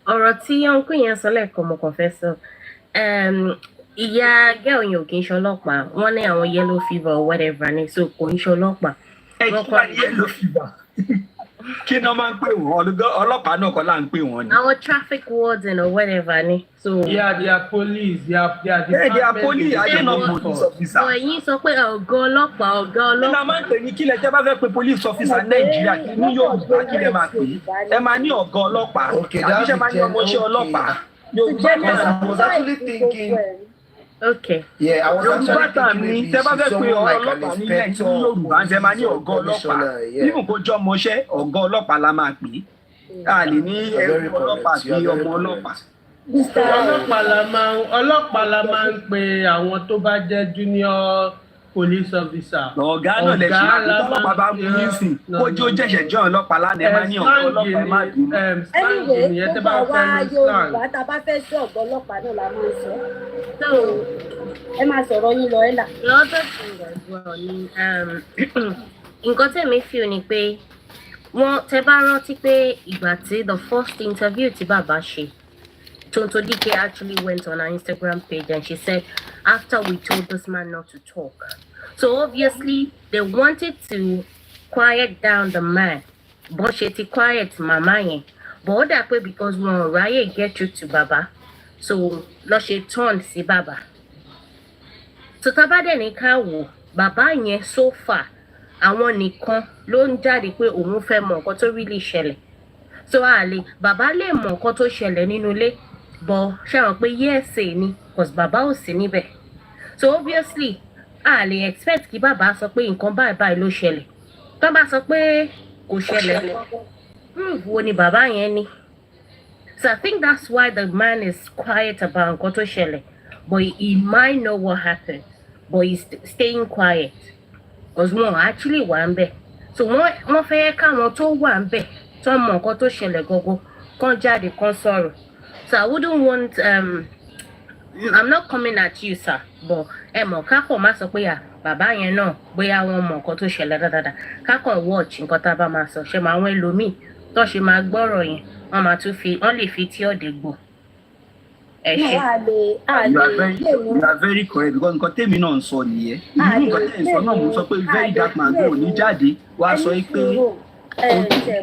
ọ̀rọ̀ tí ọ̀nkú yẹn sọ lẹ́ẹ̀kan mo kàn fẹ́ sọ. Ìyá girl yẹn ò kì í ṣe ọlọ́pàá wọ́n ní àwọn yellow fever or whatever ni so kò ń ṣe ọlọ́pàá. Ẹ kí wá ní yellow fever kí ni wọ́n máa ń pè wọ́n ọlọ́pàá náà kọ́ là ń pè wọ́n ni. Àwọn traffic warden or whatever ni. So yeah, they are police. They are police. I don't know police officer. So ẹ̀yin sọ pé ọ̀gá ọlọ́pàá. Kí ni a máa ń pè ní kílẹ̀ tẹ́ bá fẹ́ pe police officer Nàìjíríà kí ní Yorùbá kí lè máa pè é máa ní ọ̀gá ọlọ́pàá àbí ṣe máa ní ọmọọṣẹ́ ọlọ́pàá. Yorùbá kan I was actually thinking. Okay. Yeah, I was Yorùbá actually thinking maybe someone like an inspector. Yorùbá ṣe máa ní ọ̀gá ọlọ́pàá. Even kó jọ ọmọọṣẹ́ ọ̀gá ọlọ́pàá la máa pè é. A lè ní ẹrú ọlọ́pàá bí ọmọ ọlọ́pàá. Ọlọ́pàá la máa ń pe àwọn tó bá jẹ́ junior police officer. Ọ̀gá náà lè ṣe ọlọ́pàá bá mú yín sìn kójú ó jẹ̀ṣẹ̀ jọ́ ọlọ́pàá lánàá ẹ máa ní ọ̀gá ọlọ́pàá ẹ má dùn. Anyway, tó bá wá Yorùbá tá a bá fẹ́ sí ọ̀gá ọlọ́pàá náà la máa ń sọ. So ẹ máa sọ̀rọ̀ yín lọ Ẹ́là. Lọ́dọ̀ tí ìgbàgbọ́ ni nǹkan tẹ̀mí feel ni pé wọ́n tẹ bá rántí pé ìgbà tí the first interview tí bàbá ṣe Tonto Dike actually went on her Instagram page and she said, after we told this man not to talk. So obviously, they wanted to quiet down the man. But she quiet mama yen. But that way because we Raya get through to Baba. So lo she turned si Baba. So tabade ni kawo, Baba yen so far, àwọn nìkan ló ń jáde pé òun fẹ́ mọ̀ nǹkan tó really ṣẹlẹ̀. So Ali, Baba lè mọ̀ nǹkan tó ṣẹlẹ̀ nínú ilé. But ṣe mọ̀ pé yes ni because bàbá ò sí níbẹ̀. So obviously a lè expect kí bàbá sọ pé nǹkan báyìí ló ṣẹlẹ̀. Tó bá sọ pé kò ṣẹlẹ̀ wo ni bàbá yẹn ní. So I think that's why the man is quiet about nǹkan tó ṣẹlẹ̀. But he might know what happened. But he's staying quiet. Because wọ́n actually wà ń bẹ̀. So wọ́n fẹ́ káwọn tó wà ń bẹ̀ tó mọ̀ nǹkan tó ṣẹlẹ̀ gógó kán jáde kán sọ̀rọ̀. So I wouldn't want I'm not coming at you, sir, but Emma, kako ma sọ pé bàbá yẹn náà bóyá wọn mọ nǹkan tó ṣẹlẹ̀ dáadáa kákan watch nǹkan tá a bá máa sọ ṣe máa wọn ẹlòmíì tó ṣe máa gbọ́rọ̀ yẹn wọ́n máa tún fi wọ́n lè fi tí ọ̀dẹ̀ gbò. ẹ ṣe. you are very correct because nǹkan tèmi náà ń sọ nìyẹn irú nǹkan tẹ̀ ń sọ náà mo sọ pé very dark man kò ní jáde wá sọ pé. ẹ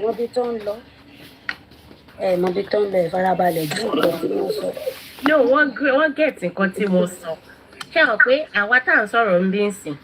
mọbi tó ń lọ ìfarabalẹ̀ bí nǹkan tí wọ́n sọ. no wọ́n get nǹkan tí mo sọ ṣé àwọn pé àwa tá à ń sọ̀rọ̀ ń bí ń sìn